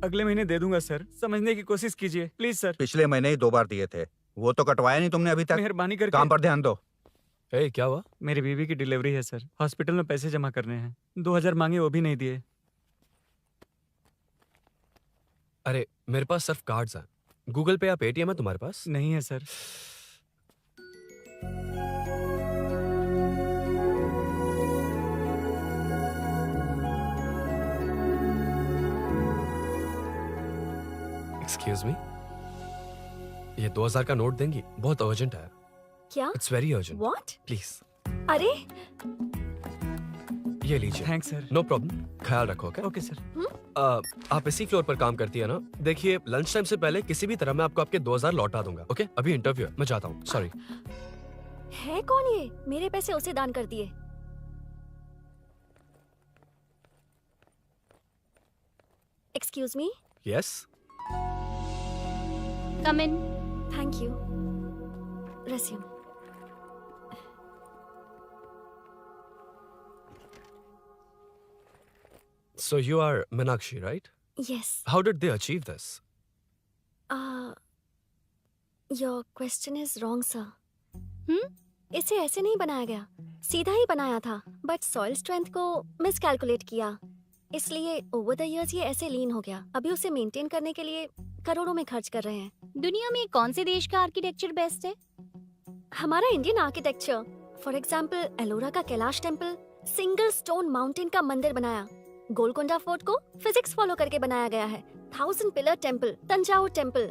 अगले महीने दे दूंगा सर, समझने की कोशिश कीजिए प्लीज सर। पिछले महीने ही 2 बार दिए थे, वो तो कटवाया नहीं तुमने अभी तक। मेहरबानी करके। काम पर ध्यान दो। ए, क्या हुआ? मेरी बीवी की डिलीवरी है सर, हॉस्पिटल में पैसे जमा करने हैं। 2000 मांगे, वो भी नहीं दिए। अरे मेरे पास सिर्फ कार्ड्स हैं। गूगल पे या पेटीएम है तुम्हारे पास? नहीं है सर। एक्सक्यूज मी, ये 2000 का नोट देंगी? बहुत अर्जेंट है। क्या? It's very urgent. What? Please अरे ये लीजिए। Thanks sir. नो प्रॉब्लम, ख्याल रखो। Okay okay sir. आप इसी फ्लोर पर काम करती है ना? देखिए लंच टाइम से पहले किसी भी तरह मैं आपको आपके 2000 लौटा दूंगा। ओके अभी इंटरव्यू है, मैं जाता हूँ। सॉरी। है कौन ये? मेरे पैसे उसे दान कर दिए। Excuse me. Yes. Come in. Thank you. Resume. So you are Meenakshi, right? Yes. How did they achieve this? Your question is wrong, sir. इसे ऐसे नहीं बनाया गया, सीधा ही बनाया था, बट सॉइल स्ट्रेंथ को मिसकैलकुलेट किया, इसलिए ओवर द इयर्स ये ऐसे लीन हो गया। अभी उसे मेंटेन करने के लिए करोड़ों में खर्च कर रहे हैं। दुनिया में कौन से देश का आर्किटेक्चर बेस्ट है? हमारा Indian architecture. For example Ellora का Kailash temple, single stone mountain का मंदिर बनाया। गोलकोंडा फोर्ट को फिजिक्स फॉलो करके बनाया गया है। 1000 पिलर टेम्पल, तंजावुर टेम्पल,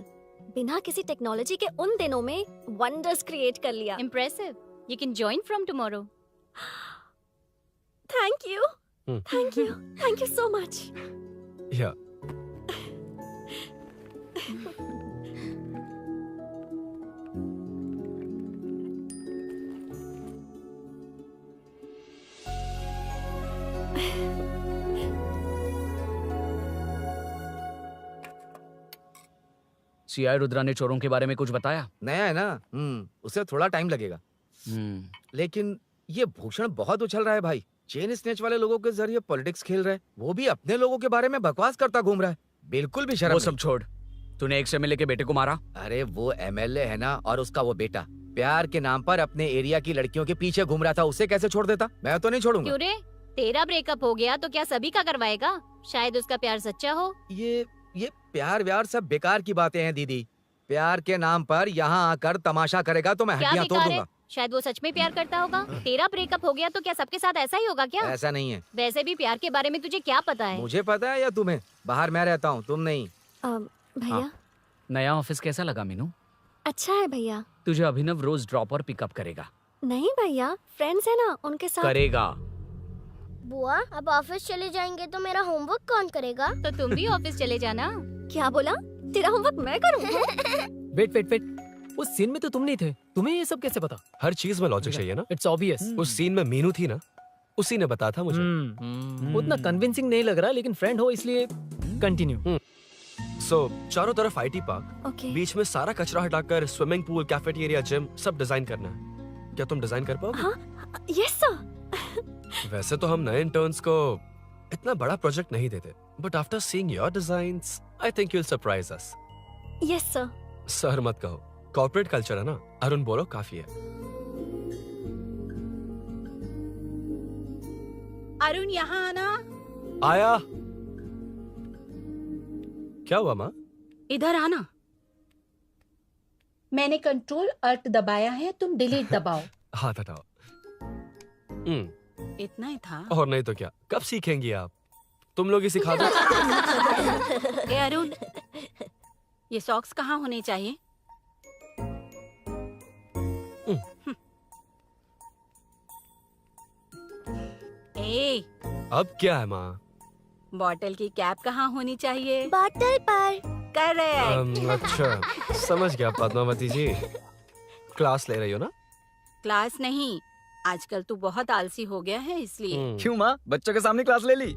बिना किसी टेक्नोलॉजी के उन दिनों में वंडर्स क्रिएट कर लिया। Impressive. You can join from tomorrow. Thank you, thank you, thank you so much. Yeah. CI Rudra ने चोरों के बारे में कुछ बताया? नया है ना, उसे थोड़ा टाइम लगेगा। लेकिन ये भूषण बहुत उछल रहा है भाई। चेन स्नेच वाले लोगों के जरिए पॉलिटिक्स खेल रहा है, वो भी अपने लोगों के बारे में बकवास करता घूम रहा है। बिल्कुल भी शर्म वो नहीं। सब छोड़, तूने एक एमएलए के बेटे को मारा। अरे वो एमएलए है ना, और उसका वो बेटा प्यार के नाम पर अपने एरिया की लड़कियों के पीछे घूम रहा था, उसे कैसे छोड़ देता? मैं तो नहीं छोड़ूंगा। क्यों रे? तेरा ब्रेकअप हो गया तो क्या सभी का करवाएगा? शायद उसका प्यार सच्चा हो। ये प्यार व्यार सब बेकार की बातें हैं दीदी। प्यार के नाम पर यहाँ आकर तमाशा करेगा तो मैं क्या हड्डियां तोड़ बेकार है? दूंगा। शायद वो सच में प्यार करता होगा। तेरा ब्रेकअप हो गया तो क्या सबके साथ ऐसा ही होगा क्या? ऐसा नहीं है। वैसे भी प्यार के बारे में तुझे क्या पता है? मुझे पता है या तुम्हें? बाहर मैं रहता हूँ, तुम नहीं। भैया नया ऑफिस कैसा लगा मीनू? अच्छा है भैया। तुझे अभिनव रोज ड्रॉप और पिकअप करेगा। नहीं भैया, फ्रेंड्स है ना, उनके साथ करेगा। बुआ अब ऑफिस चले जाएंगे तो मेरा होमवर्क कौन करेगा? तो तुम भी ऑफिस चले जाना। क्या बोला? तेरा होमवर्क मैं करूँ? वेट वेट वेट, उस सीन में तो तुम नहीं थे, तुम्हें ये सब कैसे पता? हर चीज में लॉजिक चाहिए ना। It's obvious. उस सीन में मीनू थी ना, उसी ने बताया था मुझे। उतना कन्विंसिंग नहीं लग रहा, लेकिन फ्रेंड हो इसलिए कंटिन्यू। सो चारों तरफ आईटी पार्क, ओके। बीच में सारा कचरा हटाकर स्विमिंग पूल, कैफेटेरिया, जिम सब डिजाइन करना है। क्या तुम डिजाइन कर पाओगे? हाँ, यस सर। वैसे तो हम नए इंटर्न्स को इतना बड़ा प्रोजेक्ट नहीं देते, but after seeing your designs I think you will surprise us. Yes sir. Sir मत कहो, कॉर्पोरेट कल्चर है ना। अरुण बोलो, काफी है। अरुण यहाँ आना। आया। क्या हुआ माँ? इधर आना। मैंने कंट्रोल अल्ट दबाया है, तुम डिलीट दबाओ। हाथ हटाओ। इतना ही था। और नहीं तो क्या, कब सीखेंगी आप? तुम लोग ही सिखा दो। ए अरुण, ये सॉक्स कहाँ होने चाहिए? ए, अब क्या है माँ? बॉटल की कैप कहाँ होनी चाहिए? बॉटल पर। करेक्ट। अच्छा, समझ गया पद्मावती जी। क्लास ले रही हो ना? क्लास नहीं, आजकल तू बहुत आलसी हो गया है इसलिए। क्यों माँ, बच्चों के सामने क्लास ले ली?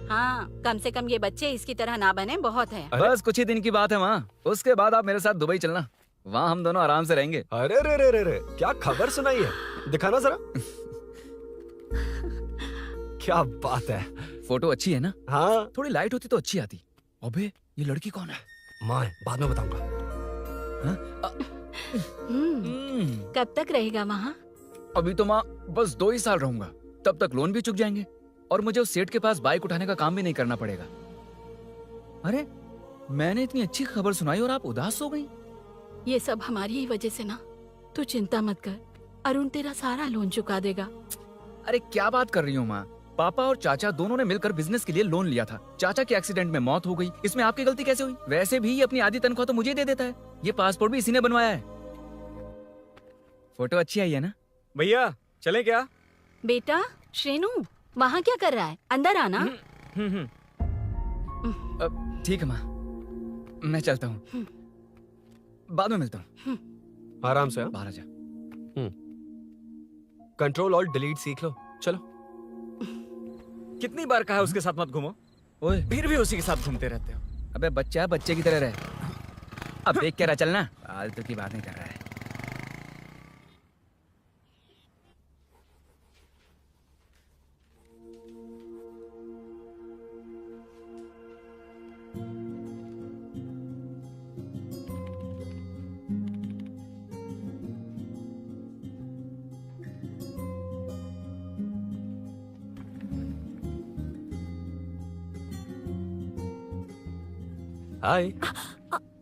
हाँ, कम से कम ये बच्चे इसकी तरह ना बने, बहुत है। बस कुछ ही दिन की बात है माँ, उसके बाद आप मेरे साथ दुबई चलना, वहाँ हम दोनों आराम से रहेंगे। अरे रे रे रे रे, क्या खबर सुनाई है? दिखाना जरा। क्या बात है। फोटो अच्छी है ना? हाँ, थोड़ी लाइट होती तो अच्छी आती। अबे ये लड़की कौन है? माँ है, बाद में बताऊंगा। कब तक रहेगा वहाँ? अभी तो माँ बस 2 ही साल रहूंगा, तब तक लोन भी चुक जाएंगे और मुझे उस सेठ के पास बाइक उठाने का काम भी नहीं करना पड़ेगा। अरे मैंने इतनी अच्छी खबर सुनाई और आप उदास हो गई। ये सब हमारी ही वजह से ना। तू चिंता मत कर, अरुण तेरा सारा लोन चुका देगा। अरे क्या बात कर रही हो माँ? पापा और चाचा दोनों ने मिलकर बिजनेस के लिए लोन लिया था। चाचा के एक्सीडेंट में मौत हो गई, इसमें आपकी गलती कैसे हुई? वैसे भी ये अपनी आधी तनख्वाह तो मुझे दे देता है। ये पासपोर्ट भी इसी ने बनवाया है। फोटो अच्छी आई है ना? भैया चले क्या? बेटा श्रेनु, वहाँ क्या कर रहा है? अंदर आना। ठीक है माँ, मैं चलता हूँ, बाद में मिलता हूँ। आराम से। बाहर आ जा। कंट्रोल और डिलीट सीख लो। चलो। कितनी बार कहा उसके साथ मत घूमो, ओए फिर भी उसी के साथ घूमते रहते हो। अबे बच्चा बच्चे की तरह रहे। अब देख क्या रहा, चलना। फालतू की बातें कर रहा है। Hi.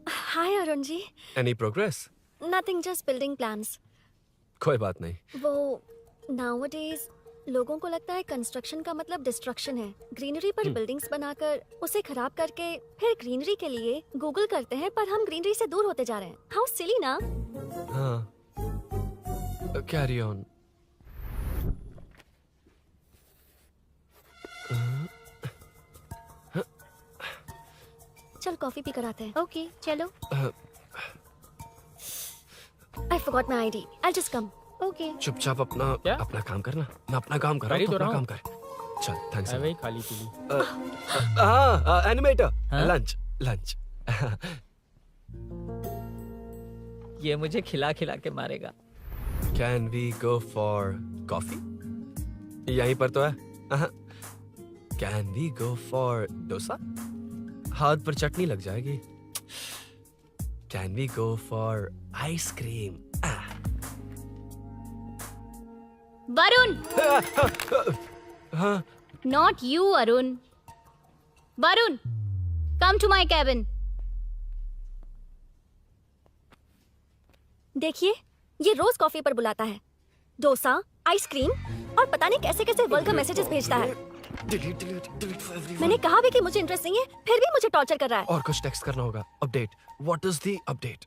Hi Arun ji. Any progress? Nothing, just building plans. कोई बात नहीं। वो नाउअडेज लोगों को लगता है कंस्ट्रक्शन का मतलब डिस्ट्रक्शन है। ग्रीनरी पर बिल्डिंग्स बनाकर उसे खराब करके फिर ग्रीनरी के लिए गूगल करते हैं, पर हम ग्रीनरी से दूर होते जा रहे हैं। हाउ सिली ना। हाँ, कैरी ऑन। चल कॉफी पी कर आते हैं। ओके चलो। I forgot my ID, I just come. Okay. चुपचाप अपना क्या? अपना काम करना। मैं अपना काम कर रहा कर ही हूँ, तो अपना रहा काम हूँ। कर। चल, थैंक्स। वही खाली पीली। हाँ, एनिमेटर। हाँ? Lunch lunch. ये मुझे खिला खिला के मारेगा। Can we go for coffee? यहीं पर तो है। Can we go for dosa? हाथ पर चटनी लग जाएगी। Can we go for ice cream? Varun, हाँ, not you Arun. Varun, come to my cabin. देखिए, ये रोज कॉफी पर बुलाता है, डोसा, आइसक्रीम और पता नहीं कैसे कैसे वल्गर मैसेजेस भेजता है। Delete for everyone. मैंने कहा भी कि मुझे इंटरेस्ट नहीं है, फिर भी मुझे टॉर्चर कर रहा है। और कुछ टेक्स्ट करना होगा। Update. What is the update?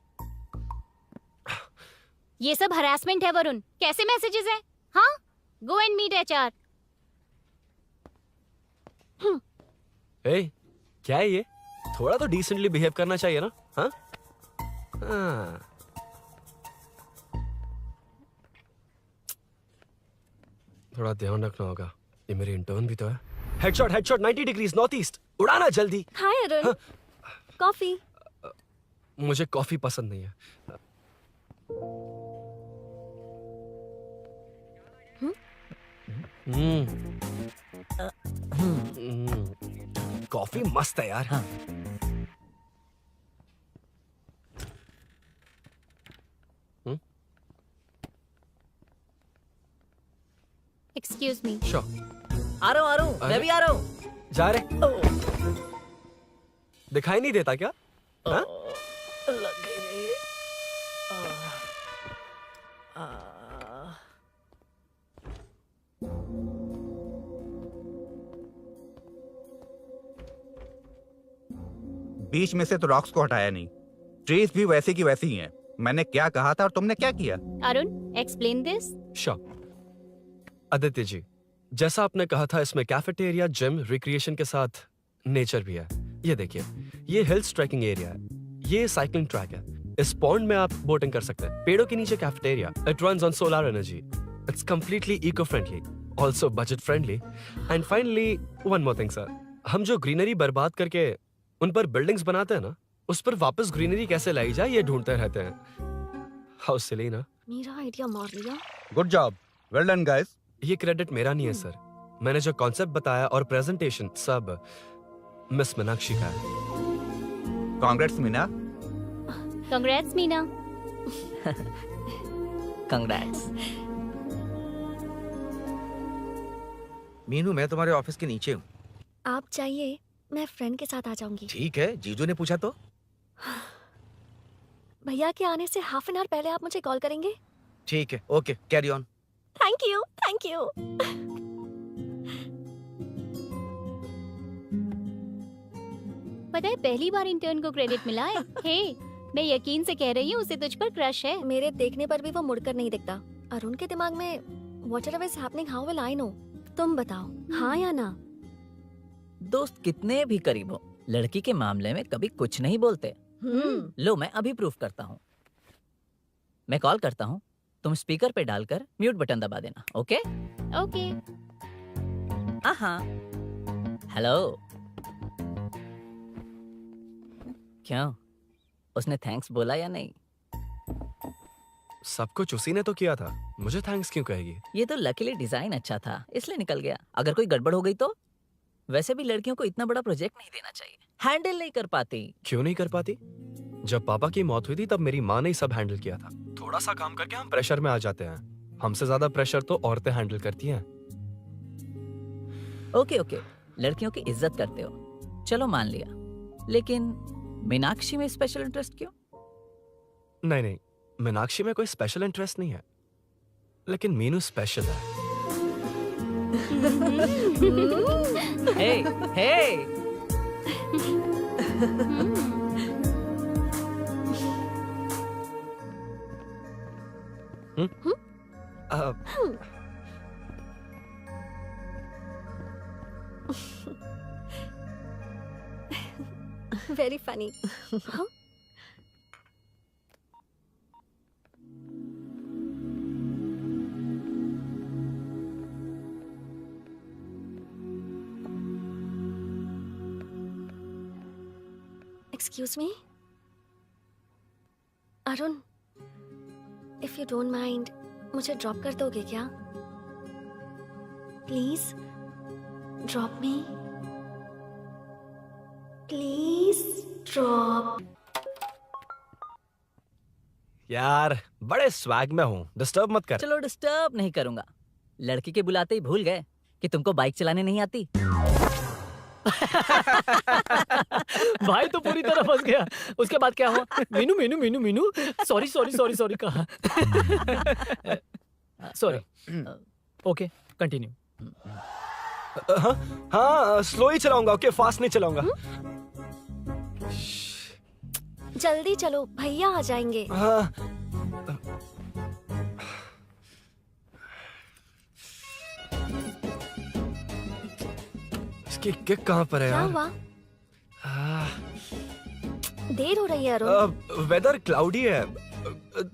ये सब हरासमेंट है वरुण। कैसे मैसेजेस हैं? हाँ, गो एंड मीट एचआर। ए, क्या है ये? थोड़ा तो डिसेंटली बिहेव करना चाहिए ना? हाँ? हाँ। थोड़ा ध्यान रखना होगा। ये मेरी इंटर्न भी तो है। Headshot 90 degrees north east. उड़ाना जल्दी। हाय अरुण, कॉफी। मुझे कॉफी पसंद नहीं है। कॉफी मस्त है यार। हाँ। Excuse me. श्योर। आ रहा हूँ, मैं भी आ रहा हूँ। जा रहे? दिखाई नहीं देता क्या? हाँ? लग गई। बीच में से तो रॉक्स को हटाया नहीं, ट्रीज भी वैसी की वैसी ही हैं। मैंने क्या कहा था और तुमने क्या किया? Arun, explain this. Sure. Aditya ji, जैसा आपने कहा था, इसमें कैफेटेरिया, जिम, रिक्रिएशन के साथ नेचर भी है। ये देखिए, ये हिल्स ट्रैकिंग एरिया है, ये साइकिलिंग ट्रैक है। इस पॉन्ड में आप बोटिंग कर सकते हैं। पेड़ों के नीचे cafeteria. It runs on solar energy. It's completely eco friendly, also budget friendly. And finally one more thing sir, हम जो ग्रीनरी बर्बाद करके उन पर बिल्डिंग्स बनाते हैं ना, उस पर वापस ग्रीनरी कैसे लाई जाए ये ढूंढते रहते हैं। हाउ सिली ना? मेरा आइडिया मार लिया। Good job, well done guys. ये क्रेडिट मेरा नहीं है सर। मैंने जो कॉन्सेप्ट बताया और प्रेजेंटेशन सब मिस मीनाक्षी का है। Congrats Meena. Congrats Meena. Congrats. Meenu मैं तुम्हारे ऑफिस के नीचे हूँ। आप चाहिए मैं फ्रेंड के साथ आ जाऊंगी। ठीक है, जीजू ने पूछा तो। भैया के आने से हाफ एन आवर पहले आप मुझे कॉल करेंगे? ठीक है, okay, carry on. Thank you, thank you. पता है पहली बार इंटर्न को क्रेडिट मिला है। हे, मैं यकीन से कह रही हूँ उसे तुझ पर क्रश है। मेरे देखने पर भी वो मुड़कर नहीं दिखता। अरुण के दिमाग में whatever is happening, how will I know? तुम बताओ, हाँ या ना? दोस्त कितने भी करीब हो, लड़की के मामले में कभी कुछ नहीं बोलते। लो मैं अभी प्रूफ करता हूँ। मैं कॉल करता हूँ, तुम स्पीकर पे डालकर म्यूट बटन दबा देना। ओके? ओके। हाँ। हेलो। क्यों? उसने थैंक्स बोला या नहीं? सब कुछ उसी ने तो किया था, मुझे थैंक्स क्यों कहेगी? ये तो लकीली डिजाइन अच्छा था इसलिए निकल गया। अगर कोई गड़बड़ हो गई तो? वैसे भी लड़कियों को इतना बड़ा प्रोजेक्ट नहीं देना चाहिए, हैंडल नहीं कर पाती। क्यों नहीं कर पाती? जब पापा की मौत हुई थी तब मेरी माँ ने ही सब हैंडल किया था। थोड़ा सा काम करके हम प्रेशर में आ जाते हैं। हमसे ज्यादा प्रेशर तो औरतें हैंडल करती हैं। ओके, लड़कियों की इज्जत करते हो, चलो मान लिया। लेकिन मीनाक्षी में स्पेशल इंटरेस्ट क्यों? नहीं, मीनाक्षी में कोई स्पेशल इंटरेस्ट नहीं है, लेकिन मीनू स्पेशल है। हे। Very funny. Huh? Excuse me? Arun, if you don't mind, मुझे ड्रॉप कर दोगे क्या? Please, drop me. Please drop. यार बड़े स्वैग में हूँ, डिस्टर्ब मत कर। चलो डिस्टर्ब नहीं करूंगा। लड़की के बुलाते ही भूल गए कि तुमको बाइक चलाने नहीं आती। भाई तो पूरी तरह फंस गया। उसके बाद क्या हुआ? मीनू सॉरी कहा। सॉरी। Okay, continue. हाँ, स्लो ही चलाऊंगा। ओके, फास्ट नहीं चलाऊंगा। जल्दी चलो, भैया आ जाएंगे। हाँ। इसकी किक कहाँ पर है क्या यार? हुआ? देर हो रही है अरुण। वेदर क्लाउडी है।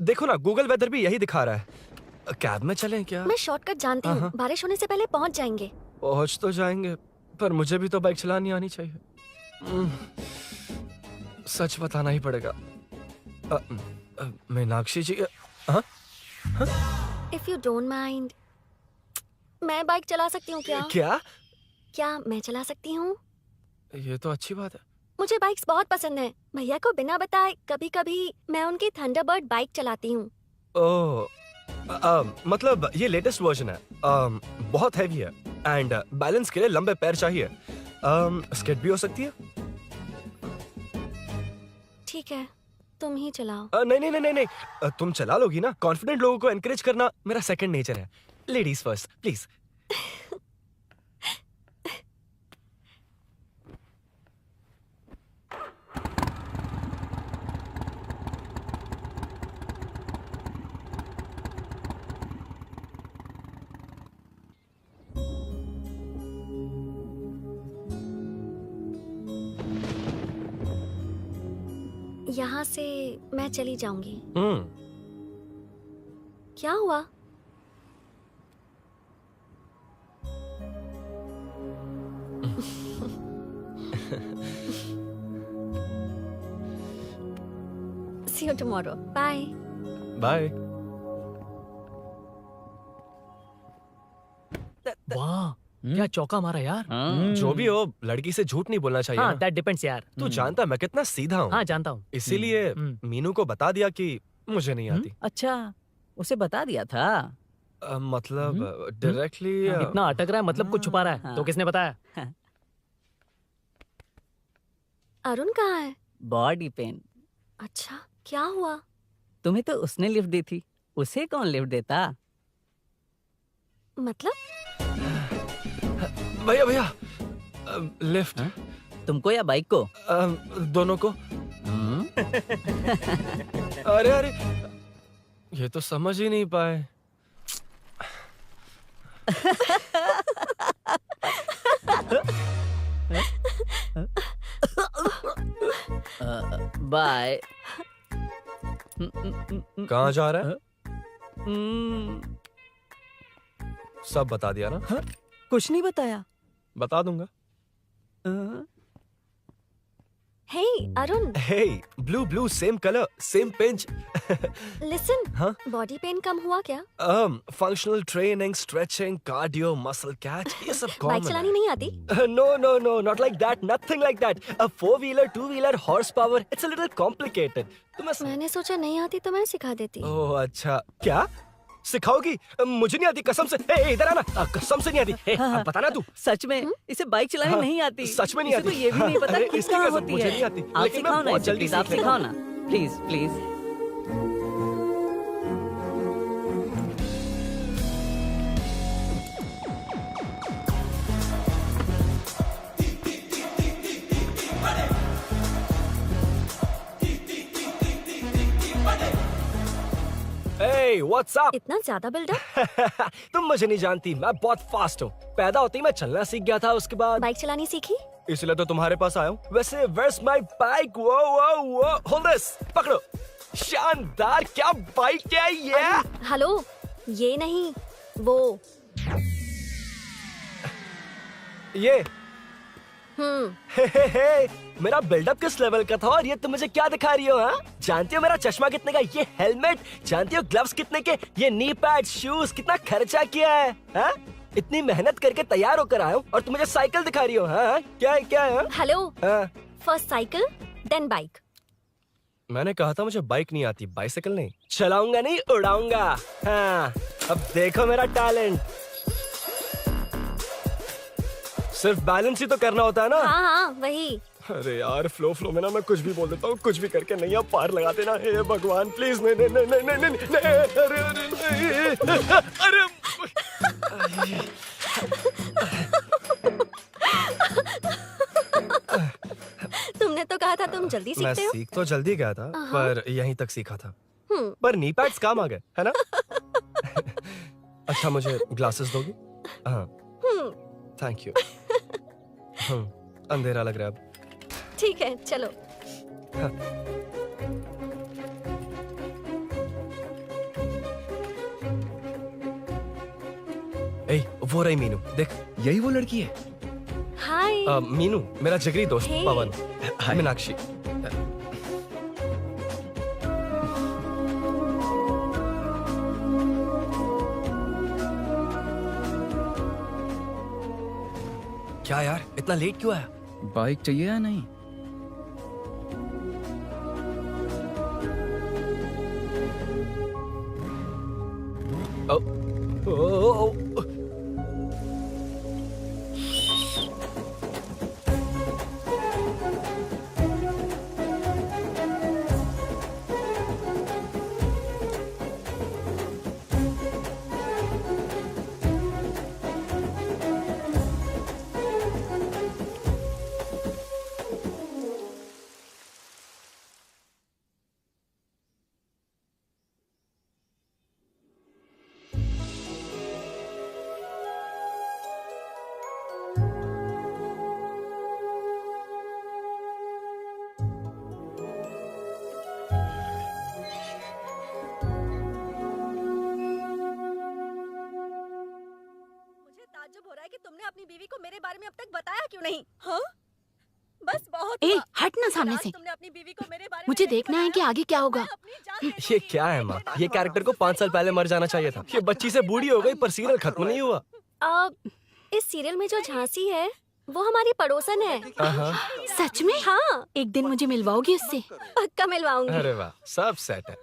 देखो ना, गूगल वेदर भी यही दिखा रहा है। कैब में चलें क्या? मैं शॉर्टकट जानती हूँ, बारिश होने से पहले पहुँच जाएंगे। पहुंच तो जाएंगे, पर मुझे भी तो बाइक चलानी आनी चाहिए। सच बताना ही पड़ेगा। मीनाक्षी जी। If you don't mind, मैं बाइक चला सकती हूँ क्या? क्या मैं चला सकती हूँ? ये तो अच्छी बात है। मुझे बाइक्स बहुत पसंद है। भैया को बिना बताए कभी कभी मैं उनकी थंडरबर्ड बाइक चलाती हूँ। मतलब ये लेटेस्ट वर्जन है। बहुत हैवी है एंड बैलेंस के लिए लंबे पैर चाहिए। स्किड भी हो सकती है। ठीक है, तुम ही चलाओ। नहीं, तुम चला लोगी ना। कॉन्फिडेंट लोगों को एनकरेज करना मेरा सेकंड नेचर है। Ladies first please. यहाँ से मैं चली जाऊंगी। क्या हुआ? See you tomorrow. Bye. Bye. वाह, क्या चौका मारा यार। जो भी हो, लड़की से झूठ नहीं बोलना चाहिए हाँ ना। दैट डिपेंड्स यार। तू जानता मैं कितना सीधा हूँ। हाँ जानता हूँ। इसीलिए मीनू को बता दिया कि मुझे नहीं आती। अच्छा, उसे बता दिया था। मतलब डायरेक्टली इतना अटक रहा है, मतलब कुछ छुपा रहा है। तो किसने बताया? अरुण कहाँ है? Body pain. अच्छा, क्या हुआ? तुम्हें तो उसने लिफ्ट दी थी, उसे कौन लिफ्ट देता? मतलब? भैया भैया लिफ्ट। तुमको या बाइक को? दोनों को। अरे अरे, ये तो समझ ही नहीं पाए। बाय। कहाँ जा रहा है? सब बता दिया ना? कुछ नहीं बताया। बता दूंगा। Hey Arun, Hey, blue, same color, same pinch. Listen. हाँ? बॉडी पेन कम हुआ क्या? Functional training, stretching, cardio, muscle catch, ये सब बाइक common चलानी है। नहीं आती? No, not like that, nothing like that. A 4-wheeler, 2-wheeler, horsepower, it's a little complicated. मैंने सोचा नहीं आती तो मैं सिखा देती। ओह अच्छा, क्या? सिखाओगी? मुझे नहीं आती कसम से। ए, इधर आना, कसम से नहीं आती। ए, बता ना तू। सच में इसे बाइक चलानी हाँ, नहीं आती। सच में नहीं इसे तो आती। ये भी नहीं पता अरे, कि इसकी कहाँ कसम, होती मुझे है। नहीं आती, आप लेकिन मैं सिखाओ ना बहुत इसे, जल्दी प्लीज आप सीख लेता सिखाओ ना, please please. Hey, what's up? इतना ज्यादा बिल्डअप? तुम मुझे नहीं जानती, मैं बहुत फास्ट हूँ। पैदा होते ही मैं चलना सीख गया था, उसके बाद बाइक चलानी सीखी? इसलिए तो तुम्हारे पास आया हूँ। वैसे where's my bike? वो hold this, पकड़ो। शानदार, क्या बाइक है ये? हेलो, ये नहीं, वो। ये हम्म। मेरा बिल्डअप किस लेवल का था और ये तुम मुझे क्या दिखा रही हो? हाँ, जानती हो मेरा चश्मा कितने का, ये हेलमेट, जानती हो ग्लव्स कितने के, ये नी पैड, शूज, कितना खर्चा किया है? हाँ? इतनी मेहनत करके तैयार होकर आया हूँ और तुम मुझे साइकिल दिखा रही हो? हाँ? क्या है क्या है? हेलो, हाँ? First cycle then bike. मैंने कहा था मुझे बाइक नहीं आती, बाइसाइकिल नहीं। चलाऊंगा नहीं, उड़ाऊंगा। हाँ, अब देखो मेरा टैलेंट। सिर्फ बैलेंस ही तो करना होता है ना? हाँ हाँ वही। अरे यार, फ्लो में ना मैं कुछ भी बोल देता हूँ, कुछ भी करके नहीं, आप पार लगा देना। हे भगवान प्लीज, नहीं नहीं नहीं नहीं नहीं नहीं, अरे अरे अरे तुमने तो कहा था तुम जल्दी मैं सीखते हो। सीख तो जल्दी गया था, हाँ। पर यहीं तक सीखा था। हम्म। पर नी पैड्स काम आ गए, है ना? अच्छा, मुझे ग्लासेस दोगी? हाँ, हम्म, थैंक यू। अंधेरा लग रहा है अब। ठीक है चलो। ए, वो रही मीनू, देख। यही वो लड़की है? हाय। मीनू, मेरा जिगरी दोस्त Hey. पवन। मीनाक्षी। क्या यार, इतना लेट क्यों आया? बाइक चाहिए या नहीं? ओ, मुझे ताज्जुब हो रहा है कि तुमने अपनी बीवी को मेरे बारे में अब तक बताया क्यों नहीं? हाँ? बस बहुत ए, हुआ। हट ना सामने आज से। तुमने अपनी बीवी को मेरे बारे में मुझे नहीं देखना है कि बताया। आगे क्या होगा। मैं अपनी जान देने ये की- क्या है माँ? ये कैरेक्टर को 5 साल पहले मर जाना चाहिए था। ये बच्ची से बूढ़ी हो गई पर सीरियल खत्म नहीं हुआ। इस सीरियल में जो झांसी है वो हमारी पड़ोसन है। सच में? हाँ, एक दिन मुझे मिलवाओगी उससे? पक्का मिलवाऊंगी। अरे वाह, सब सेट है।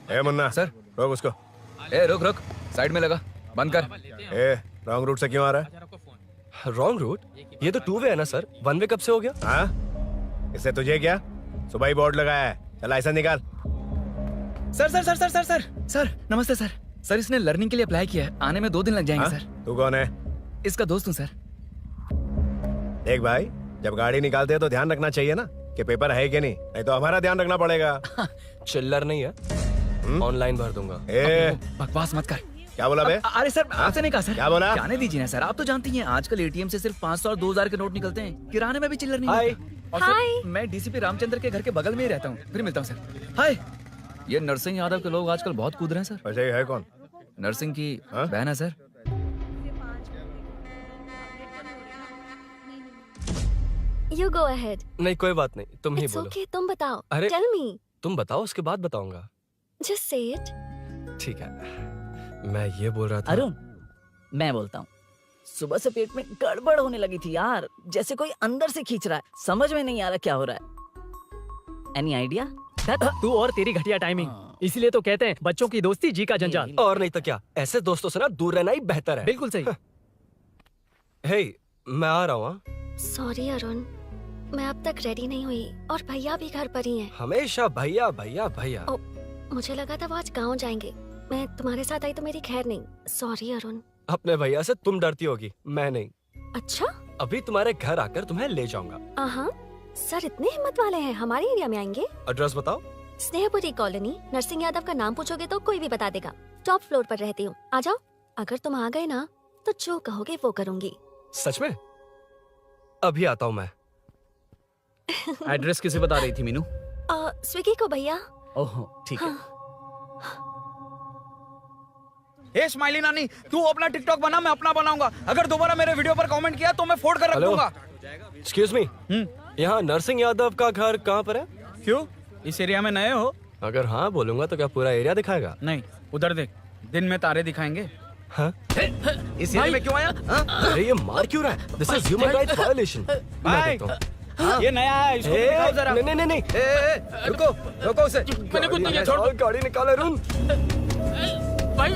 ए मुन्ना सर। रोक उसको। ए रुक रुक, साइड में लगा, बंद कर। ए रॉन्ग रूट से क्यों आ रहा है? Wrong route? ये तो 2 वे है ना सर, 1 वे कब से हो गया? हाँ, इससे तुझे क्या? सुबह ही बोर्ड लगाया है, चल लाइसेंस निकाल। Sir sir sir sir sir sir sir नमस्ते सर। सर इसने लर्निंग के लिए अप्लाई किया है, आने में 2 दिन लग जाएंगे। हाँ? सर तू कौन है? इसका दोस्त हूँ सर। देख भाई, जब गाड़ी निकालते हैं तो ध्यान रखना चाहिए ना कि पेपर है कि नहीं तो हमारा ध्यान रखना पड़ेगा। चिल्लर नहीं है, ऑनलाइन भर दूंगा। ए बकवास मत कर। क्या बोला बे? अरे सर आपसे नहीं कहा सर। क्या बोला? जाने दीजिए ना सर, आप तो जानती हैं आजकल एटीएम से सिर्फ 500 और 2000 के नोट निकलते हैं, किराने में भी चिल्लर नहीं हाय। मिलता। और सर, मैं डीसीपी रामचंद्र के घर के बगल में ही रहता हूँ। फिर मिलता हूँ सर। हाय। ये नरसिंह यादव के लोग आजकल बहुत कूद रहे हैं सर। अच्छा ये है कौन? नरसिंह की बहन है सर। You go ahead. नहीं कोई बात नहीं, तुम ही It's बोलो। okay, तुम बताओ। अरे- Tell me. तुम बताओ, उसके बाद बताऊंगा। Just say it. ठीक है, मैं ये बोल रहा था। अरुण, मैं बोलता हूँ। सुबह से पेट में गड़बड़ होने लगी थी यार, जैसे कोई अंदर से खींच रहा है। समझ में नहीं आ रहा क्या हो रहा है। Any idea? तू और तेरी घटिया टाइमिंग, इसलिए तो कहते हैं बच्चों की दोस्ती जी का जंजाल। और नहीं तो क्या, ऐसे दोस्तों से ना दूर रहना ही बेहतर है। बिल्कुल सही। हे, मैं आ रहा हूँ। Sorry अरुण, मैं अब तक रेडी नहीं हुई और भैया भी घर पर ही हैं। हमेशा भैया भैया भैया। ओ, मुझे लगा था वो आज गाँव जाएंगे। मैं तुम्हारे साथ आई तो मेरी खैर नहीं। सॉरी अरुण। अपने भैया से तुम डरती होगी, मैं नहीं। अच्छा? अभी तुम्हारे घर आकर तुम्हें ले जाऊंगा। हाँ, सर इतने हिम्मत वाले हैं, हमारे एरिया में आएंगे। एड्रेस बताओ। स्नेहपुरी कॉलोनी, नरसिंह यादव का नाम पूछोगे तो कोई भी बता देगा। टॉप फ्लोर पर रहती हूँ, आ जाओ। अगर तुम आ गए ना तो जो कहोगे वो करूँगी। सच में? अभी आता हूँ मैं। एड्रेस किसे बता रही थी मीनू? स्विगी को भैया। ओहो ठीक है। ए स्माइली नानी, तू अपना टिकटॉक बना, मैं अपना बनाऊंगा। अगर दोबारा मेरे वीडियो पर कमेंट किया तो मैं फोड़ कर रख हेलो? दूंगा। एक्सक्यूज मी, यहाँ नरसिंह यादव का घर कहाँ पर है? क्यों, इस एरिया में नए हो? अगर हाँ बोलूंगा तो क्या पूरा एरिया दिखाएगा? नहीं, उधर देख, दिन में तारे दिखाएंगे। हाँ? इस एरिया में क्यों आया? अरे ये मार क्यों रहा है? This is human rights violation. भाई, ये नया है, इसको दिखाओ जरा। नहीं नहीं नहीं, रुको रुको उसे। मैंने कुछ नहीं किया, छोड़ दो। गाड़ी निकाल अरुण। भाई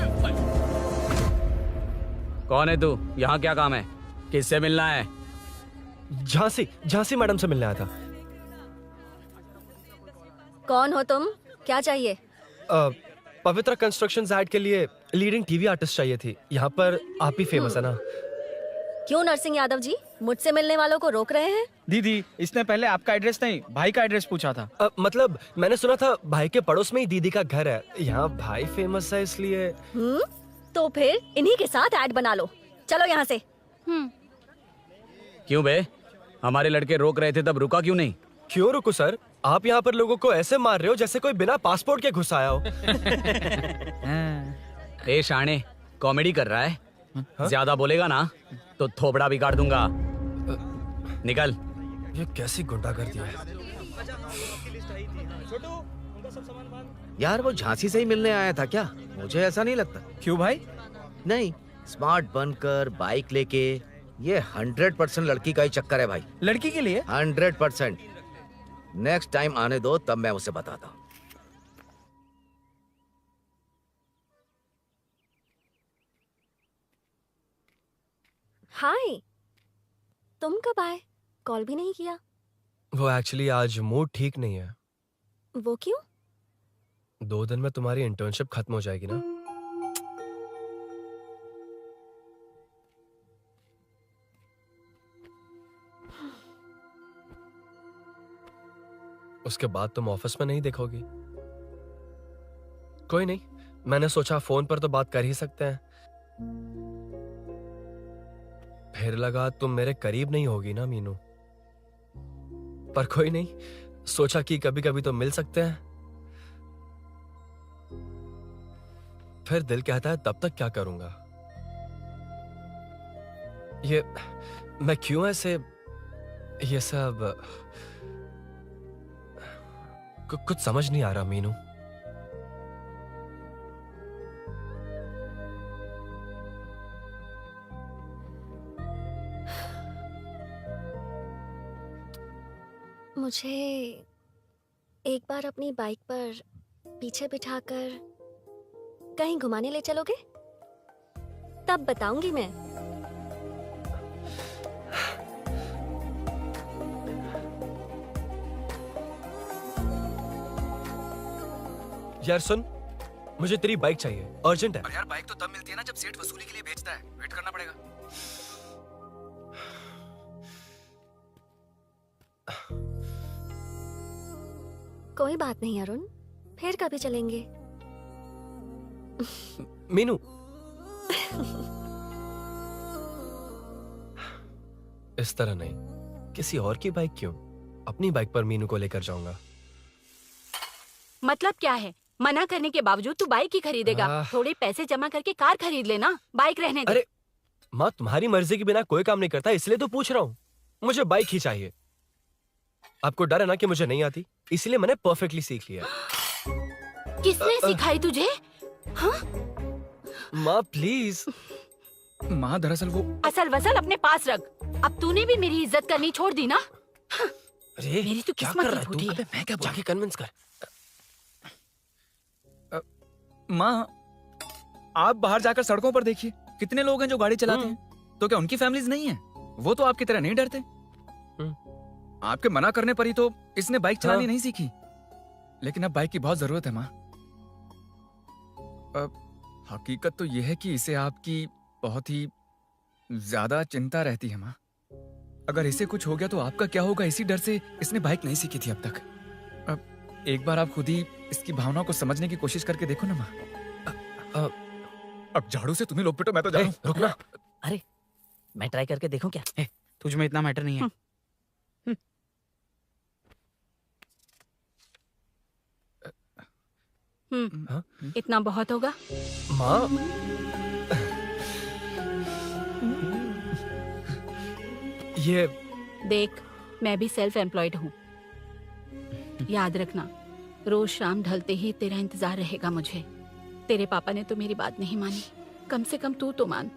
कौन है तू? यहाँ क्या काम है? किससे मिलना है? झांसी मैडम से मिलने आया था। कौन हो तुम? क्या चाहिए? पवित्रा कंस्ट्रक्शंस ऐड के लिए लीडिंग टीवी आर्टिस्ट चाहिए थी। यहाँ पर आप ही फेमस है ना? क्यों नरसिंह यादव जी मुझसे मिलने वालों को रोक रहे हैं? दीदी, इसने पहले आपका एड्रेस नहीं, भाई का एड्रेस पूछा था। मतलब मैंने सुना था भाई के पड़ोस में ही दीदी का घर है। यहाँ भाई फेमस है इसलिए। तो फिर इन्हीं के साथ ऐड बना लो। चलो यहाँ से। क्यों बे, हमारे लड़के रोक रहे थे तब रुका क्यों नहीं? क्यों रुको सर, आप यहाँ पर लोगों को ऐसे मार रहे हो जैसे कोई बिना पासपोर्ट के घुस आया हो। ए शाणे, कॉमेडी कर रहा है? ज्यादा बोलेगा ना तो थोबड़ा भी काट दूंगा। निकल। ये कैसी गुंडागर्दी है? यार वो झांसी से ही मिलने आया था क्या? मुझे ऐसा नहीं लगता। क्यों भाई? नहीं, स्मार्ट बनकर बाइक लेके, ये 100% लड़की का ही चक्कर है भाई। लड़की के लिए? 100%। नेक्स्ट टाइम आने दो, तब मैं उसे बताता हूँ। हाय, तुम कब आए? कॉल भी नहीं किया। वो एक्चुअली आज मूड ठीक नहीं है। वो क्यों? 2 दिन में तुम्हारी इंटर्नशिप खत्म हो जाएगी ना। उसके बाद तुम ऑफिस में नहीं देखोगी। कोई नहीं, मैंने सोचा फोन पर तो बात कर ही सकते हैं। फिर लगा तुम मेरे करीब नहीं होगी ना मीनू, पर कोई नहीं, सोचा कि कभी कभी तो मिल सकते हैं। फिर दिल कहता है तब तक क्या करूंगा। ये मैं क्यों ऐसे ये सब कुछ समझ नहीं आ रहा मीनू। मुझे एक बार अपनी बाइक पर पीछे बिठाकर कहीं घुमाने ले चलोगे? तब बताऊंगी मैं। यार सुन, मुझे तेरी बाइक चाहिए, अर्जेंट है। और यार बाइक तो तब मिलती है ना जब सेठ वसूली के लिए भेजता है, वेट करना पड़ेगा। कोई बात नहीं अरुण, फिर कभी चलेंगे। मीनू इस तरह नहीं, किसी और की बाइक क्यों, अपनी बाइक पर मीनू को लेकर जाऊंगा। मतलब क्या है? मना करने के बावजूद तू बाइक ही खरीदेगा? थोड़े पैसे जमा करके कार खरीद लेना, बाइक रहने दे। अरे माँ, तुम्हारी मर्जी के बिना कोई काम नहीं करता, इसलिए तो पूछ रहा हूँ। मुझे बाइक ही चाहिए। आपको डर है ना कि मुझे नहीं आती, इसलिए मैंने परफेक्टली सीख लिया। किसने सिखाई तुझे? हाँ? माँ प्लीज। माँ दरअसल वो असल वसल अपने पास रख। अब तूने भी मेरी इज्जत करनी छोड़ दी ना। अरे मेरी तो क्या किस्मत कर ही रहा है फूटी तू? है। मैं क्या जाके कन्विंस कर। माँ, आप बाहर जाकर सड़कों पर देखिए, कितने लोग हैं जो गाड़ी चलाते हैं। तो क्या उनकी फैमिलीज नहीं है? वो तो आपकी तरह नहीं डरते। आपके मना करने पर ही तो इसने बाइक चलानी नहीं सीखी। लेकिन अब बाइक की बहुत जरूरत है माँ। हकीकत तो यह है कि इसे आपकी बहुत ही ज्यादा चिंता रहती है माँ। अगर इसे कुछ हो गया तो आपका क्या होगा, इसी डर से इसने बाइक नहीं सीखी थी अब तक। अब एक बार आप खुद ही इसकी भावना को समझने की कोशिश करके देखो ना माँ। अब झाड़ू से तुम्हें लोग पिटो, मैं तो जा रहा हूं। रुकना। अरे मैं ट्राई करके देखूं क्या? तुझ में इतना मैटर नहीं है। इतना बहुत होगा। माँ ये देख, मैं भी सेल्फ एम्प्लॉयड हूँ। याद रखना, रोज शाम ढलते ही तेरा इंतजार रहेगा मुझे। तेरे पापा ने तो मेरी बात नहीं मानी, कम से कम तू तो मान।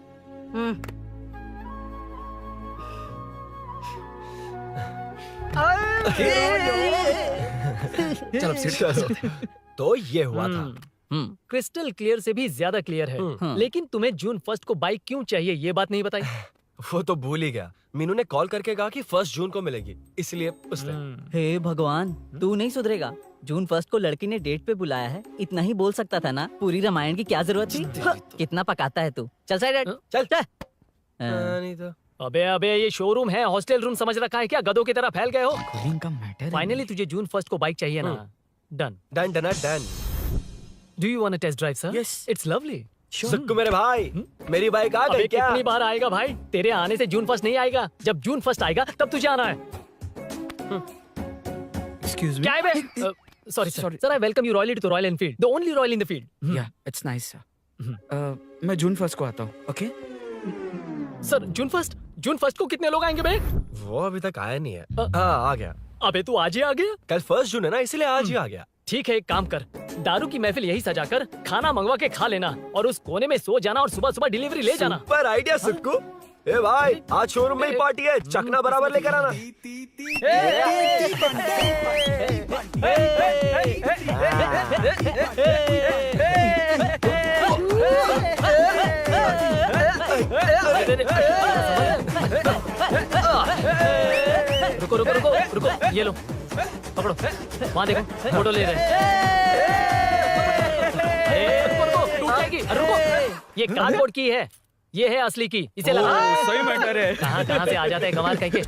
चलो सीट। तो ये हुआ था। क्रिस्टल क्लियर से भी ज्यादा क्लियर है। लेकिन तुम्हें जून 1 को बाइक क्यों चाहिए, ये बात नहीं बताई। वो तो भूल ही गया। मीनू ने कॉल करके कहा कि 1 जून को मिलेगी, इसलिए उसने। हे भगवान, तू नहीं सुधरेगा। जून 1 को लड़की ने डेट पे बुलाया है, इतना ही बोल सकता था ना। पूरी रामायण की क्या जरूरत थी? कितना पकाता है तू। चल साइड चल चल। नहीं तो अबे ये शोरूम है, हॉस्टल रूम समझ रखा है क्या? गधों की तरह फैल गए हो। का मैटर फाइनली तुझे जून 1 को बाइक चाहिए ना? Done done done done. Do you want to test drive sir? Yes. It's lovely. Sukku मेरे भाई, मेरी बाइक आ गई क्या? कितनी बार आएगा भाई? तेरे आने से जून 1 नहीं आएगा। जब जून 1 आएगा तब तुझे आना है। Excuse me. क्या है बे? Sorry sir, I welcome you royally to Royal Enfield, the only royal in the field. Yeah it's nice sir. मैं जून 1 को आता हूँ। ओके सर, जून 1 को कितने लोग आएंगे बे? वो अभी तक आया नहीं है। हाँ आ गया। अबे तू आज ही आ गया? कल 1 जून है ना, इसलिए आज ही आ गया। ठीक है, एक काम कर, दारू की महफिल यही सजाकर खाना मंगवा के खा लेना और उस कोने में सो जाना और सुबह सुबह डिलीवरी ले जाना। Super idea Sukhu. ए भाई, आज शोरूम में ही पार्टी है, चखना बराबर लेकर आना। रुको रुको रुको रुको, ये लो पकड़ो, वहाँ देखो फोटो ले रहे हैं। रुको रुको, टूट जाएगी। रुको, ये कार्डबोर्ड की है, ये है असली की, इसे लगा। सही मैटर है। कहाँ से आ जाते हैं कमाल कहीं के।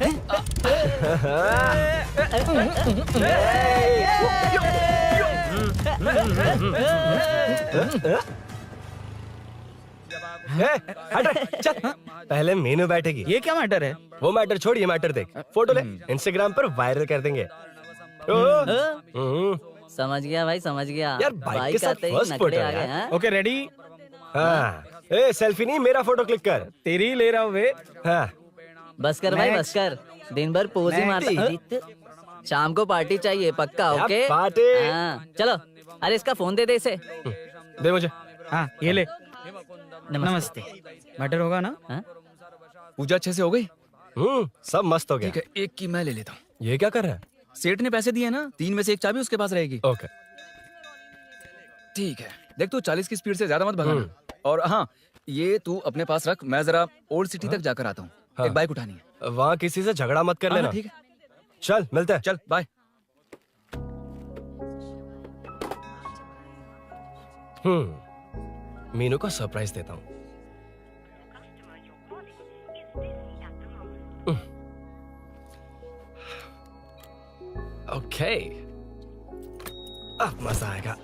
चल पहले मीनू बैठेगी। ये क्या मैटर है? वो मैटर छोड़, ये मैटर देख। फोटो ले, इंस्टाग्राम पर वायरल कर देंगे। समझ गया भाई, समझ गया। यार बाइक के साथ आते ही फर्स्ट नखरे फोटो आ गए, यार। हाँ? Okay ready? हाँ, ए सेल्फी नहीं, मेरा फोटो क्लिक कर। तेरी ले रहा हूँ वे। हाँ, बस कर भाई, बस कर। दिन भर पोज ही मारता। शाम को पार्टी चाहिए पक्का, ओके? पार्टी। हाँ, चलो। अरे इसका फोन दे दे इसे। दे मुझे। हाँ ये ले। नमस्ते। मैटर होगा ना? हाँ? पूजा अच्छे से हो गई? सब मस्त हो गया। ठीक है, एक की मैं ले लेता हूँ। ये क्या कर रहा है? सेठ ने पैसे दिए ना, 3 में से 1 चाबी उसके पास रहेगी। ओके ठीक है, देख तू 40 की स्पीड से ज्यादा मत भगाना। और हाँ, ये तू अपने पास रख, मैं जरा ओल्ड सिटी तक जाकर आता हूँ। हाँ। एक बाइक उठानी है। वहाँ किसी से झगड़ा मत कर हाँ, लेना। ठीक है, चल मिलते हैं। चल बाय। मीनू को सरप्राइज देता हूँ। ओके, अब मजा आएगा।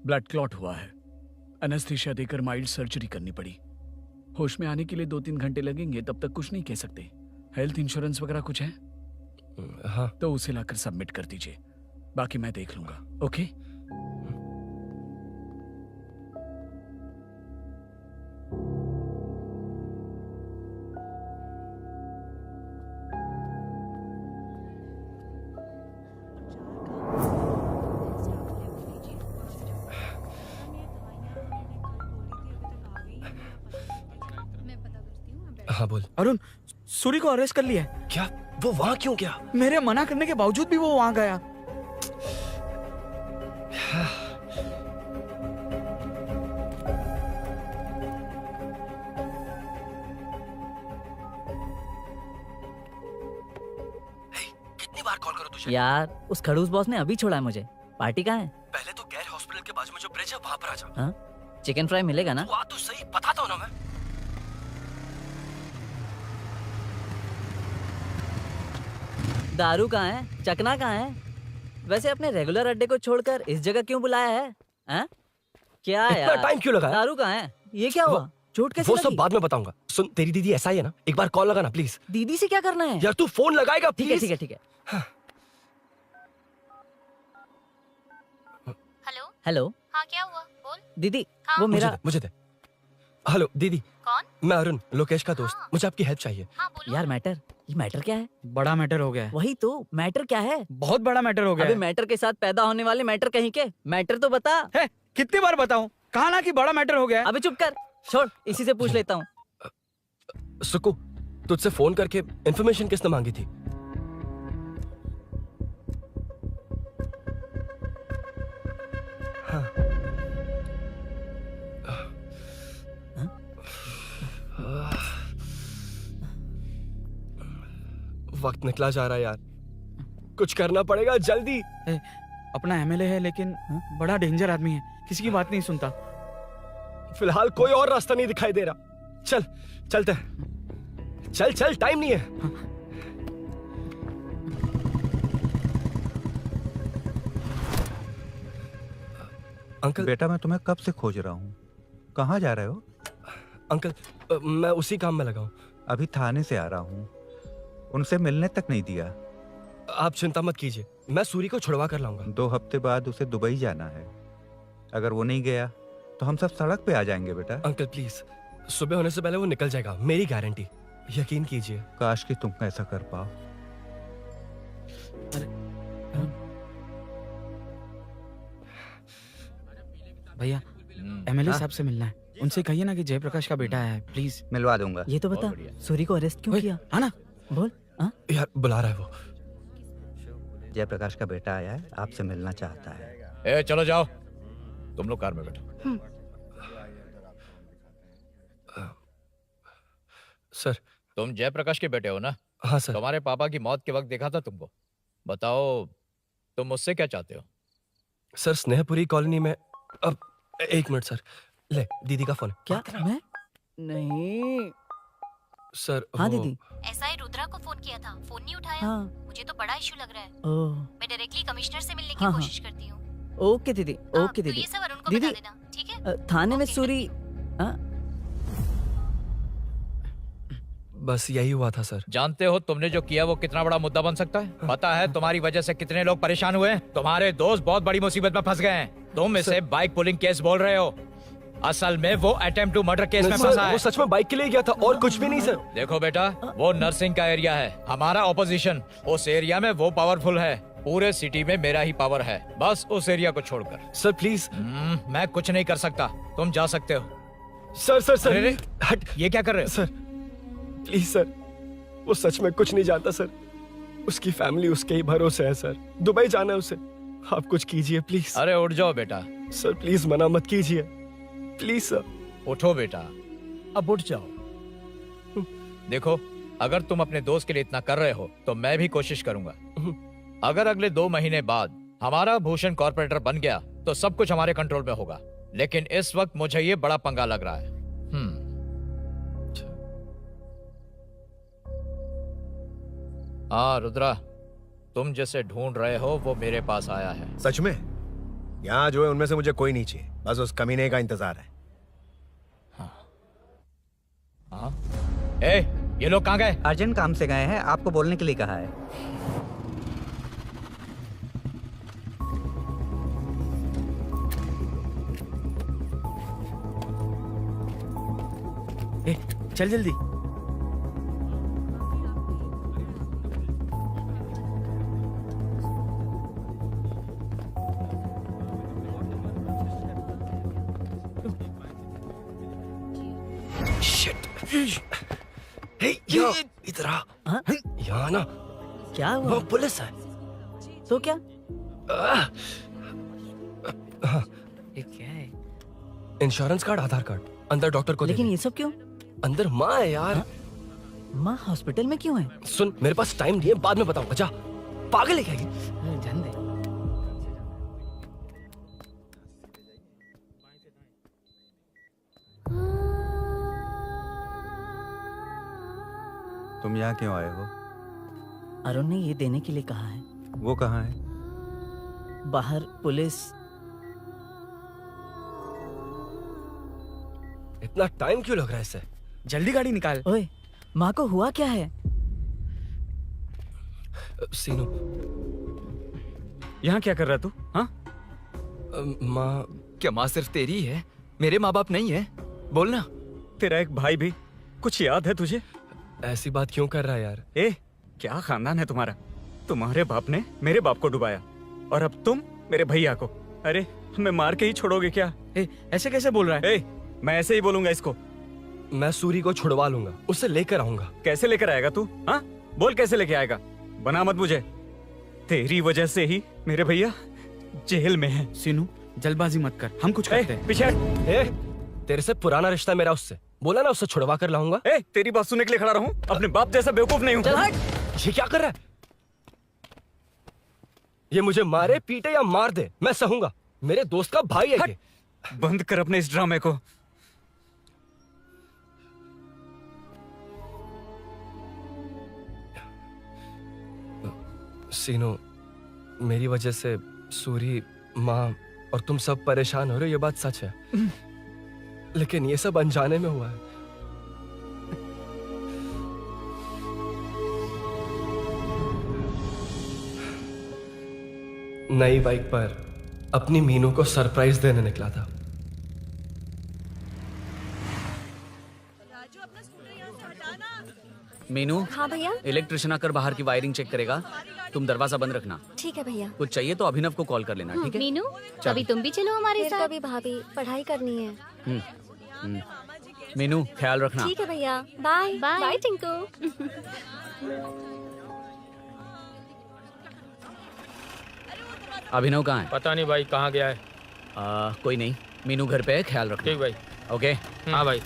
ब्लड क्लॉट हुआ है। एनेस्थीसिया देकर माइल्ड सर्जरी करनी पड़ी। होश में आने के लिए 2-3 घंटे लगेंगे, तब तक कुछ नहीं कह सकते। हेल्थ इंश्योरेंस वगैरह कुछ है? हाँ। तो उसे लाकर सबमिट कर दीजिए, बाकी मैं देख लूंगा। ओके? हाँ बोल। अरुण, सूरी को अरेस्ट कर लिया है। क्या? वो वहाँ क्यों गया? मेरे मना करने के बावजूद भी वो वहाँ गया। कितनी बार कॉल करो तुझे? यार उस खड़ूस बॉस ने अभी छोड़ा है मुझे। पार्टी कहाँ है? पहले तो गैर हॉस्पिटल के बाजू में जो ब्रिज है वहाँ पर आ जा। हाँ? चिकन फ्राई मिलेगा ना? तू आ तो सही, बताता हूँ ना मैं। दारू कहाँ है? चकना कहाँ है? वैसे अपने रेगुलर अड्डे को छोड़कर इस जगह क्यों बुलाया है? हैं? क्या इतना यार? टाइम क्यों लगा? दारू कहाँ है? ये क्या हुआ? चोट कैसे वो सब लगी? बाद में बताऊंगा। सुन, तेरी दीदी ऐसा ही है ना, एक बार कॉल लगाना प्लीज। दीदी से क्या करना है? यार तू फोन लगाएगा ठीक है प्लीज? ठीक है ठीक है। Hello hello. हाँ क्या हुआ बोल। दीदी हाँ? वो मेरा मुझे दे। हेलो दीदी। कौन? मैं अरुण, लोकेश का दोस्त। हाँ। मुझे आपकी हेल्प चाहिए। हाँ बोलो। यार मैटर, ये मैटर क्या है? बड़ा मैटर हो गया है। वही तो, मैटर क्या है? बहुत बड़ा मैटर हो गया अबे है। मैटर के साथ पैदा होने वाले मैटर कहीं के, मैटर तो बता। है, कितनी बार बताऊं? कहा ना कि बड़ा मैटर हो गया है। अबे चुप कर, छोड़, इसी से पूछ लेता हूँ। सुकू, तुझसे फोन करके इन्फॉर्मेशन किसने मांगी थी? हाँ। वक्त निकला जा रहा है यार, कुछ करना पड़ेगा जल्दी। अपना एमएलए है लेकिन बड़ा डेंजर आदमी है, किसी की बात नहीं सुनता। फिलहाल कोई और रास्ता नहीं दिखाई दे रहा। चल चलते हैं। चल चल, टाइम नहीं है। अंकल। बेटा मैं तुम्हें कब से खोज रहा हूँ, कहाँ जा रहे हो? अंकल मैं उसी काम में लगा हूँ। अभी थाने से आ रहा हूँ, उनसे मिलने तक नहीं दिया। आप चिंता मत कीजिए, मैं सूरी को छुड़वा कर लाऊंगा। 2 हफ्ते बाद उसे दुबई जाना है। अगर वो नहीं गया तो हम सब सड़क पे आ जाएंगे बेटा। अंकल प्लीज, सुबह होने से पहले वो निकल जाएगा, मेरी गारंटी, यकीन कीजिए। काश कि तुम ऐसा कर पाओ। भैया एमएलए साहब से मिलना है। उनसे कहिए ना कि जयप्रकाश का बेटा है, प्लीज। मिलवा दूंगा। ये तो बता, सूरी को अरेस्ट क्यों किया? आना बोल। यार बुला रहा है वो। जयप्रकाश का बेटा आया है, आपसे मिलना चाहता है। ए चलो जाओ, तुम लोग कार में बैठो। सर तुम जयप्रकाश के बेटे हो ना? हाँ सर। तुम्हारे पापा की मौत के वक्त देखा था तुमको। बताओ तुम मुझसे क्या चाहते हो? सर स्नेहपुरी कॉलोनी में अब 1 मिनट सर, ले दीदी का फोन। क्या? मैं नहीं सर। हाँ वो- दीदी। एसआई रुद्रा को फोन किया था, फोन नहीं उठाया। हाँ। मुझे तो बड़ा इशू लग रहा है। ओह मैं डायरेक्टली कमिश्नर से मिलने की हाँ, हाँ। कोशिश करती हूँ। ओके दीदी, ओके तो दीदी। ये सब अरुण को दीदी बता देना, ठीक है? थाने में सूरी बस यही हुआ था सर। जानते हो तुमने जो किया वो कितना बड़ा मुद्दा बन सकता है? पता है तुम्हारी वजह से कितने लोग परेशान हुए हैं? तुम्हारे दोस्त बहुत बड़ी मुसीबत में फंस गए हैं। तुम इसे बाइक पुलिंग केस बोल रहे हो, असल में वो अटेम्प्ट टू मर्डर केस में सर, फंसा है। वो सच में बाइक के लिए गया था और कुछ भी नहीं सर। देखो बेटा, वो नर्सिंग का एरिया है, हमारा ऑपोजिशन। उस एरिया में वो पावरफुल है, पूरे सिटी में मेरा ही पावर है, बस उस एरिया को छोड़कर। Sir please. मैं कुछ नहीं कर सकता, तुम जा सकते हो। सर सर सर अरे, हट, ये क्या कर रहे हो? सर प्लीज सर, वो सच में कुछ नहीं जानता सर। उसकी फैमिली उसके ही भरोसे है सर। दुबई जाना है उसे, आप कुछ कीजिए प्लीज। अरे उठ जाओ बेटा। सर प्लीज मना मत कीजिए, प्लीज सर। उठो बेटा, अब उठ जाओ। देखो, अगर तुम अपने दोस्त के लिए इतना कर रहे हो तो मैं भी कोशिश करूंगा। अगर अगले 2 महीने बाद हमारा भूषण कॉर्पोरेटर बन गया तो सब कुछ हमारे कंट्रोल में होगा, लेकिन इस वक्त मुझे ये बड़ा पंगा लग रहा है। हाँ रुद्रा, तुम जिसे ढूंढ रहे हो वो मेरे पास आया है। सच में? यहाँ जो है उनमें से मुझे कोई नहीं चाहिए, बस उस कमीने का इंतजार है। हाँ? ए, ये लोग कहाँ गए? अर्जेंट काम से गए हैं, आपको बोलने के लिए कहा है। ए, चल जल्दी। इधर आ। यहाँ ना क्या हुआ? वो पुलिस है। तो क्या? ये क्या है? इंश्योरेंस कार्ड, आधार कार्ड, अंदर डॉक्टर को लेकिन ये सब क्यों? अंदर माँ है यार। माँ हॉस्पिटल में क्यों है? सुन, मेरे पास टाइम नहीं है, बाद में बताऊंगा। जा, पागल है क्या ये? जान दे। तुम यहाँ क्यों आए हो? अरुण ने ये देने के लिए कहा है। वो कहाँ है? बाहर पुलिस। इतना टाइम क्यों लग रहा है इससे? जल्दी गाड़ी निकाल। ओए, माँ को हुआ क्या है? सीनू, यहाँ क्या कर रहा तू? हाँ? माँ। क्या माँ सिर्फ तेरी है? मेरे माँ बाप नहीं है? बोलना। तेरा एक भाई भी, कुछ याद है तुझे? ऐसी बात क्यों कर रहा है यार? ए, क्या खानदान है तुम्हारा? तुम्हारे बाप ने मेरे बाप को डुबाया और अब तुम मेरे भैया को। अरे हमें मार के ही छोड़ोगे क्या? ए, ऐसे कैसे बोल रहा है? ए, मैं ऐसे ही बोलूंगा इसको। मैं सूरी को छुड़वा लूंगा, उसे लेकर आऊंगा। कैसे लेकर आएगा तू? हाँ, बोल कैसे लेके आएगा? बना मत मुझे। तेरी वजह से ही मेरे भैया जेल में है। सीनू, जल्दबाजी मत कर, हम कुछ करते हैं। पीछे। तेरे से पुराना रिश्ता मेरा उससे। बोला ना उसे छुड़वा कर लाऊंगा। ए, तेरी बात सुनने के लिए खड़ा रहूं? अपने बाप जैसा बेवकूफ नहीं हूं। चल हट। ये क्या कर रहा है? ये मुझे मारे, पीटे या मार दे, मैं सहूंगा। मेरे दोस्त का भाई है ये। बंद कर अपने इस ड्रामे को। सीनो, मेरी वजह से सूरी, माँ और तुम सब परेशान हो रहे हो, ये बात सच है। लेकिन ये सब अनजाने में हुआ है। नई बाइक पर अपनी मीनू को सरप्राइज देने निकला था। मीनू, हाँ भैया। इलेक्ट्रिशियन आकर बाहर की वायरिंग चेक करेगा, तुम दरवाजा बंद रखना। ठीक है भैया। कुछ चाहिए तो अभिनव को कॉल कर लेना, ठीक है? मीनू, अभी तुम भी चलो हमारे फिर साथ। कभी भाभी, पढ़ाई करनी है। मीनू, ख्याल रखना। ठीक है भैया, बाय बाय। बाय टिंकू। अभिनव कहाँ है? पता नहीं भाई, कहाँ गया है। कोई नहीं, मीनू घर पे है, ख्याल रखना। ठीक भाई। ओके। हाँ भाई।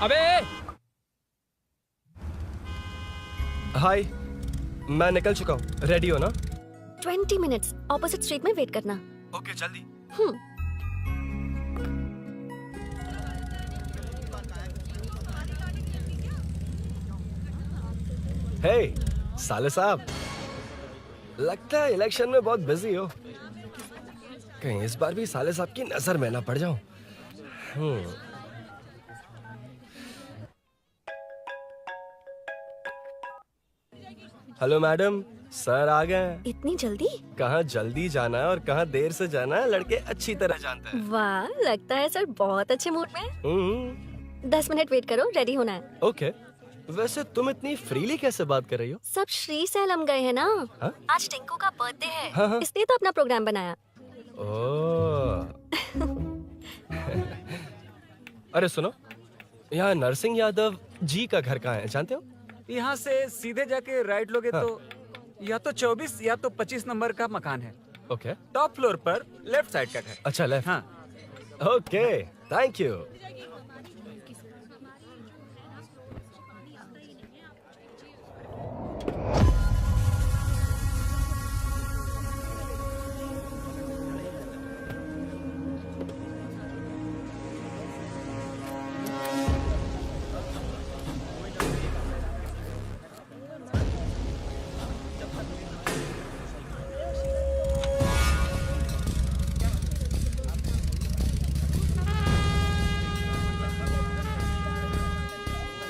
अबे हाय, मैं निकल चुका हूँ, रेडी हो ना? 20 मिनट्स ऑपोजिट स्ट्रीट में वेट करना। ओके, जल्दी। हे साले साहब, लगता है इलेक्शन में बहुत बिजी हो। कहीं इस बार भी साले साहब की नजर में ना पड़ जाऊं। हेलो मैडम, सर आ गए हैं। इतनी जल्दी? कहाँ जल्दी जाना है और कहाँ देर से जाना है लड़के अच्छी तरह जानते हैं। वाह, लगता है सर बहुत अच्छे मूड में हैं। 10 मिनट वेट करो, रेडी होना है। ओके। वैसे तुम इतनी फ्रीली कैसे बात कर रही हो? सब श्री सैलम गए हैं ना। हाँ? आज टिंकू का बर्थडे है, हाँ, हाँ। इसलिए तो अपना प्रोग्राम बनाया। ओह। अरे सुनो, यहाँ नरसिंह यादव जी का घर कहाँ है, जानते हो? यहाँ से सीधे जाके राइट लोगे तो या तो 24 या तो 25 नंबर का मकान है। ओके। टॉप फ्लोर पर लेफ्ट साइड का घर। अच्छा, लेफ्ट। हाँ। Okay, thank you.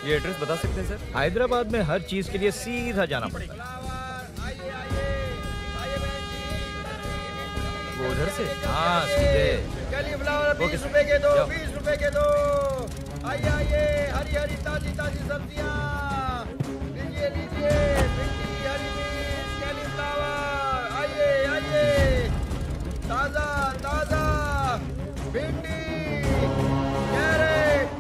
ये एड्रेस बता सकते हैं सर? हैदराबाद में हर चीज के लिए सीधा जाना पड़ता है। वो उधर से? हाँ, सीधे। कैलीफ्लावर 20 रुपए के दो, 20 रुपए के दो। आइए आइए, हरी हरी ताजी ताजी सब्जियाँ लीजिए लीजिए। भिंडी, हरी मिर्च, कैलीफ्लावर, आइए आइए, ताजा ताजा भिंडी, कैरेट।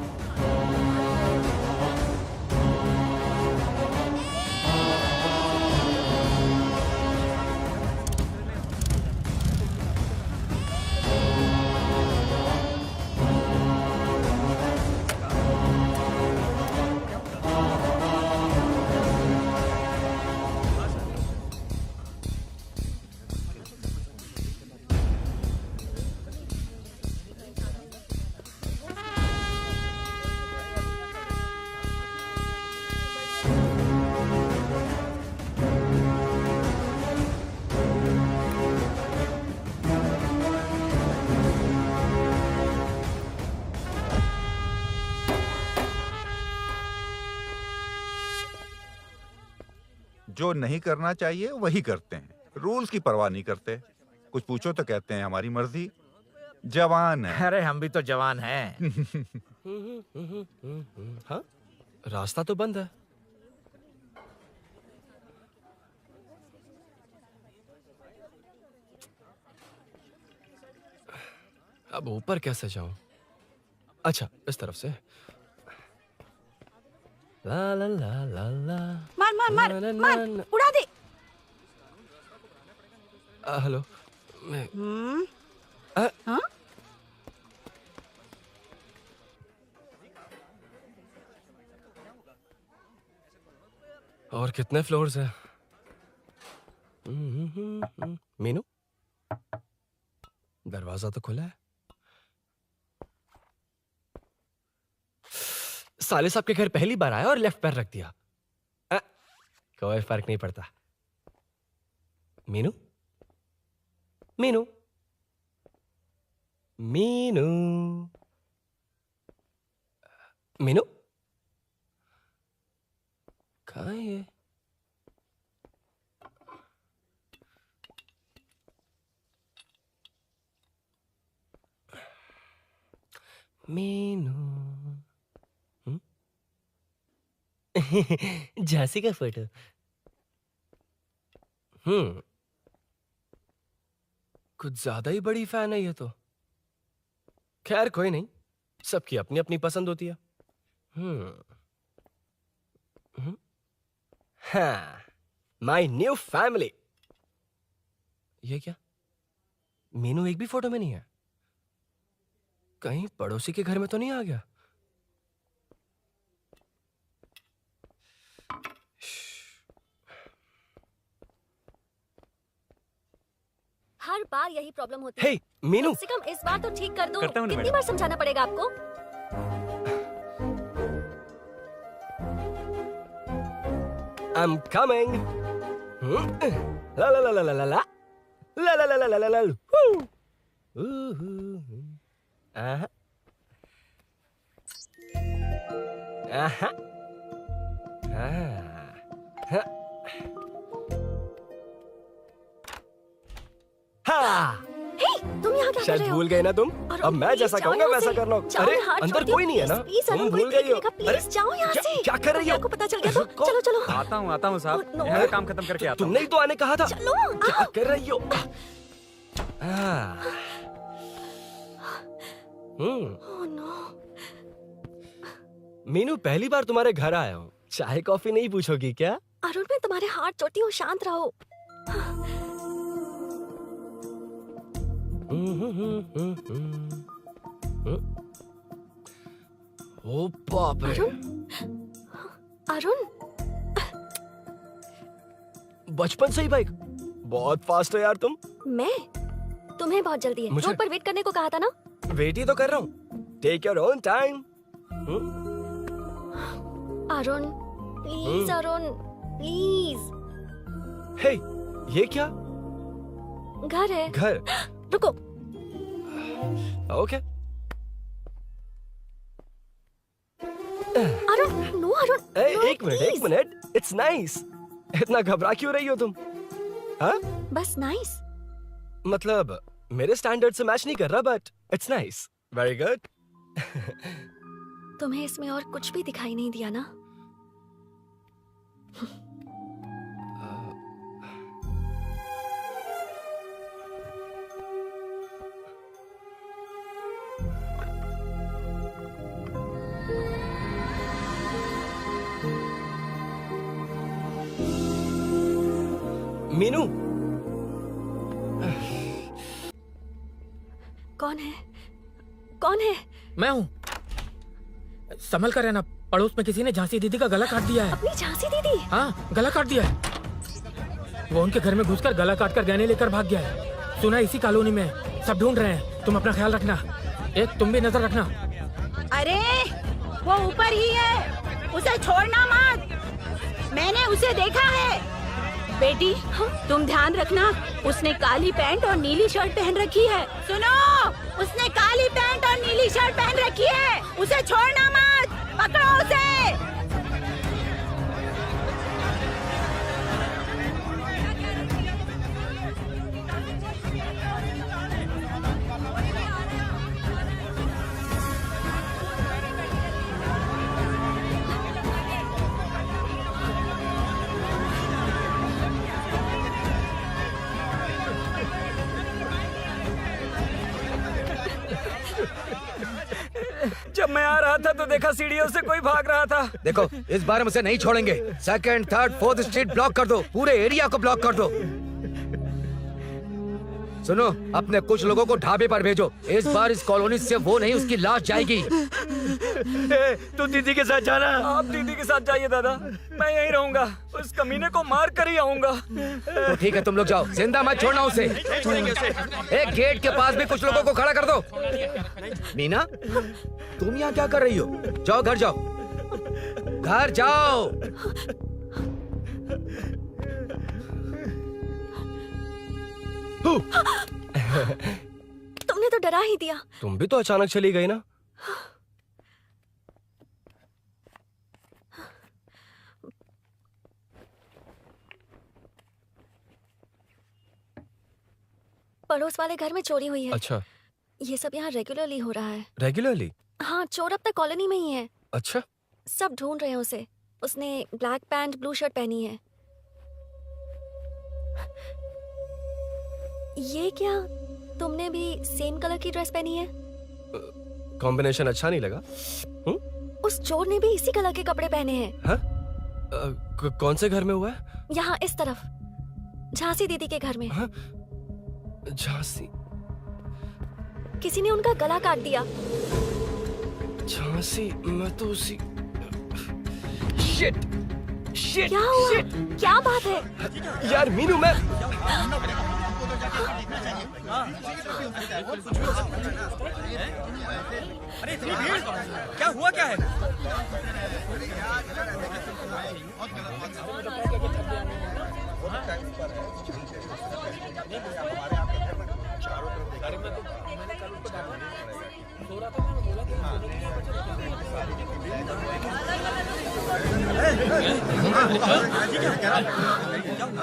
जो नहीं करना चाहिए वही करते हैं, रूल्स की परवाह नहीं करते। कुछ पूछो तो कहते हैं हमारी मर्जी। जवान है। अरे हम भी तो जवान हैं। हाँ, रास्ता तो बंद है। अब ऊपर कैसे जाऊं? अच्छा, इस तरफ से। ला ला ला ला ला। मार मार मार ना, ना, मार, ना, ना। उड़ा दे। हेलो, मैं हाँ? और कितने फ्लोर्स हैं? मीनू, दरवाजा तो खुला है। साले साहब के घर पहली बार आया और लेफ्ट पैर रख दिया। कोई फर्क नहीं पड़ता। मीनू, मीनू, मीनू, मीनू, कहाँ है ये? मीनू झांसी का फोटो। कुछ ज्यादा ही बड़ी फैन है ये तो। खैर कोई नहीं, सबकी अपनी अपनी पसंद होती है। हाँ, माय न्यू फैमिली। ये क्या? मीनू एक भी फोटो में नहीं है। कहीं पड़ोसी के घर में तो नहीं आ गया? हर बार यही प्रॉब्लम होती है। हे मीनू, कम से कम इस बार तो ठीक कर दो। करता हूँ ना कितनी मैडम। बार समझाना पड़ेगा आपको? I'm coming. La la la la la la la. La la la la la la la. Woo. Aha. Aha. Ah. हाँ। हे, तुम यहाँ क्या कर शायद रहे हो? भूल गए ना तुम। अरुण, अब मैं प्लीज जैसा जाओ कहूंगा यहाँ वैसा से। करना। जाओ, अरे हाथ अंदर छोड़ कोई दो, नहीं है ना? प्लीज, तुम अरुण, भूल कोई गई हो। देखेगा, प्लीज अरे जाओ यहाँ से। क्या कर रही हो? आपको पता चल गया तो चलो चलो। आता हूँ साहब। no. यहाँ काम खत्म करके आता हूँ। तुमने ही तो आने कहा था। चलो। क्या कर रही हो? Oh no. मीनू, पहली बार तुम्हारे घर आया हूँ। चाय कॉफी नहीं पूछोगी क्या? अरुण, मैं तुम्हारे हाथ जोड़ती हूँ, शांत रहो। ओ बाप रे। अरुण, बचपन से ही बाइक। बहुत फास्ट है यार तुम। मैं? तुम्हें बहुत जल्दी है। मुझे- रोड पर वेट करने को कहा था ना? वेट ही तो कर रहा हूँ। Take your own time. Arun, please Arun, please. Hey, ये क्या? घर है। घर? रुको। Okay. Arun, no Arun. No, एक मिनट। It's nice. इतना घबरा क्यों रही हो तुम? हाँ? बस नाइस। मतलब मेरे स्टैंडर्ड से मैच नहीं कर रहा, but it's nice. Very good. तुम्हें इसमें और कुछ भी दिखाई नहीं दिया ना? मीनू, कौन है? कौन है? मैं हूँ। संभल कर रहना, पड़ोस में किसी ने झांसी दीदी का गला काट दिया है। अपनी झांसी दीदी? हाँ, गला काट दिया है। वो उनके घर में घुसकर गला काट कर गहने लेकर भाग गया है। सुना इसी कॉलोनी में है। सब ढूंढ रहे हैं। तुम अपना ख्याल रखना। एक तुम भी नजर रखना। अरे वो ऊपर ही है, उसे छोड़ना मत। मैंने उसे देखा है। बेटी, तुम ध्यान रखना, उसने काली पैंट और नीली शर्ट पहन रखी है। सुनो, उसने काली पैंट और नीली शर्ट पहन रखी है। उसे छोड़ना मत, पकड़ो उसे। जब मैं आ रहा था तो देखा सीढ़ियों से कोई भाग रहा था। देखो, इस बार हम उसे नहीं छोड़ेंगे। Second, third, fourth street block कर दो। पूरे एरिया को ब्लॉक कर दो। सुनो, अपने कुछ लोगों को ढाबे पर भेजो। इस बार इस कॉलोनी से वो नहीं, उसकी लाश जाएगी। तू दीदी के साथ जाना। आप दीदी के साथ जाइए दादा, मैं यहीं रहूंगा। उस कमीने को मार कर ही आऊंगा। तो ठीक है, तुम लोग जाओ, जिंदा मत छोड़ना उसे। एक गेट के पास भी कुछ लोगों को खड़ा कर दो। मीना, तुम यहाँ क्या कर रही हो? जाओ घर जाओ, घर जाओ। तुमने तो डरा ही दिया। तुम भी तो अचानक चली गई ना। पड़ोस वाले घर में चोरी हुई है। अच्छा, ये सब यहाँ रेगुलरली हो रहा है। रेगुलरली? हाँ, चोर अब तक कॉलोनी में ही है। अच्छा, सब ढूंढ रहे हैं उसे। उसने ब्लैक पैंट ब्लू शर्ट पहनी है। ये क्या, तुमने भी सेम कलर की ड्रेस पहनी है? कॉम्बिनेशन अच्छा नहीं लगा? उस चोर ने भी इसी कलर के कपड़े पहने हैं। हाँ? कौन से घर में हुआ है? यहाँ इस तरफ, झांसी दीदी के घर में। हाँ? झांसी? किसी ने उनका गला काट दिया। झांसी? मैं तो उसी शिट क्या हुआ? क्या बात है? यार मीनू, मैं क्या हुआ, क्या है?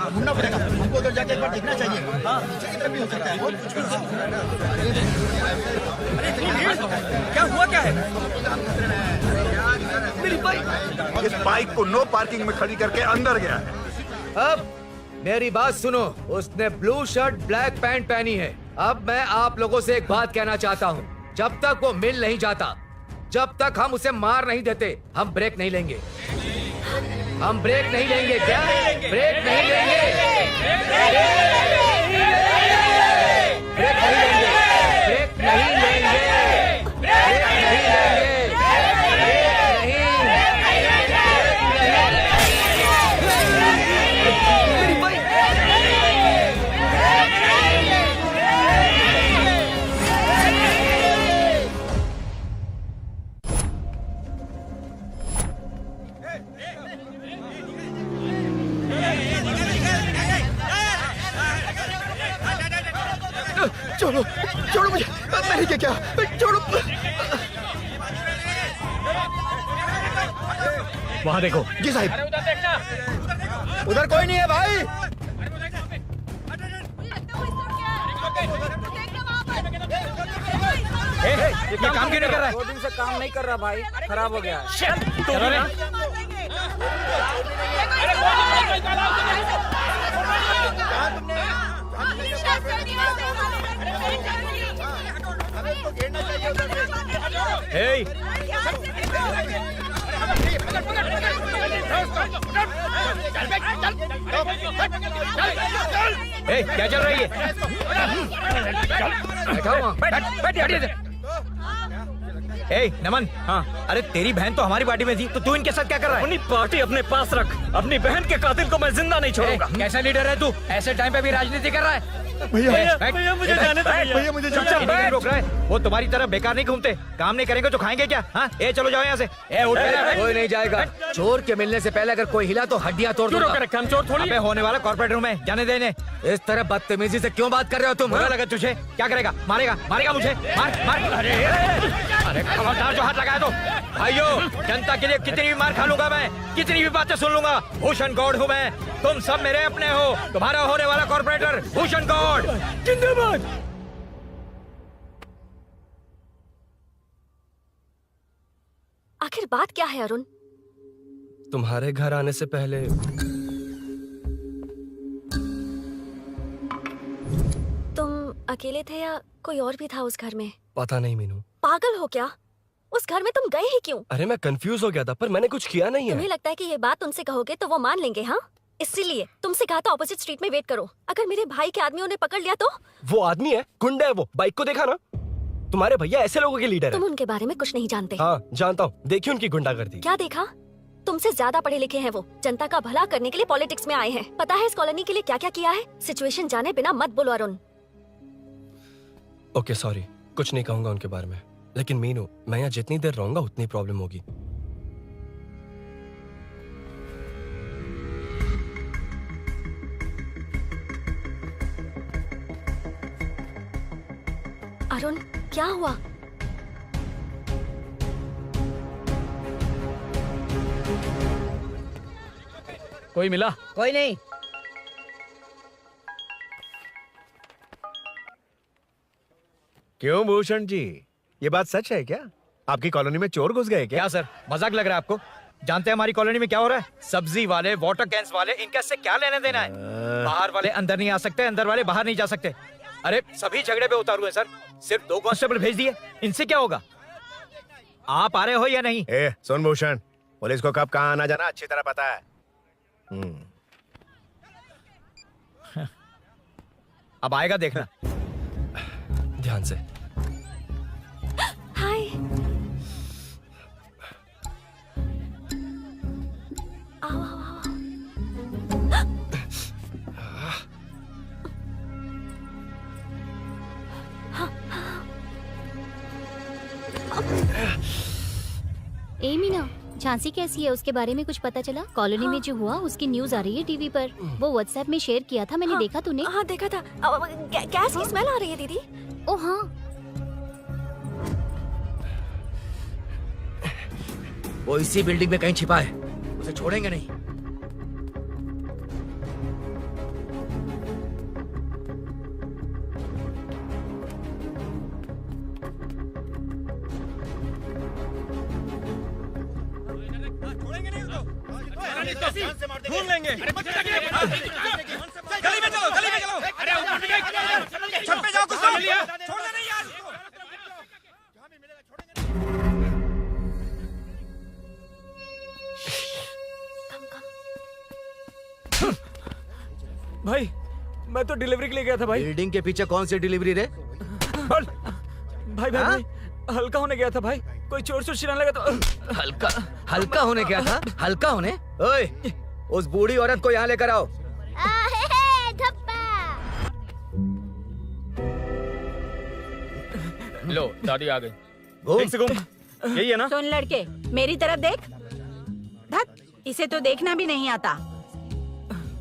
ढूंढना पड़ेगा हमको, उधर जाके एक बार देखना चाहिए। हाँ, किधर भी हो सकता है। क्या हुआ, क्या है? मेरी बाइक, इस बाइक को नो पार्किंग में खड़ी करके अंदर गया है। अब मेरी बात सुनो, उसने ब्लू शर्ट ब्लैक पैंट पहनी है। अब मैं आप लोगों से एक बात कहना चाहता हूँ, जब तक वो मिल नहीं जाता, जब तक हम उसे मार नहीं देते, हम ब्रेक नहीं लेंगे। हम ब्रेक नहीं लेंगे। क्या ब्रेक नहीं लेंगे? ब्रेक नहीं लेंगे। ब्रेक नहीं लेंगे। ब्रेक नहीं लेंगे। मेरी बाइक। छोड़ो, छोड़ो मुझे, मैंने क्या, छोड़ो। वहाँ देखो। जी साहब। उधर कोई नहीं है भाई। ये काम क्यों नहीं कर रहा है? 2 दिन से काम नहीं कर रहा भाई, खराब हो गया। चलो रे। Hey! Hey, क्या चल रही है? Hey, नमन। हाँ, अरे तेरी बहन तो हमारी पार्टी में थी, तो तू इनके साथ क्या कर रहा है? अपनी पार्टी अपने पास रख। अपनी बहन के कातिल को मैं जिंदा नहीं छोड़ूंगा। कैसा लीडर है तू? ऐसे टाइम पे भी राजनीति कर रहा है? भैया मुझे जाने दो भैया, मुझे चुपचाप रोक रहा है। वो तुम्हारी तरह बेकार नहीं घूमते, काम नहीं करेंगे तो खाएंगे क्या? हाँ, ए चलो जाओ यहाँ से। ए उठ के। कोई नहीं जाएगा। चोर के मिलने से पहले अगर कोई हिला तो हड्डियां तोड़ दूंगा। हम चोर थोड़ी। अबे होने वाला कॉर्पोरेट रूम है, जाने देने। इस तरह बदतमीजी से क्यों बात कर रहे हो तुम? बुरा लगा तुझे? क्या करेगा? मारेगा? मारेगा मुझे? मार मार। अरे खबरदार जो हाथ लगाया तो। भाइयों, जनता के लिए कितनी भी मार खा लूंगा मैं, कितनी भी बातें सुन लूंगा। भूषण गौड़ हूँ मैं, तुम सब मेरे अपने हो। तुम्हारा होने वाला कॉर्पोरेटर भूषण गौड़ जिंदाबाद। आखिर बात क्या है अरुण? तुम्हारे घर आने से पहले तुम अकेले थे या कोई और भी था उस घर में? पता नहीं मीनू। पागल हो क्या? उस घर में तुम गए ही क्यों? अरे मैं कंफ्यूज हो गया था, पर मैंने कुछ किया नहीं है। तुम्हें लगता है कि ये बात उनसे कहोगे तो वो मान लेंगे? हाँ, इसीलिए तुमसे कहा था ऑपोजिट स्ट्रीट में वेट करो। अगर मेरे भाई के आदमियों ने पकड़ लिया तो? वो आदमी है, गुंडा है वो। बाइक को देखा ना? तुम्हारे भैया ऐसे लोगों के लीडर तुम है। उनके बारे में कुछ नहीं जानते। हाँ जानता हूँ, देखिए उनकी गुंडागर्दी। क्या देखा? तुमसे ज्यादा पढ़े लिखे हैं वो। जनता का भला करने के लिए पॉलिटिक्स में आए हैं। पता है इस कॉलोनी के लिए क्या क्या किया है? सिचुएशन जाने बिना मत बोलो अरुण। ओके सॉरी, कुछ नहीं कहूंगा उनके बारे में। लेकिन मीनू, मैं यहाँ जितनी देर रहूंगा उतनी प्रॉब्लम होगी। अरुण, क्या हुआ? कोई मिला? कोई नहीं। क्यों भूषण जी, ये बात सच है क्या? आपकी कॉलोनी में चोर घुस गए क्या? सर मजाक लग रहा है आपको? जानते हैं हमारी कॉलोनी में क्या हो रहा है? सब्जी वाले, वाटर कैंस वाले, इनका इससे क्या लेना देना है? बाहर वाले अंदर नहीं आ सकते, अंदर वाले बाहर नहीं जा सकते। अरे सभी झगड़े पे उतारू है सर। सिर्फ 2 कांस्टेबल भेज दिए, इनसे क्या होगा? आप आ रहे हो या नहीं? सुन भूषण, पुलिस को कब कहाँ आना जाना अच्छी तरह पता है। अब आएगा देखना। ध्यान से। हाय। आओ आओ आओ। ए मीना, झांसी कैसी है? उसके बारे में कुछ पता चला? कॉलोनी में जो हुआ उसकी न्यूज आ रही है टीवी पर। वो व्हाट्सएप में शेयर किया था, मैंने देखा तूने? हाँ देखा था। गैस की स्मेल आ रही है दीदी। ओ हाँ, वो इसी बिल्डिंग में कहीं छिपा है, उसे छोड़ेंगे नहीं। ढूंढ लेंगे। गली में चलो, गली में चलो। अरे छत पे जाओ, कुछ छोड़ना नहीं यार। भाई मैं तो डिलीवरी के लिए गया था भाई। बिल्डिंग के पीछे कौन सी डिलीवरी रे? भाई भाई, भाई हल्का होने गया था भाई। कोई चोर चोर चिल्लाने लगा तो हल्का हल्का होने गया था? हल्का होने? ओए, उस बूढ़ी औरत को यहाँ लेकर आओ। लो दादी आ गई। ठीक से घूम। यही है ना? सुन लड़के, मेरी तरफ देख। धत, इसे तो देखना भी नहीं आता।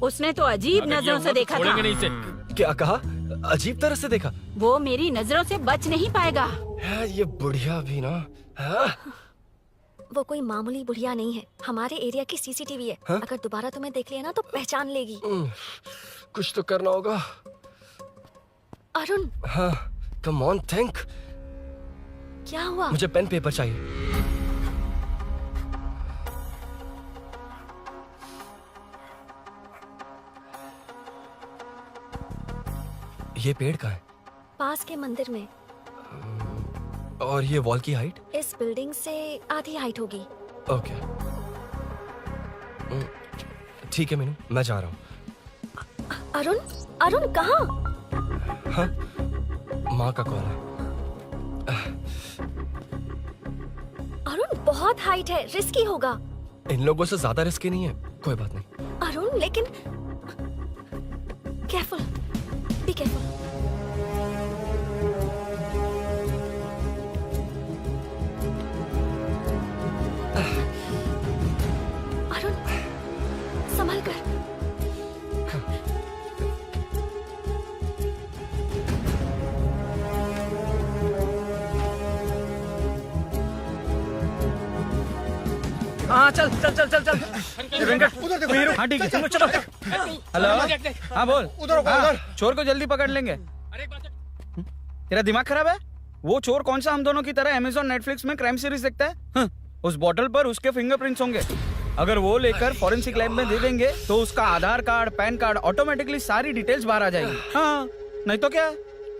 उसने तो अजीब नजरों से देखा था। नहीं इसे। क्या कहा? अजीब तरह से देखा? वो मेरी नजरों से बच नहीं पाएगा। ये बुढ़िया भी ना। वो कोई मामूली बुढ़िया नहीं है, हमारे एरिया की सीसीटीवी है। हाँ? अगर दोबारा तुम्हें देख लिया ना तो पहचान लेगी। कुछ तो करना होगा। अरुण, हाँ, कम ऑन थिंक। क्या हुआ? मुझे पेन पेपर चाहिए। ये पेड़ का है? पास के मंदिर में। और ये वॉल की हाइट? इस बिल्डिंग से आधी हाइट होगी। ओके, ठीक है मीनू, मैं जा रहा हूँ। अरुण, अरुण कहाँ? हाँ, माँ का कॉल है। अरुण बहुत हाइट है, रिस्की होगा। इन लोगों से ज्यादा रिस्की नहीं है, कोई बात नहीं। अरुण लेकिन केयरफुल, बी केयरफुल। अरुण संभल कर। हाँ चल चल चल चल चल। वेंकट उधर देखो हीरो। हाँ ठीक है, चलो चलो। हेलो, हाँ बोल। उधर उधर। चोर को जल्दी पकड़ लेंगे। तेरा दिमाग खराब है? वो चोर कौन सा हम दोनों की तरह अमेज़न नेटफ्लिक्स में क्राइम सीरीज देखता है? उस बॉटल पर उसके फिंगरप्रिंट्स होंगे। अगर वो लेकर फॉरेंसिक लैब में दे देंगे तो उसका आधार कार्ड, पैन कार्ड, ऑटोमेटिकली सारी डिटेल्स बाहर आ जाएगी। हाँ, नहीं तो क्या,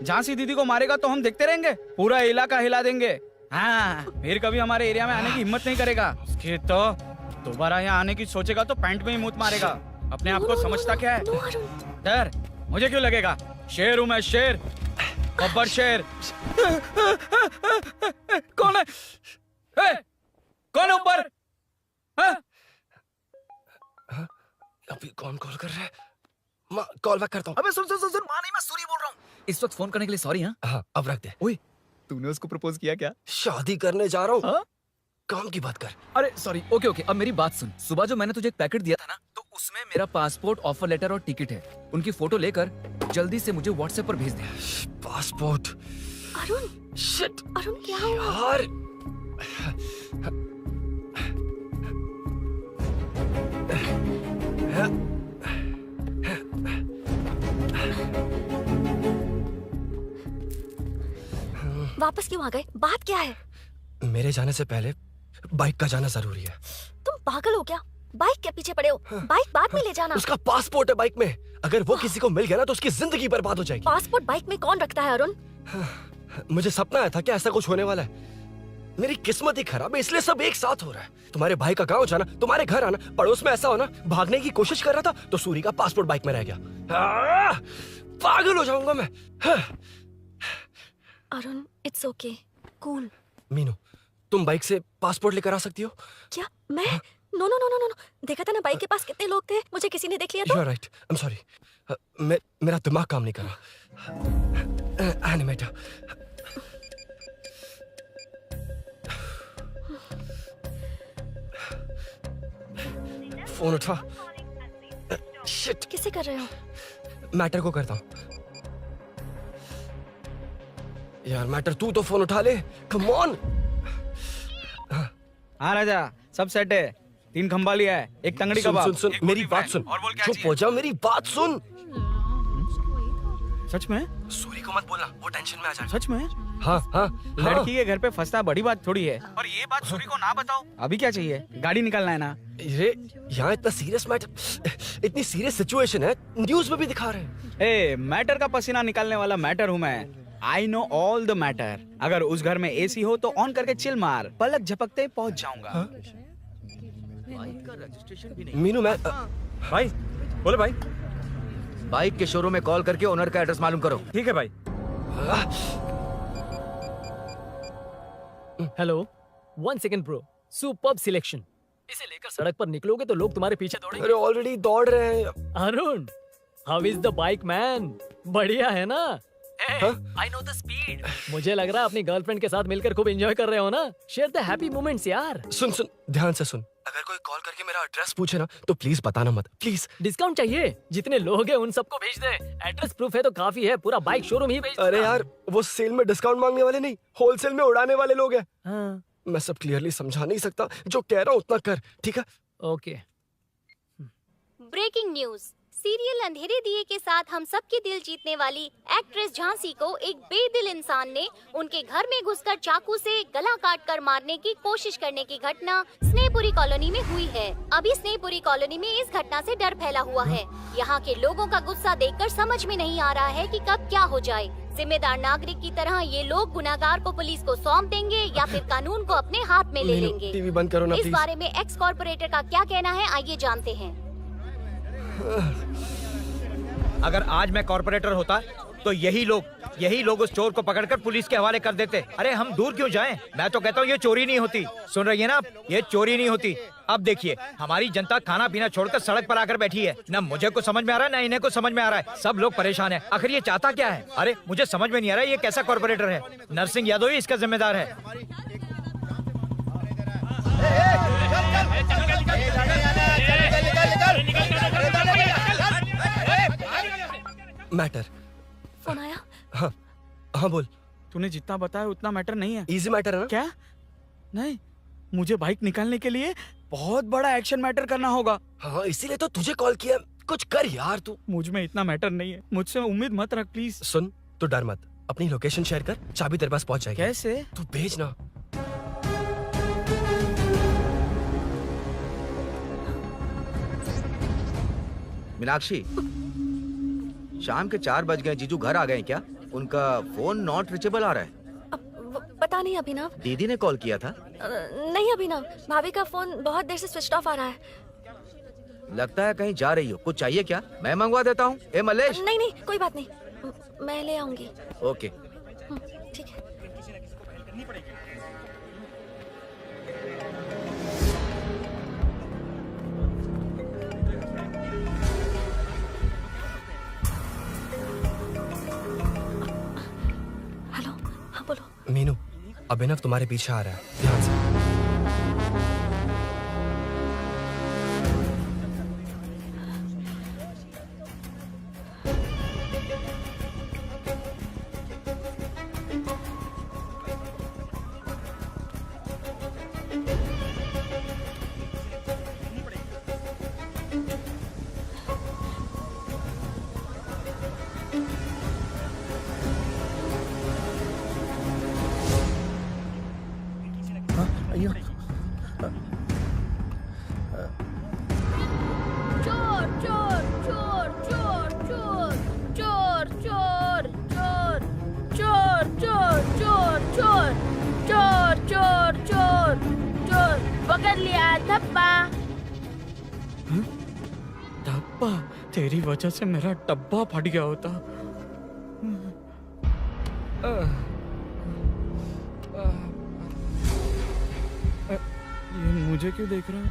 झांसी दीदी को मारेगा तो हम देखते रहेंगे, पूरा इलाका हिला देंगे। हाँ, फिर कभी हमारे एरिया में आने की हिम्मत नहीं करेगा। उसके तो दोबारा यहाँ आने की सोचेगा तो पैंट में ही मूत मारेगा। अपने आप को समझता क्या है? डर मुझे क्यों लगेगा? शेर हूँ मैं, शेर, गब्बर शेर। कौन है? कौन है ऊपर? अभी कौन कॉल कर रहा है? माँ, कॉल बैक करता हूँ। अबे सुन सुन सुन सुन, माँ नहीं, मैं सूरी बोल रहा हूँ। इस वक्त फोन करने के लिए सॉरी। हाँ, अब रख दे। ओए, तूने उसको प्रपोज किया क्या? शादी करने जा रहा हूँ। काम की बात कर। अरे सॉरी, ओके ओके, अब मेरी बात सुन। सुबह जो मैंने तुझे एक पैकेट दिया था ना, तो उसमें मेरा पासपोर्ट, ऑफर लेटर और टिकट है। उनकी फोटो लेकर जल्दी से मुझे व्हाट्सएप पर भेज दे। पासपोर्ट? अरुण, शिट, अरुण क्या हुआ? यार, वापस क्यों आ गए? बात क्या है? मेरे जाने से पहले बाइक का जाना जरूरी है। तुम पागल हो क्या? बाइक के पीछे पड़े हो? बाइक बाद में ले जाना। उसका पासपोर्ट है बाइक में, अगर वो किसी को मिल गया ना तो उसकी जिंदगी बर्बाद हो जाएगी। पासपोर्ट बाइक में कौन रखता है अरुण? मुझे सपना आया था कि ऐसा कुछ होने वाला है। मेरी किस्मत ही खराब है, इसलिए सब एक साथ हो रहा है। तुम्हारे भाई का गांव जाना, तुम्हारे घर आना, पड़ोस में ऐसा होना। भागने की कोशिश कर रहा था तो सूरी का पासपोर्ट बाइक में रह गया। पागल हो जाऊंगा मैं। Arun, it's okay, cool. Meenu, तुम बाइक से पासपोर्ट लेकर आ सकती हो? क्या मैं? No no no no no, देखा था ना बाइक के पास कितने लोग थे, मुझे किसी ने देख लिया तो। You are right. I'm sorry. मेरा दिमाग काम नहीं कर रहा। एनिमेटर। फोन उठा। शिट। किसे कर रहे हो? मैटर को करता हूँ। यार मैटर, तू तो फोन उठा ले। Come on. हाँ राजा, सब सेट है। 3 खंबा लिया है, एक तंगड़ी सुन, कबाब। सुन, सुन, मेरी बात सुन। चुप हो जा, मेरी बात सुन। सच में? सूरी को मत बोलना, वो टेंशन में आ जाएगा। सच में? हाँ हाँ। लड़की के घर पे फंसना बड़ी बात थोड़ी है। और ये बात सूरी को ना बताओ। अभी क्या चाहिए? गाड़ी निकालना है ना? ये यहाँ इतना सीरियस मैटर, इतनी सीरियस सिचुएशन है, न्यूज में भी दिखा रहे हैं। ए, मैटर का पसीना निकालने वाला मैटर हूँ मैं। I know all the matter. अगर उस घर में एसी हो तो ऑन करके चिल मार, पलक झपकते ही पहुंच जाऊंगा। मीनू, मैं भाई बोले भाई। बाइक के शोरूम में कॉल करके ओनर का एड्रेस मालूम करो। ठीक है भाई। Hello, 1 second bro, superb selection. इसे लेकर सड़क पर निकलोगे तो लोग तुम्हारे पीछे दौड़ेंगे। अरे ऑलरेडी दौड़ रहे हैं। Arun, how is the bike man? बढ़िया है ना? I know the speed. मुझे लग रहा है अपनी गर्लफ्रेंड के साथ मिलकर खूब एंजॉय कर रहे हो ना? शेयर द हैप्पी मोमेंट्स यार। सुन सुन, ध्यान से सुन। अगर कोई कॉल करके मेरा एड्रेस पूछे ना तो प्लीज बताना मत, प्लीज। डिस्काउंट चाहिए? जितने लोग हैं उन सबको भेज दे। एड्रेस प्रूफ है तो काफी है, पूरा बाइक शोरूम ही भेज। अरे यार, वो सेल में डिस्काउंट मांगने वाले नहीं, होलसेल में उड़ाने वाले लोग हैं। हाँ। मैं सब क्लियरली समझा नहीं सकता, जो कह रहा हूँ उतना कर, ठीक है? ओके। Breaking news. सीरियल अंधेरे दिए के साथ हम सबके दिल जीतने वाली एक्ट्रेस झांसी को एक बेदिल इंसान ने उनके घर में घुसकर चाकू से गला काटकर मारने की कोशिश करने की घटना स्नेहपुरी कॉलोनी में हुई है। अभी स्नेहपुरी कॉलोनी में इस घटना से डर फैला हुआ है। यहाँ के लोगों का गुस्सा देखकर समझ में नहीं आ रहा है कि कब क्या हो जाए। जिम्मेदार नागरिक की तरह ये लोग गुनाहगार को पुलिस को सौंप देंगे या फिर कानून को अपने हाथ में ले लेंगे। टीवी बंद करो ना इस प्लीज। बारे में एक्स कॉर्पोरेटर का क्या कहना है, आइए जानते हैं। अगर आज मैं कॉर्पोरेटर होता तो यही लोग उस चोर को पकड़कर पुलिस के हवाले कर देते। अरे हम दूर क्यों जाएं? मैं तो कहता हूँ ये चोरी नहीं होती। सुन रही है ना आप? ये चोरी नहीं होती। अब देखिए, हमारी जनता खाना पीना छोड़कर सड़क पर आकर बैठी है। ना मुझे कुछ समझ में आ रहा है, ना इन्हें कुछ समझ में आ रहा है। सब लोग परेशान हैं। आखिर ये चाहता क्या है? अरे मुझे समझ में नहीं आ रहा है, ये कैसा कॉर्पोरेटर है? नरसिंह यादव ही इसका जिम्मेदार है। मैटर। फोन आया? हाँ हाँ बोल। तूने जितना बताया उतना मैटर नहीं है। इजी मैटर है ना? क्या? नहीं, मुझे बाइक निकालने के लिए बहुत बड़ा एक्शन मैटर करना होगा। हाँ, इसीलिए तो तुझे कॉल किया। कुछ कर यार तू। मुझ में इतना मैटर नहीं है, मुझसे उम्मीद मत रख प्लीज। सुन, तू डर मत, अपनी लोकेशन शेयर कर, चाबी तेरे पास पहुंच जाएगी। कैसे? तू भेज ना। मीनाक्षी, शाम के 4 बज गए, जीजू घर आ गए क्या? उनका फोन नॉट रीचेबल आ रहा है। पता नहीं अभिनव। दीदी ने कॉल किया था? नहीं अभिनव, भाभी का फोन बहुत देर से स्विच ऑफ आ रहा है। लगता है कहीं जा रही हो। कुछ चाहिए क्या? मैं मंगवा देता हूँ। ए मलेश। नहीं नहीं, कोई बात नहीं, मैं ले आऊंगी। ओके ठीक है। हेलो, हाँ बोलो। मीनू, अभिनव तुम्हारे पीछे आ रहा है, ध्यान से। अयो चोर चोर चोर चोर चोर चोर चोर चोर चोर चोर चोर चोर चोर चोर चोर चोर पकड़ लिया धप्पा। डब्बा, तेरी वजह से मेरा डब्बा फट गया होता। ये मुझे क्यों देख रहा है?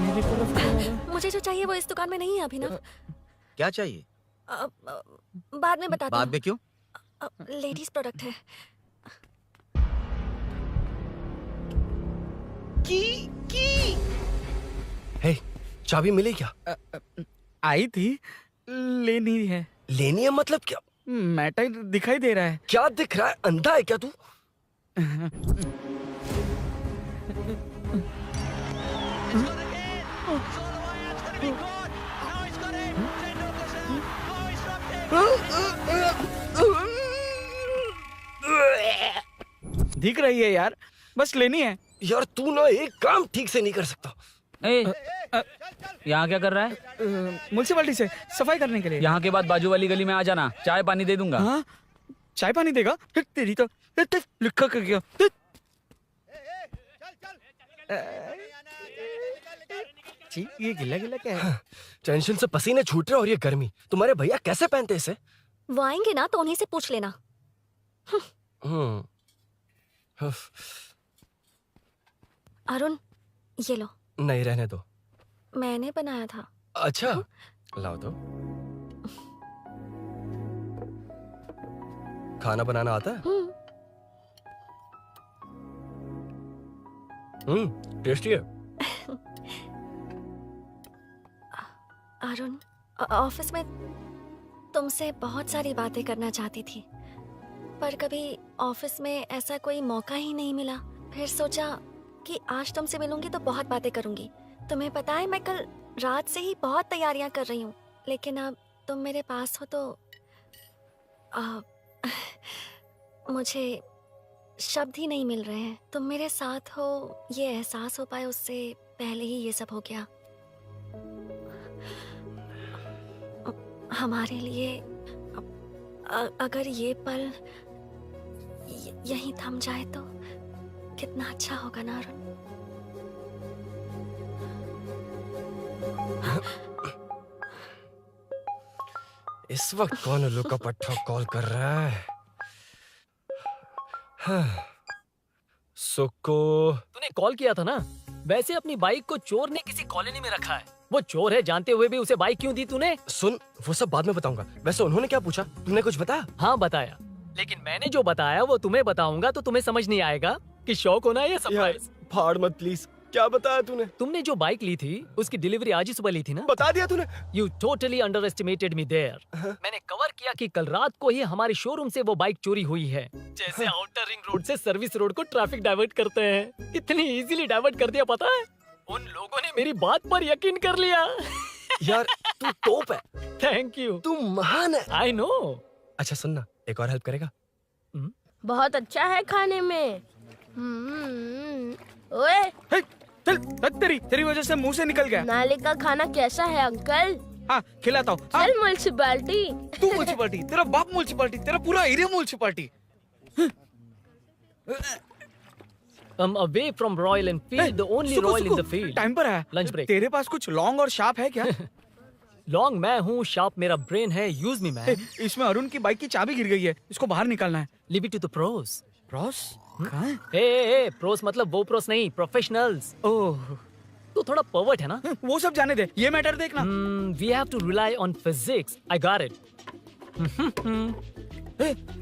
मेरी तरफ क्यों आ रहा है? मुझे जो चाहिए वो इस दुकान में नहीं है अभिनव। क्या चाहिए? बाद में बताती बाद में क्यों? लेडीज प्रोडक्ट है। हे, चाबी मिली क्या? आई थी, लेनी है। लेनी है मतलब क्या? मैटर दिखाई दे रहा है। क्या दिख रहा है? अंधा है क्या तू? दिख रही है यार, बस लेनी है। यार तू ना एक काम ठीक से नहीं कर सकता। यहाँ क्या कर रहा है? म्युनिसिपैलिटी से सफाई करने के लिए। यहाँ के बाद बाजू वाली गली में आ जाना, चाय पानी दे दूंगा। हाँ? चाय पानी देगा? तेरी तो लिखा कर गया। ये गिला गिला क्या है? टेंशन से पसीने छूट रहे और ये गर्मी। तुम्हारे भैया कैसे पहनते इसे? वो आएंगे ना तो उन्हीं से पूछ लेना। अरुण, ये लो। नहीं, रहने दो। मैंने बनाया था। अच्छा, लाओ तो। खाना बनाना आता है? टेस्टी है। अरुण, ऑफिस में तुमसे बहुत सारी बातें करना चाहती थी, पर कभी ऑफिस में ऐसा कोई मौका ही नहीं मिला। फिर सोचा कि आज तुमसे मिलूंगी तो बहुत बातें करूंगी। तुम्हें पता है मैं कल रात से ही बहुत तैयारियां कर रही हूँ, लेकिन अब तुम मेरे पास हो तो मुझे शब्द ही नहीं मिल रहे हैं। तुम मेरे साथ हो ये एहसास हो पाए उससे पहले ही ये सब हो गया। हमारे लिए अगर ये पल यहीं थम जाए तो कितना अच्छा होगा ना अरुण। इस वक्त कौन उल्लू का पट्टा कॉल कर रहा है? सुक्को, तूने कॉल किया था ना? वैसे अपनी बाइक को चोर ने किसी कॉलोनी में रखा है। वो चोर है जानते हुए भी उसे बाइक क्यों दी तूने? सुन, वो सब बाद में बताऊंगा। वैसे उन्होंने क्या पूछा? तुमने कुछ बताया? हाँ बताया, लेकिन मैंने जो बताया वो तुम्हें बताऊंगा तो तुम्हें समझ नहीं आएगा कि शौक होना या सरप्राइज। फाड़ मत प्लीज। क्या बताया तूने? तुमने जो बाइक ली थी उसकी डिलीवरी आज ही सुबह ली थी ना? बता दिया तूने? You totally underestimated me there. मैंने कवर किया कि कल रात को ही हमारे शोरूम से वो बाइक चोरी हुई है। जैसे आउटर रिंग रोड से सर्विस रोड को ट्रैफिक डाइवर्ट करते हैं, इतनी इजीली डाइवर्ट कर दिया। पता है, उन लोगों ने मेरी बात पर यकीन कर लिया। यार तू टॉप है। Thank you. तू महान है। I know. अच्छा सुनना, एक और हेल्प करेगा? बहुत अच्छा है खाने में। ओए, तेरी वजह से मुंह से निकल गया। नाले का खाना कैसा है अंकल? हाँ, खिलाता हूँ। चल म्युनिसिपैलिटी। तू म्युनिसिपैलिटी, तेरा बाप म्युनिसिपैलिटी, तेरा पूरा area municipality. I'm away from Royal Enfield, the only Royal in the field. Time पर है। Lunch break. तेरे पास कुछ लॉन्ग और शार्प है क्या? लॉन्ग मैं हूँ, शार्प मेरा ब्रेन है। Use me man. इसमें अरुण की बाइक की चाबी गिर गई है, इसको बाहर निकालना है। Leave it to the pros. Pros? कहाँ है? ए, प्रोस मतलब वो प्रोस नहीं, प्रोफेशनल्स। ओह, तू थोड़ा पर्वर्ट है ना? वो सब जाने दे, ये मैटर देखना। We have to rely on physics. I got it.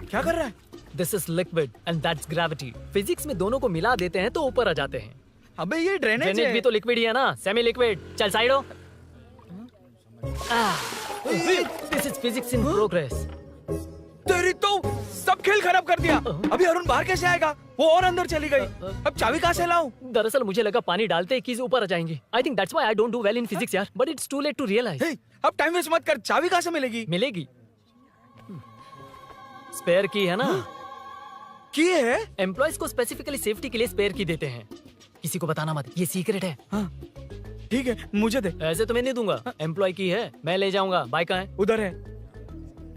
क्या कर रहा है? This is liquid and that's gravity. Physics में दोनों को मिला देते हैं तो ऊपर आ जाते हैं। अबे ये ड्रेनेज है। भी तो लिक्विड ही है ना, सेमी लिक्विड। चल साइड हो। This is physics in progress. तेरी तो सब खेल खराब कर दिया। अभी अरुण बाहर कैसे आएगा? वो और अंदर चली गई। अब चाबी कहाँ से लाऊं? दरअसल मुझे लगा पानी डालते ही कीज ऊपर आ जाएंगी। I think that's why I don't do well in physics यार। But it's too late to realize. अब टाइम वेस्ट मत कर, चाबी कहाँ से मिलेगी? मिलेगी। स्पेयर की है ना? की है? एम्प्लॉयज को स्पेसिफिकली सेफ्टी के लिए स्पेयर की देते हैं। किसी को बताना मत, ये सीक्रेट है। ठीक है, मुझे दे। ऐसे तो मैं नहीं दूंगा। एम्प्लॉय की है, मैं ले जाऊंगा। बाइक कहाँ है? उधर है।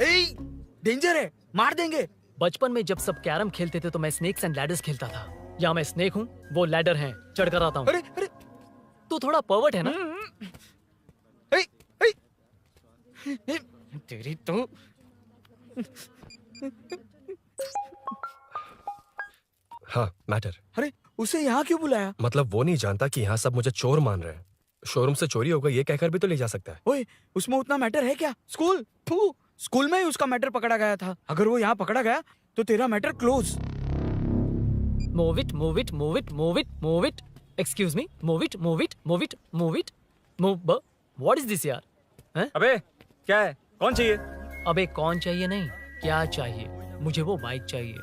ए, डेंजर है, मार देंगे। बचपन में जब सब कैरम खेलते थे तो मैं स्नेक्स एंड लैडर्स खेलता था। यहाँ मैं स्नेक हूँ, वो लैडर है। चढ़ कर आता हूँ। अरे अरे, तू थोड़ा पर्वर्ट है ना? तेरी तो हाँ, मैटर। अरे उसे यहाँ क्यों बुलाया? मतलब वो नहीं जानता कि यहाँ सब मुझे चोर मान रहे हैं। शोरूम से चोरी होगा ये कहकर भी तो ले जा सकता है। ओए, उसमें उतना मैटर है क्या? स्कूल में ही उसका मैटर पकड़ा गया था। अगर वो यहाँ पकड़ा गया तो तेरा matter close. Move it, move it, move it, move it, move it. Excuse me, move it, move it, move it, move it, move. What is this यार? हैं? अबे क्या है? कौन चाहिए? अबे कौन चाहिए नहीं, क्या चाहिए? मुझे वो बाइक चाहिए।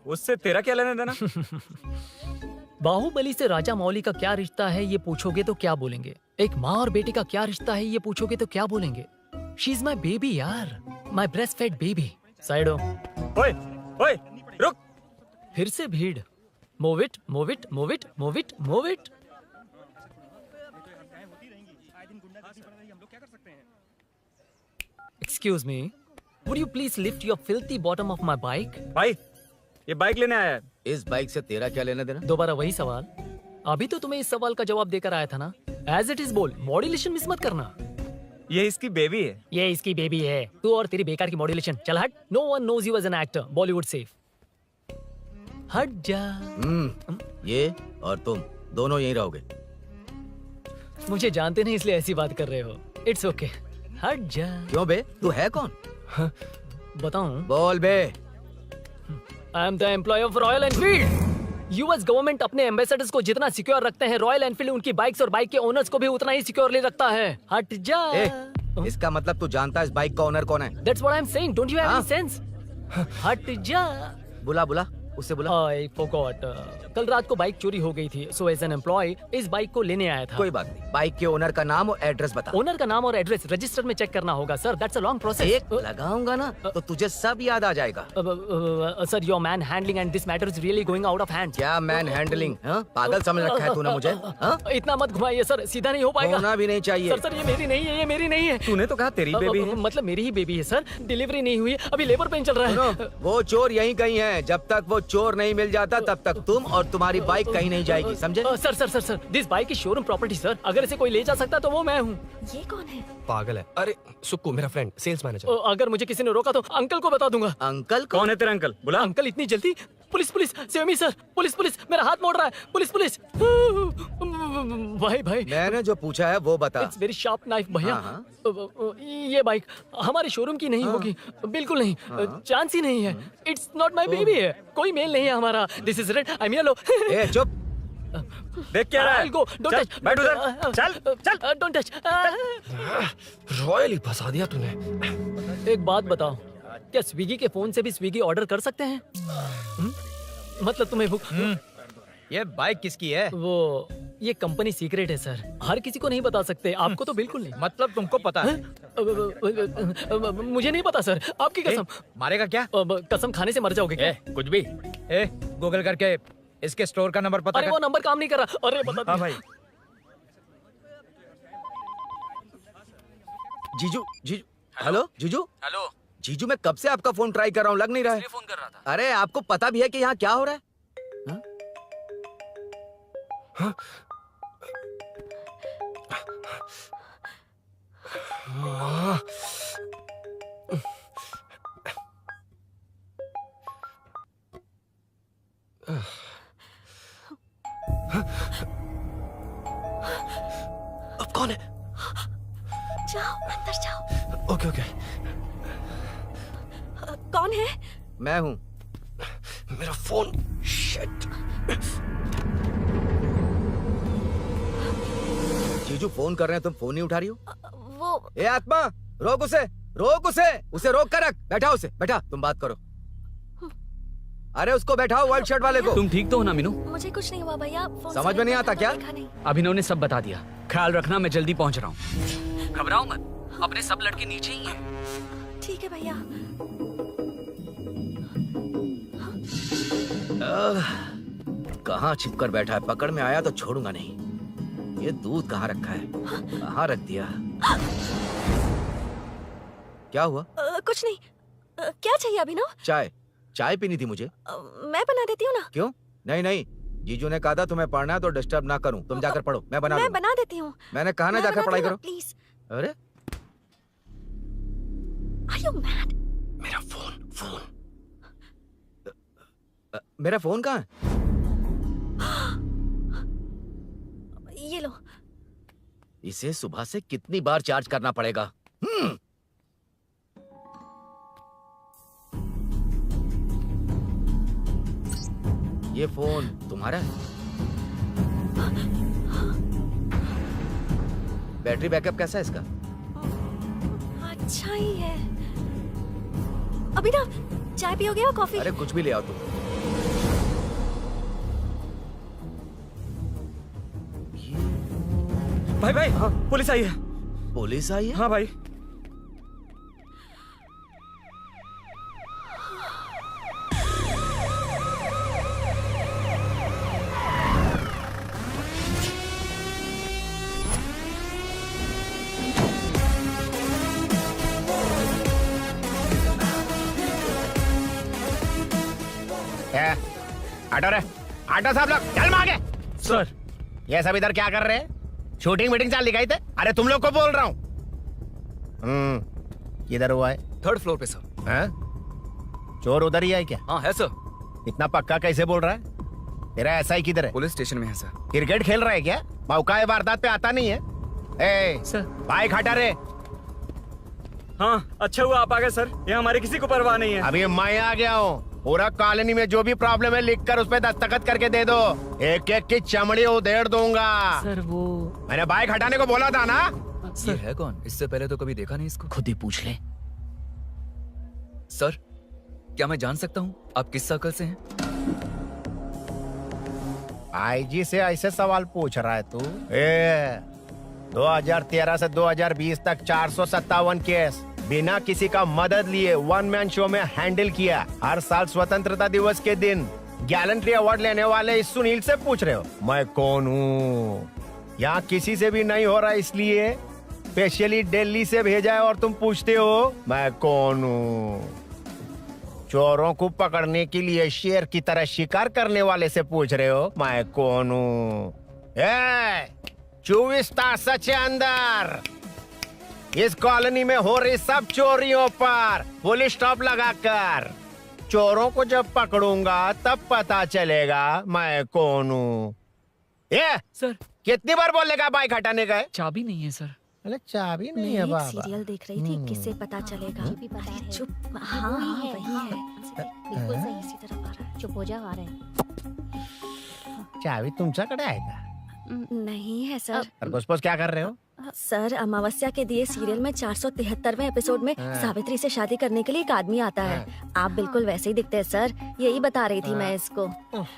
उससे तेरा क्या लेना देना? बाहुबली से राजा मौली का क्या रिश्ता है ये पूछोगे तो क्या बोलेंगे? एक माँ और बेटे का क्या रिश्ता है ये पूछोगे तो क्या बोलेंगे? शी इज माई बेबी यार, my breast fed baby. Side हो। ओए, ओए, रुक। फिर से भीड़। Move it, move it, move it, move it, move it. Excuse me, would you please lift your filthy bottom of my bike? भाई, ये बाइक लेने आया है। इस बाइक से तेरा क्या लेना देना? दोबारा वही सवाल। अभी तो तुम्हें इस सवाल का जवाब देकर आया था ना। एज इट इज बोल, मॉड्यूलेशन मिस मत करना। ये इसकी बेबी है। ये इसकी बेबी है। तू और तेरी बेकार की मॉड्यूलेशन। चल हट। No one knows you as an actor. Bollywood safe. हट जा। ये और तुम दोनों यहीं रहोगे। मुझे जानते नहीं इसलिए ऐसी बात कर रहे हो। It's okay. हट जा। क्यों बे? तू है कौन? बताऊं? बोल बे। I am the employee of Royal Enfield. US government अपने एम्बेसडर्स को जितना सिक्योर रखते हैं, रॉयल एनफील्ड उनकी बाइक्स और बाइक के ओनर्स को भी उतना ही सिक्योरली रखता है। हट जा। इसका मतलब तू जानता है इस बाइक का ओनर कौन है? That's what I'm saying. Don't you have any sense? हट जा। बुला बुला, उससे बुला। I forgot. कल रात को बाइक चोरी हो गई थी, so as an employee इस बाइक को लेने आया था। कोई बात नहीं, बाइक के ओनर का नाम और एड्रेस बता। ओनर का नाम और एड्रेस रजिस्टर में चेक करना होगा sir. That's a long process. एक लगाऊंगा ना तो तुझे सब याद आ जाएगा। Sir your man handling and this matter is really going out of hand. क्या मैन हैंडलिंग? पागल समझ रखा है तूने मुझे? इतना मत घुमाइए सर, सीधा नहीं हो पाएगा। होना भी नहीं चाहिए। सर ये मेरी नहीं है, ये मेरी नहीं है। तूने तो कहा तेरी बेबी है। मतलब मेरी ही बेबी है सर। डिलीवरी नहीं हुई, अभी लेबर पेन चल रहा है। वो चोर यहीं कहीं है। जब तक वो चोर नहीं मिल जाता तब तक तुम और तुम्हारी बाइक कहीं नहीं जाएगी, समझे? Sir sir sir sir, this bike is showroom property sir. अगर इसे कोई ले जा सकता तो वो मैं हूँ। ये कौन है? पागल है। अरे सुक्कू, मेरा फ्रेंड, सेल्स मैनेजर। अगर मुझे किसी ने रोका तो अंकल को बता दूंगा। अंकल? कौन है तेरा अंकल? बुला। अंकल इतनी जल्दी? Police police, save me sir. Police police, मेरा हाथ मोड़ रहा है। Police police. भाई भाई, मैंने जो पूछा है वो बता। इट्स वेरी शार्प नाइफ भैया। ये बाइक हमारे शोरूम की नहीं होगी, बिल्कुल नहीं। चांस ही नहीं है। इट्स नॉट माय बेबी है, कोई मेल नहीं है हमारा। This is red, I am yellow. ए चुप। देख क्या रहा है? Go, don't touch. बैठ उधर। चल चल, डोंट टच। रॉयल ही फंसा दिया तूने। एक बात बताओ, क्या स्विगी के फोन से भी स्विगी ऑर्डर कर सकते हैं? मतलब तुम्हें भूख? ये बाइक किसकी है? वो ये कंपनी सीक्रेट है सर, हर किसी को नहीं बता सकते। आपको तो बिल्कुल नहीं। मतलब तुमको पता है? मुझे नहीं पता सर, आपकी कसम। मारेगा क्या? कसम खाने से मर जाओगे क्या? कुछ भी। गूगल करके इसके स्टोर का नंबर पता अरे कर। वो नंबर काम नहीं कर रहा। अरे बता। हाँ भाई। जीजू, जीजू, हेलो जीजू। हेलो जीजू, मैं कब से आपका फोन ट्राई कर रहा हूँ, लग नहीं रहा है। फोन कर रहा था। अरे आपको पता भी है कि यहाँ क्या हो रहा है? अब कौन है? जाओ अंदर जाओ। Okay okay. कौन है? मैं हूँ। मेरा फोन। शिट। जीजू फोन कर रहे हैं, तुम फोन नहीं उठा रही हो? वो ए आत्मा, रोक उसे, रोक उसे रोक कर रख। बैठा उसे, बैठा, तुम बात करो। अरे उसको बैठाओ, व्हाइट शर्ट वाले को। तुम ठीक तो हो ना मीनू? मुझे कुछ नहीं हुआ भैया। समझ में नहीं आता क्या? अभिनव ने सब बता दिया। ख्याल रखना, मैं जल्दी पहुंच रहा हूँ। घबराओ मत, अपने सब लड़के नीचे ही हैं। ठीक है भैया। कहाँ छिप कर बैठा है? पकड़ में आया तो छोड़ूंगा नहीं। ये दूध कहाँ रखा है? कहाँ रख दिया? क्या हुआ? कुछ नहीं। क्या चाहिए अभिनव? चाय। चाय पीनी थी मुझे। मैं बना देती हूँ ना। क्यों? नहीं नहीं, जीजू ने कहा था तुम्हें पढ़ना है तो डिस्टर्ब ना करूं। तुम जाकर पढ़ो, मैं बना दूंगा। बना देती हूँ। मैंने कहा ना जाकर पढ़ाई करो। प्लीज। अरे Are you mad? मेरा फोन मेरा फोन कहाँ है? ये लो। इसे सुबह से कितनी बार चार्ज करना पड़ेगा? ये फोन तुम्हारा है? बैटरी बैकअप कैसा है इसका? अच्छा ही है। अभिनव, चाय पियोगे या कॉफी? अरे कुछ भी ले आओ तुम। भाई भाई, हाँ, पुलिस आई है। पुलिस आई है? हाँ भाई। ऑटो रे, ऑटो साहब लोग चल आगे। सर, ये सब इधर क्या कर रहे हैं? शूटिंग मीटिंग चाल दिखाई थे? अरे तुम लोग को बोल रहा हूँ। किधर हुआ है? 3rd फ्लोर पे सर। हैं? चोर उधर ही है क्या? हाँ है सर। इतना पक्का कैसे बोल रहा है? तेरा एसआई किधर है? पुलिस स्टेशन में है सर। क्रिकेट खेल रहा है क्या? मौका है वारदात पे आता नहीं है? ए सर, बाइक हटा रे। हाँ, अच्छा हुआ आप आ गए सर। ये हमारे किसी को परवाह नहीं है। अभी मैं आ गया हूँ। पूरा कॉलोनी में जो भी प्रॉब्लम है लिख कर उस पे दस्तखत करके दे दो। एक एक की चमड़ी उधेड़ दूंगा। सर वो मैंने बाइक हटाने को बोला था ना? ये है कौन? इससे पहले तो कभी देखा नहीं इसको। खुद ही पूछ ले। सर, क्या मैं जान सकता हूँ आप किस सर्कल से हैं? आईजी से ऐसे सवाल पूछ रहा है तू? 2013 से 2020 तक 457 केस बिना किसी का मदद लिए 1 मैन शो में हैंडल किया। हर साल स्वतंत्रता दिवस के दिन गैलेंट्री अवार्ड लेने वाले इस सुनील से पूछ रहे हो मैं कौन हूँ? यहाँ किसी से भी नहीं हो रहा, इसलिए स्पेशली दिल्ली से भेजा है और तुम पूछते हो मैं कौन हूँ? चोरों को पकड़ने के लिए शेर की तरह शिकार करने वाले से पूछ रहे हो मैं कौन हूँ? 24 तास से अंदर इस कॉलोनी में हो रही सब चोरियों पर पुलिस स्टॉप लगाकर चोरों को जब पकड़ूंगा तब पता चलेगा मैं कौन हूँ। ये सर, कितनी बार बोलेगा बाइक हटाने का है? चाबी नहीं है सर। अरे चाबी मैं नहीं है एक बाबा। सीरियल देख रही थी, किससे पता चलेगा? अरे चुप। हाँ वही है। बिल्कुल सही। इसी तरफ आ रहा है। चुप हो जा, आ रहे हैं। चाबी तुमच्याकडे आहे का? नहीं है सर। और घुसपौस क्या कर रहे हो? सर, अमावस्या के दिए सीरियल में 473वें एपिसोड में सावित्री से शादी करने के लिए एक आदमी आता है। आप बिल्कुल वैसे ही दिखते हैं सर। यही बता रही थी मैं इसको।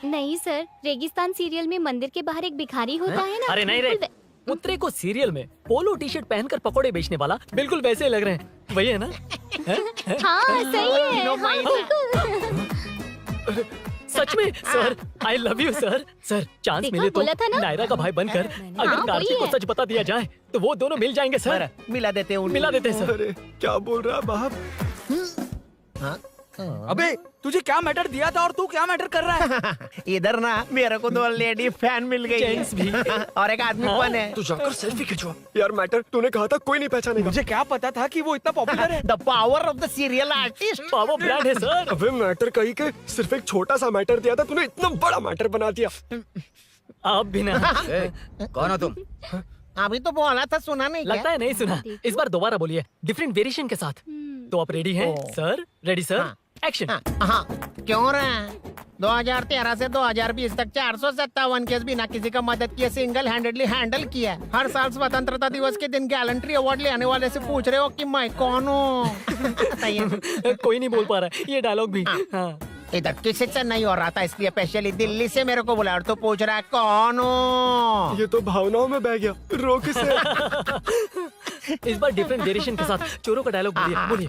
नहीं सर, रेगिस्तान सीरियल में मंदिर के बाहर एक भिखारी होता है ना। अरे नहीं रे, पुत्रे को सीरियल में पोलो टी शर्ट पहनकर पकोड़े बेचने वाला बिल्कुल वैसे लग रहे हैं। वही है ना? हाँ सही है। हाँ, बिल्कुल। सच में sir, I love you sir. Sir, chance देखा, मिले तो बोला था ना? नायरा का भाई बनकर अगर हाँ, कार्तिक वही को है। सच बता दिया जाए तो वो दोनों मिल जाएंगे सर। मिला देते हैं मिला देते हैं सर। क्या बोल रहा है बाप? अबे तुझे क्या मैटर दिया था और तू क्या मैटर कर रहा है? इधर ना मेरे को 2 लेडी फैन मिल गई जेंट्स भी। और एक आदमी फन है। तू जाकर सेल्फी खिंचवा। यार मैटर तूने कहा था कोई नहीं पहचानेगा। मुझे क्या पता था कि वो इतना पॉपुलर है। The power of the serial artist. Power brand है सर। अबे मैटर कही के सिर्फ एक छोटा सा मैटर दिया था, तूने इतना बड़ा मैटर बना दिया। आप भी ना। कौन हो तुम? अभी तो बोला था, सुना नहीं लगता है नहीं सुना। इस बार दोबारा बोलिए, डिफरेंट वेरिएशन के साथ। तो आप रेडी हैं सर? Ready sir? एक्शन। हाँ, क्यों रहा? 2013 से 2020 तक 457 केस बिना किसी का मदद किए सिंगल हैंडेडली हैंडल किया। हर साल स्वतंत्रता दिवस के दिन गैलेंट्री अवार्ड लेने वाले से पूछ रहे हो कि मैं कौन हूँ? कोई नहीं बोल पा रहा है ये डायलॉग भी। हाँ। इधर किसी से नहीं हो रहा था, इसलिए स्पेशली दिल्ली से मेरे को बुलाया और तो पूछ रहा है कौन हूँ? ये तो भावनाओं में बह गया। रोक इसे। इस बार डिफरेंट वेरिएशन के साथ चोरों का डायलॉग बोलिए बोलिए।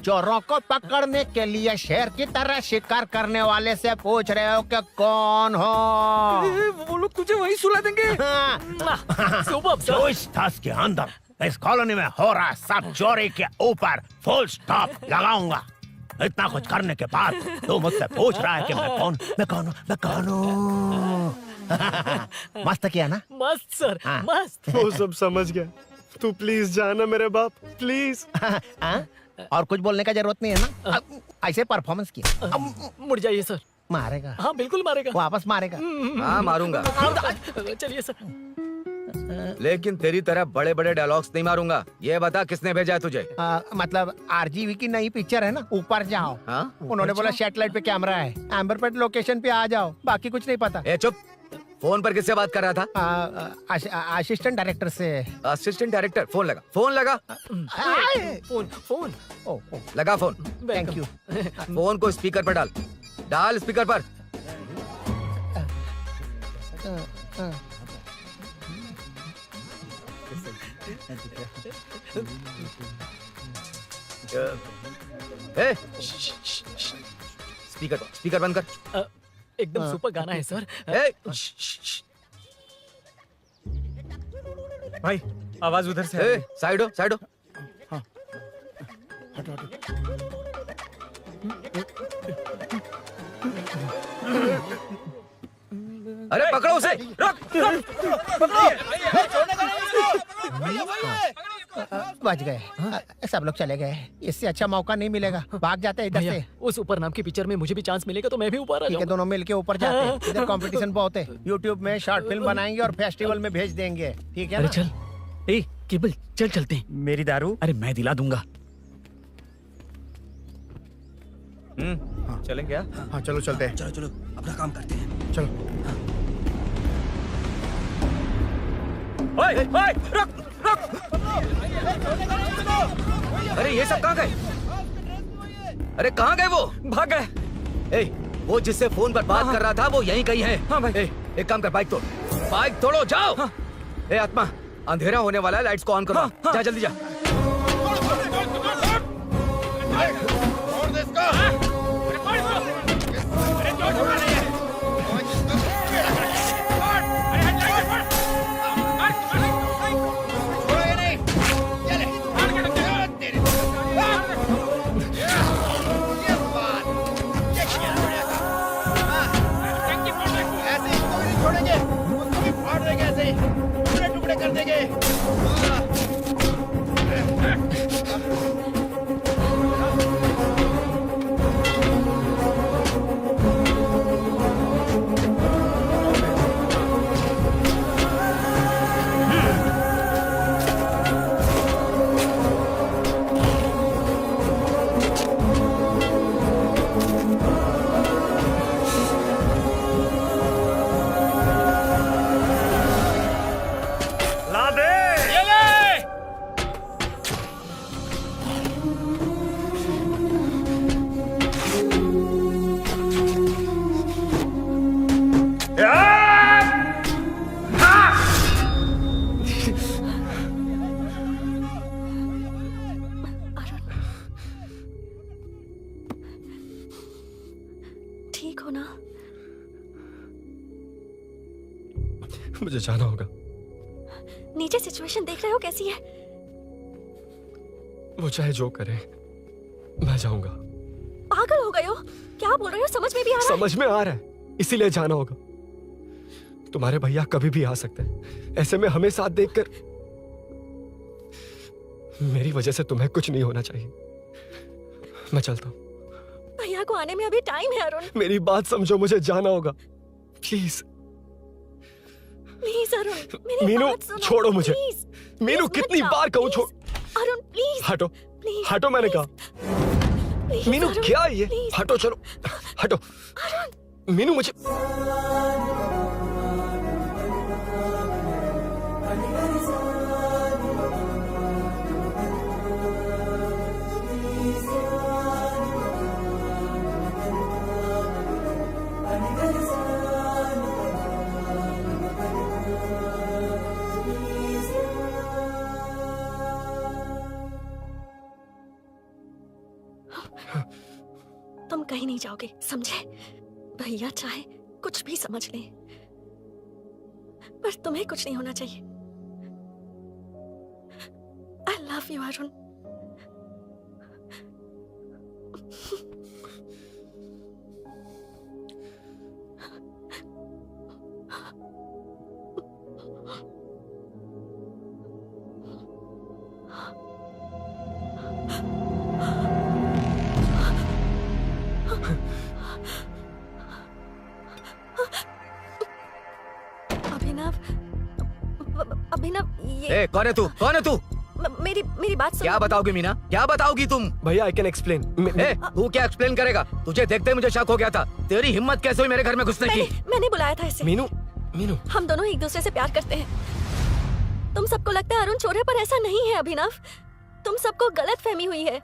चोरों को पकड़ने के लिए शेर की तरह शिकार करने वाले से पूछ रहे हो कि कौन हो? वो लोग तुझे वहीं सुला देंगे। जो इस दस के अंदर इस कॉलोनी में हो रहा है सब चोरी के ऊपर फुल स्टॉप लगाऊंगा। इतना कुछ करने के बाद तू मुझसे पूछ रहा है कि मैं कौन हूँ? मस्त किया ना? मस्त सर, मस्त। वो सब समझ गया। तू प्लीज जाना मेरे बाप, प्लीज। और कुछ बोलने का जरूरत नहीं है ना? ऐसे परफॉर्मेंस किया। मुड़ जाइए सर। मारेगा? हाँ बिल्कुल मारेगा। वापस मारेगा? हाँ मारूंगा। चलिए सर। लेकिन तेरी तरह बड़े बड़े डायलॉग्स नहीं मारूंगा। ये बता किसने भेजा है तुझे? मतलब आरजीवी की नई पिक्चर है ना, ऊपर जाओ। उन्होंने बोला सैटेलाइट पे कैमरा है, एम्बर पेट लोकेशन पे आ जाओ, बाकी कुछ नहीं पता। ए चुप। फोन पर किससे बात कर रहा था? असिस्टेंट डायरेक्टर से। Assistant director? फोन लगा, फोन लगा। फोन लगा फोन। Thank you. फोन को स्पीकर पर डाल, डाल स्पीकर पर। स्पीकर बंद कर। एकदम सुपर गाना है सर। भाई आवाज उधर से आ रही है। साइड हो, साइड हो। अरे पकड़ो उसे, रुक, बच गए। सब लोग चले गए, इससे अच्छा मौका नहीं मिलेगा। भाग जाते हैं इधर से। उस ऊपर नाम की पिक्चर में मुझे भी चांस मिलेगा तो मैं भी ऊपर आ ठीक है, दोनों मिलके ऊपर जाते हैं। इधर कंपटीशन बहुत है। यूट्यूब में शॉर्ट फिल्म बनाएंगे और फेस्टिवल में भेज देंगे, ठीक है ना? अरे चल, ए केबल चल चलते हैं। मेरी दारू? अरे मैं दिला दूंगा। चलें क्या? हाँ चलो चलते हैं। चलो चलो अपना काम करते हैं। चलो। ओए, ओए, रुक, रुक। अरे ये सब कहाँ गए? अरे कहाँ गए वो? भाग गए। ए, वो जिससे फोन पर बात कर रहा था वो यहीं कहीं है। हाँ भाई। एक काम कर, बाइक तोड़, बाइक तोड़ो, जाओ। ए आत्मा, अंधेरा होने वाला है, लाइट्स को ऑन करो। जा जल्दी जा। टुकड़े कर देंगे। ठीक हो ना? मुझे जाना होगा। नीचे सिचुएशन देख रहे हो कैसी है? वो चाहे जो करे, मैं जाऊंगा। पागल हो गए हो? क्या बोल रहे हो? समझ में भी आ रहा है? समझ में आ रहा है, इसीलिए जाना होगा। तुम्हारे भैया कभी भी आ सकते हैं। ऐसे में हमें साथ देखकर मेरी वजह से तुम्हें कुछ नहीं होना चाहिए। मैं चलता हूँ। भैया को आने में अभी टाइम है अरुण। मेरी बात समझो, मुझे जाना होगा। प्लीज प्लीज अरुण, मेरी मीनू, बात सुनो। छोड़ो मुझे। प्लीज, मीनू, प्लीज कितनी मत बार जाओ, कहूँ छोड़। अरुण प्लीज। हटो, प्लीज, हटो, मैंने कहा। प्लीज, मीनू अरुण, क्या ये? प्लीज। हटो, चलो हटो। मीनू मुझे तुम कहीं नहीं जाओगे, समझे? भैया चाहे कुछ भी समझ लें, पर तुम्हें कुछ नहीं होना चाहिए। I love you, Arun. अभिनव, ये कौन है तू? कौन है तू? मेरी बात सुनो। क्या बताओगी मीना? क्या बताओगी तुम? भैया आई कैन एक्सप्लेन। तू क्या एक्सप्लेन करेगा? तुझे देखते ही मुझे शक हो गया था। तेरी हिम्मत कैसे हुई मेरे घर में घुसने की? मैंने बुलाया था इसे। मीनू हम दोनों एक दूसरे से प्यार करते हैं। तुम सबको लगता है अरुण चोर है, पर ऐसा नहीं है अभिनव। तुम सबको गलत फहमी हुई है।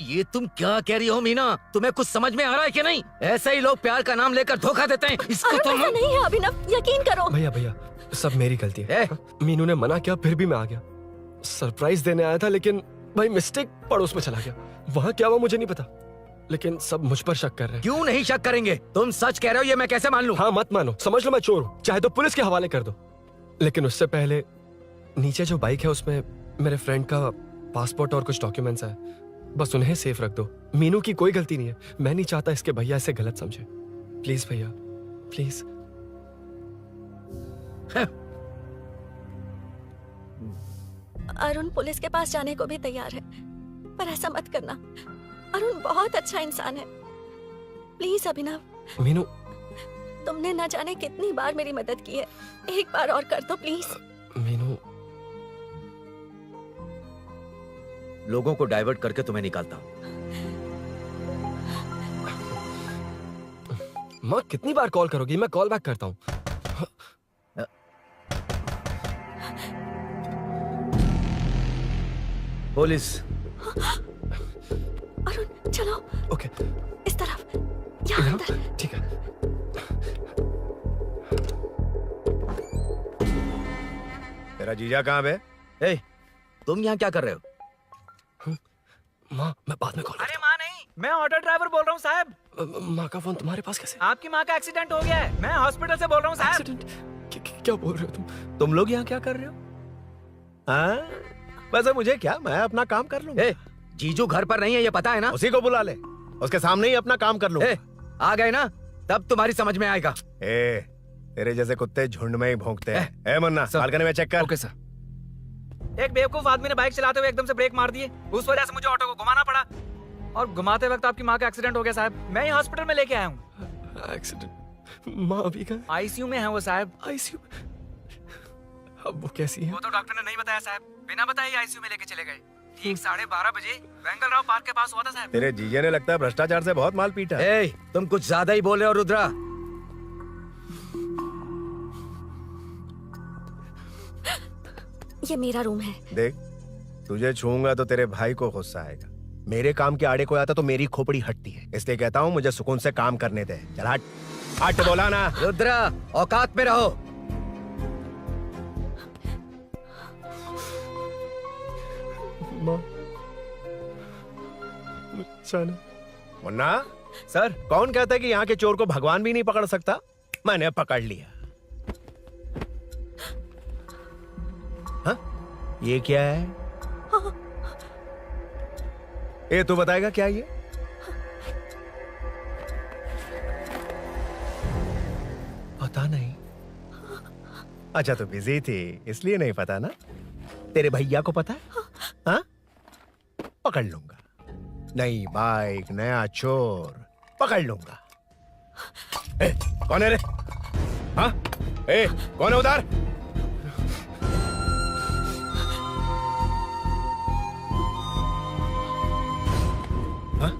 ये तुम क्या कह रही हो मीना? तुम्हें कुछ समझ में आ रहा है कि नहीं? ऐसे ही लोग प्यार का नाम लेकर धोखा देते हैं। इसको तुम ऐसा नहीं है अभिनव, यकीन करो। भैया सब मेरी गलती है। मीनू ने मना किया, फिर भी मैं आ गया। सरप्राइज देने आया था, लेकिन भाई मिस्टेक पड़ोस में चला गया। वहाँ क्या हुआ मुझे नहीं पता, लेकिन सब मुझ पर शक कर रहे हैं। क्यों नहीं शक करेंगे? तुम सच कह रहे हो, ये मैं कैसे मान लूं? हाँ मत मानो, समझ लो मैं चोर हूँ, चाहे तो पुलिस के हवाले कर दो। लेकिन उससे पहले नीचे जो बाइक है उसमें मेरे फ्रेंड का पासपोर्ट और कुछ डॉक्यूमेंट्स है, बस उन्हें सेफ रख दो। मीनू की कोई गलती नहीं है। मैं नहीं चाहता इसके भैया इसे गलत समझे। प्लीज भैया, प्लीज। अरुण पुलिस के पास जाने को भी तैयार है, पर ऐसा मत करना। अरुण बहुत अच्छा इंसान है। प्लीज अभिनव। मीनू, तुमने न जाने कितनी बार मेरी मदद की है, एक बार और कर दो प्लीज। मीनू, लोगों को डाइवर्ट करके तुम्हें निकालता हूँ। माँ कितनी बार कॉल करोगी? मैं कॉल बैक करता हूँ। पुलिस। अरुण चलो। ओके। इस तरफ, यहाँ अंदर। ठीक है। तेरा जीजा कहाँ पे? तुम यहाँ क्या कर रहे हो? माँ मैं बाद में कॉल। अरे माँ नहीं, मैं ऑटो ड्राइवर बोल रहा हूँ साहब। माँ का फोन तुम्हारे पास कैसे? आपकी माँ का एक्सीडेंट हो गया है, मैं हॉस्पिटल से बोल रहा हूँ साहब। क्या बोल रहे हो तुम लोग यहाँ क्या कर रहे हो? हाँ वैसे मुझे क्या, मैं अपना काम कर लूँ। जीजू घर पर नहीं है, ये पता है ना? उसी को बुला ले, उसके सामने ही अपना काम कर लूँ। आ गए ना, तब तुम्हारी समझ में आएगा। तेरे जैसे कुत्ते झुंड में ही भौंकते हैं। मुन्ना बालकनी में चेक कर। Okay sir. एक बेवकूफ आदमी ने बाइक चलाते हुए एकदम से ब्रेक मार दिए, उस वजह से मुझे ऑटो को घुमाना पड़ा, और घुमाते वक्त आपकी माँ का एक्सीडेंट हो गया साहब। मैं ही हॉस्पिटल में लेके आया हूँ। एक्सीडेंट? माँ अभी कहाँ? आईसीयू में है वो साहब। आईसीयू? अब वो कैसी है? वो तो डॉक्टर ने नहीं बताया साहब, बिना बताए आईसीयू में लेके चले गए। ठीक 12:30 बजे वेंगल राव पार्क के पास हुआ था साहब। तेरे जीजे ने लगता है भ्रष्टाचार से बहुत माल पीटा। तुम कुछ ज्यादा ही बोल रहे हो रुद्रा। ये मेरा रूम है। देख, तुझे छूऊंगा तो तेरे भाई को गुस्सा आएगा। मेरे काम के आड़े को आता तो मेरी खोपड़ी हटती है, इसलिए कहता हूँ मुझे सुकून से काम करने दे। चल हट, हट बोला ना। रुद्रा औकात में रहो। माँ मुन्ना सर, कौन कहता है कि यहाँ के चोर को भगवान भी नहीं पकड़ सकता? मैंने पकड़ लिया। हाँ? ये क्या है? ये तू बताएगा क्या ये? पता नहीं। अच्छा तो बिजी थी इसलिए नहीं पता ना? तेरे भैया को पता है? हाँ? पकड़ लूंगा। नई बाइक, नया चोर, पकड़ लूंगा। कौन है रे? हाँ? कौन है उधर? हाँ?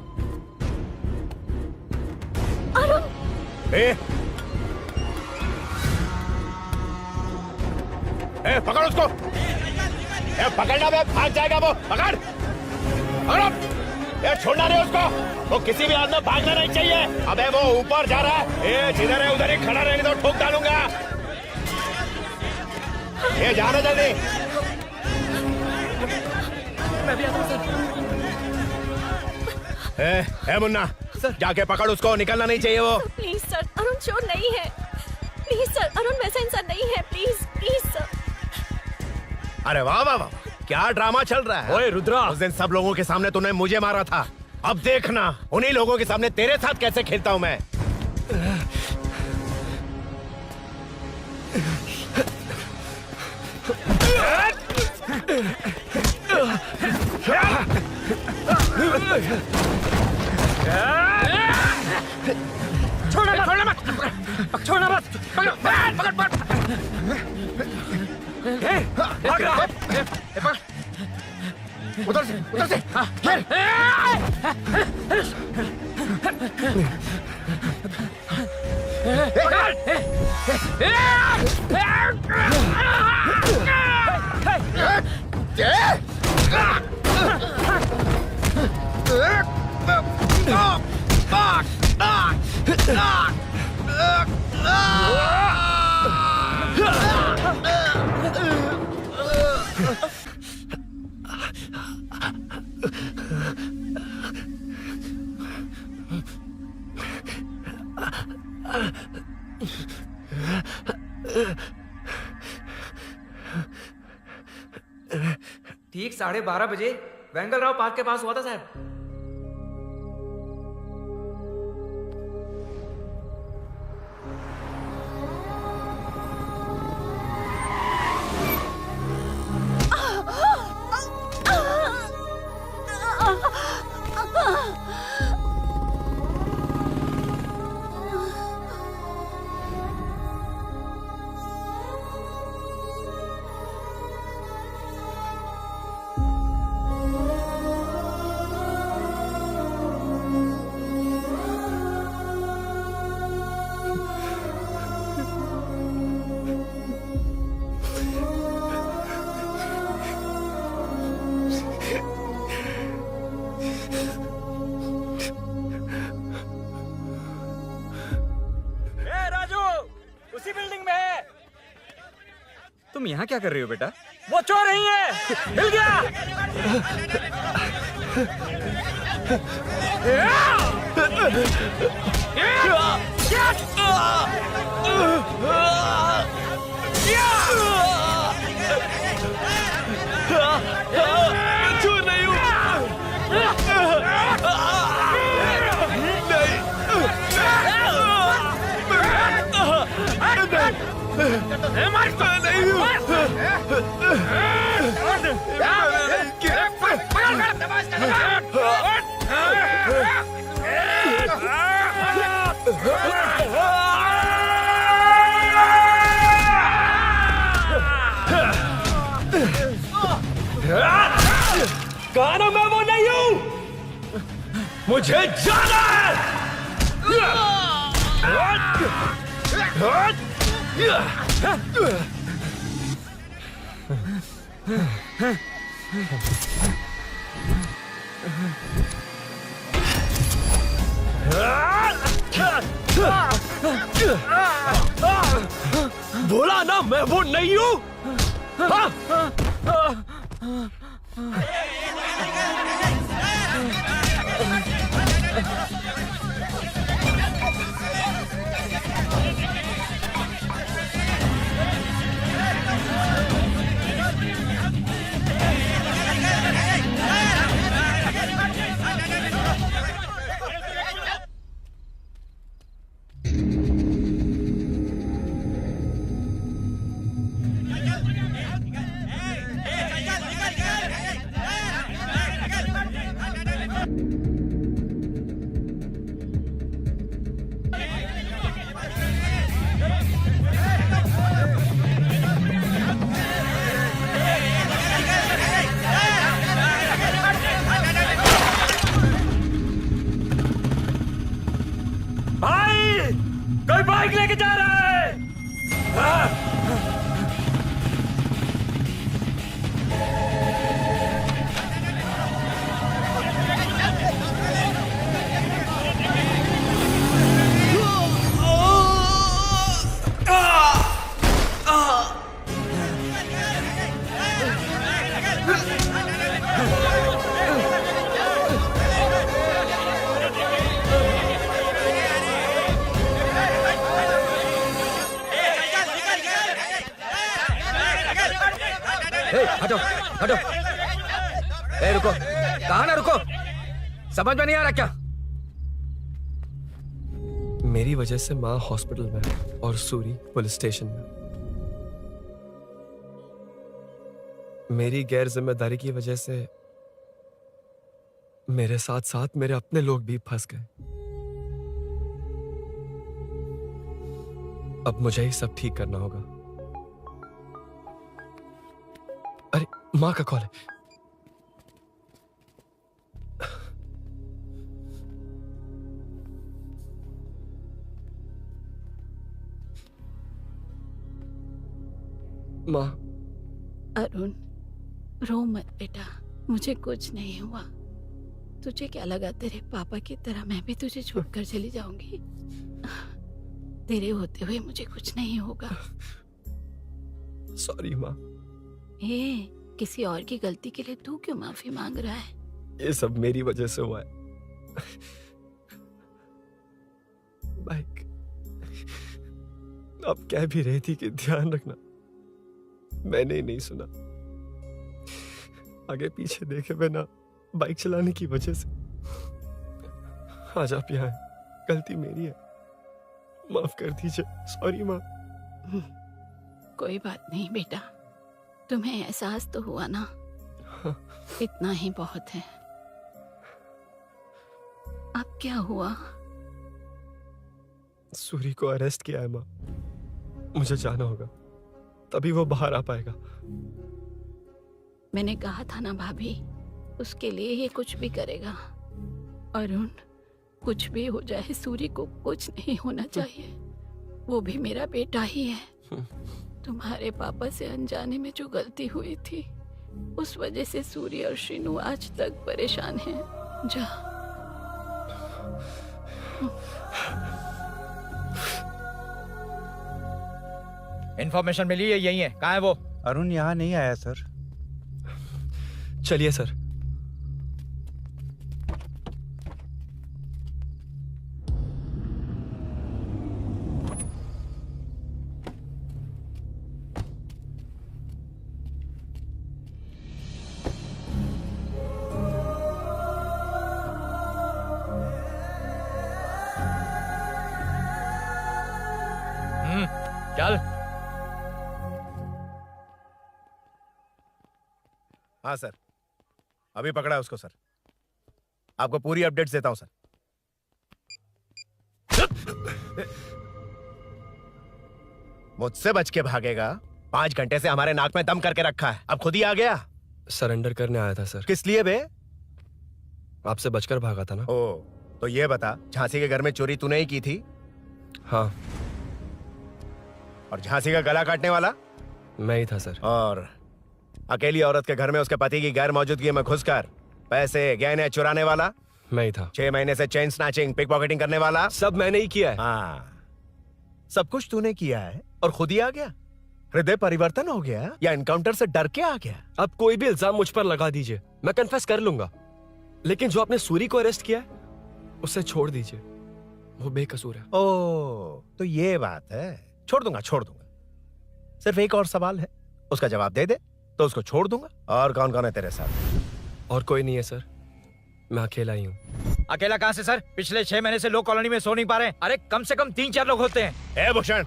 पकड़ उसको। पकड़ना बे, भाग जाएगा वो। पकड़, पकड़ो। छोड़ना नहीं उसको, वो किसी भी हाल में भागना नहीं चाहिए। अबे वो ऊपर जा रहा है, जिधर है उधर ही खड़ा रहने दो, ठोक डालूंगा। जाना जल्दी। मैं भी आता हूं सर। ए मुन्ना, जाके पकड़ उसको, निकलना नहीं चाहिए वो। प्लीज सर, अरुण चोर नहीं है। प्लीज सर, अरुण वैसा इंसान नहीं है। Please please sir. अरे वाह वाह वाह, क्या ड्रामा चल रहा है। ओए रुद्रा, उस दिन सब लोगों के सामने तूने मुझे मारा था, अब देखना उन्हीं लोगों के सामने तेरे साथ कैसे खेलता हूं मैं। छोड़ना मत, छोड़ना मत, पकड़ पकड़ पकड़। भाग रहा है। उधर से घेर। ठीक 12:30 बजे वेंगल राव पार्क के पास हुआ था साहब। तुम यहाँ क्या कर रही हो बेटा? वो चोर नहीं है, हिल गया। चोर नहीं हूँ। कहा मैं वो नहीं हूं, मुझे जाना है। बोला ना मैं वो नहीं हूं। हटो हटो। ए रुको, कहाँ ना रुको, समझ में नहीं आ रहा क्या? मेरी वजह से माँ हॉस्पिटल में है और सूरी पुलिस स्टेशन में। मेरी गैर जिम्मेदारी की वजह से मेरे साथ साथ मेरे अपने लोग भी फंस गए। अब मुझे ही सब ठीक करना होगा। अरे माँ का कॉल है। माँ। अरुण, रो मत बेटा, मुझे कुछ नहीं हुआ। तुझे क्या लगा तेरे पापा की तरह मैं भी तुझे छोड़कर चली जाऊंगी? तेरे होते हुए मुझे कुछ नहीं होगा। सॉरी माँ। ए, किसी और की गलती के लिए तू क्यों माफी मांग रहा है? ये सब मेरी वजह से हुआ है। बाइक आप कह भी रही थी कि ध्यान रखना, मैंने ही नहीं सुना। आगे पीछे देखे बिना बाइक चलाने की वजह से आज आप यहाँ हैं। गलती मेरी है, माफ कर दीजिए। सॉरी माँ। कोई बात नहीं बेटा, तुम्हें एहसास तो हुआ ना? हाँ। इतना ही बहुत है। अब क्या हुआ? सूरी को अरेस्ट किया है माँ। मुझे जाना होगा, तभी वो बाहर आ पाएगा। मैंने कहा था ना भाभी, उसके लिए ये कुछ भी करेगा। अरुण, कुछ भी हो जाए सूरी को कुछ नहीं होना चाहिए। वो भी मेरा बेटा ही है। तुम्हारे पापा से अनजाने में जो गलती हुई थी, उस वजह से सूरी और श्रीनु आज तक परेशान हैं। जा। इन्फॉर्मेशन मिली है, यही है। कहाँ है वो? अरुण यहाँ नहीं आया सर। चलिए सर। चल। हाँ सर, अभी पकड़ा है उसको सर। आपको पूरी अपडेट्स देता हूं सर। मुझसे बच के भागेगा? 5 घंटे से हमारे नाक में दम करके रखा है, अब खुद ही आ गया। सरेंडर करने आया था सर। किस लिए बे? आपसे बचकर भागा था ना। ओ, तो ये बता, झांसी के घर में चोरी तूने ही की थी? हाँ। और झांसी का गला काटने वाला? मैं ही था सर। और अकेली औरत के घर में उसके पति की गैर मौजूदगी में घुसकर पैसे गहने चुराने वाला? मैं ही था। 6 महीने से चेन स्नैचिंग, पिक पॉकेटिंग करने वाला? सब मैंने ही किया है। हाँ, सब कुछ तूने किया है और खुद ही आ गया? हृदय परिवर्तन हो गया या एनकाउंटर से डर के आ गया? अब कोई भी इल्जाम मुझ पर लगा दीजिए, मैं कन्फेस कर लूंगा। लेकिन जो आपने सूरी को अरेस्ट किया है, उसे छोड़ दीजिए, वो बेकसूर है। ओ, तो ये बात है। छोड़ दूंगा, छोड़ दूंगा। सिर्फ एक और सवाल है, उसका जवाब दे दे तो उसको छोड़ दूंगा। और कौन कौन है तेरे साथ? और कोई नहीं है सर, मैं अकेला ही हूँ। अकेला कहाँ से सर? पिछले 6 महीने से लोग कॉलोनी में सो नहीं पा रहे हैं। अरे कम से कम 3-4 लोग होते हैं। ए भूषण,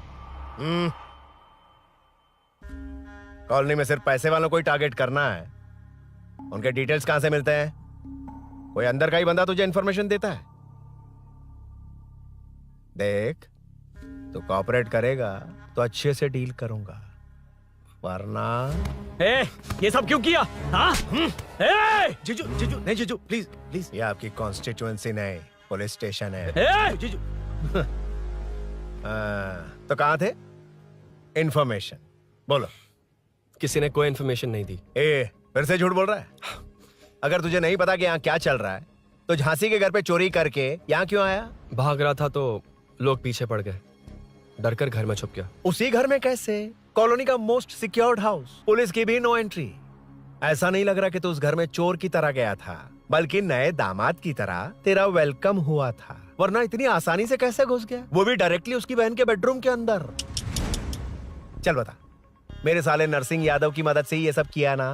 कॉलोनी में सिर्फ पैसे वालों को ही टारगेट करना है। उनके डिटेल्स कहां से मिलते हैं? कोई अंदर का ही बंदा तुझे इंफॉर्मेशन देता है? देख, तू कोऑपरेट करेगा तो अच्छे से डील करूंगा, वरना ये सब क्यों किया? हाँ? जीजू, जीजू, नहीं जीजू, प्लीज प्लीज। ये आपकी कॉन्स्टिट्यूएंसी नहीं, पुलिस स्टेशन है। जीजू। तो कहाँ थे? इंफॉर्मेशन बोलो। किसी ने कोई इंफॉर्मेशन नहीं दी। फिर से झूठ बोल रहा है? अगर तुझे नहीं पता कि यहाँ क्या चल रहा है, तो झांसी के घर पे चोरी करके यहाँ क्यों आया? भाग रहा था तो लोग पीछे पड़ गए, डरकर घर में छुप गया। उसी घर में कैसे? कॉलोनी का मोस्ट सिक्योर्ड हाउस, पुलिस की भी नो एंट्री। ऐसा नहीं लग रहा कि तू उस घर में चोर की तरह गया था, बल्कि नए दामाद की तरह तेरा वेलकम हुआ था। वरना इतनी आसानी से कैसे घुस गया, वो भी डायरेक्टली उसकी बहन के बेडरूम के अंदर? चल बता, मेरे साले नरसिंह यादव की मदद से ही ये सब किया ना।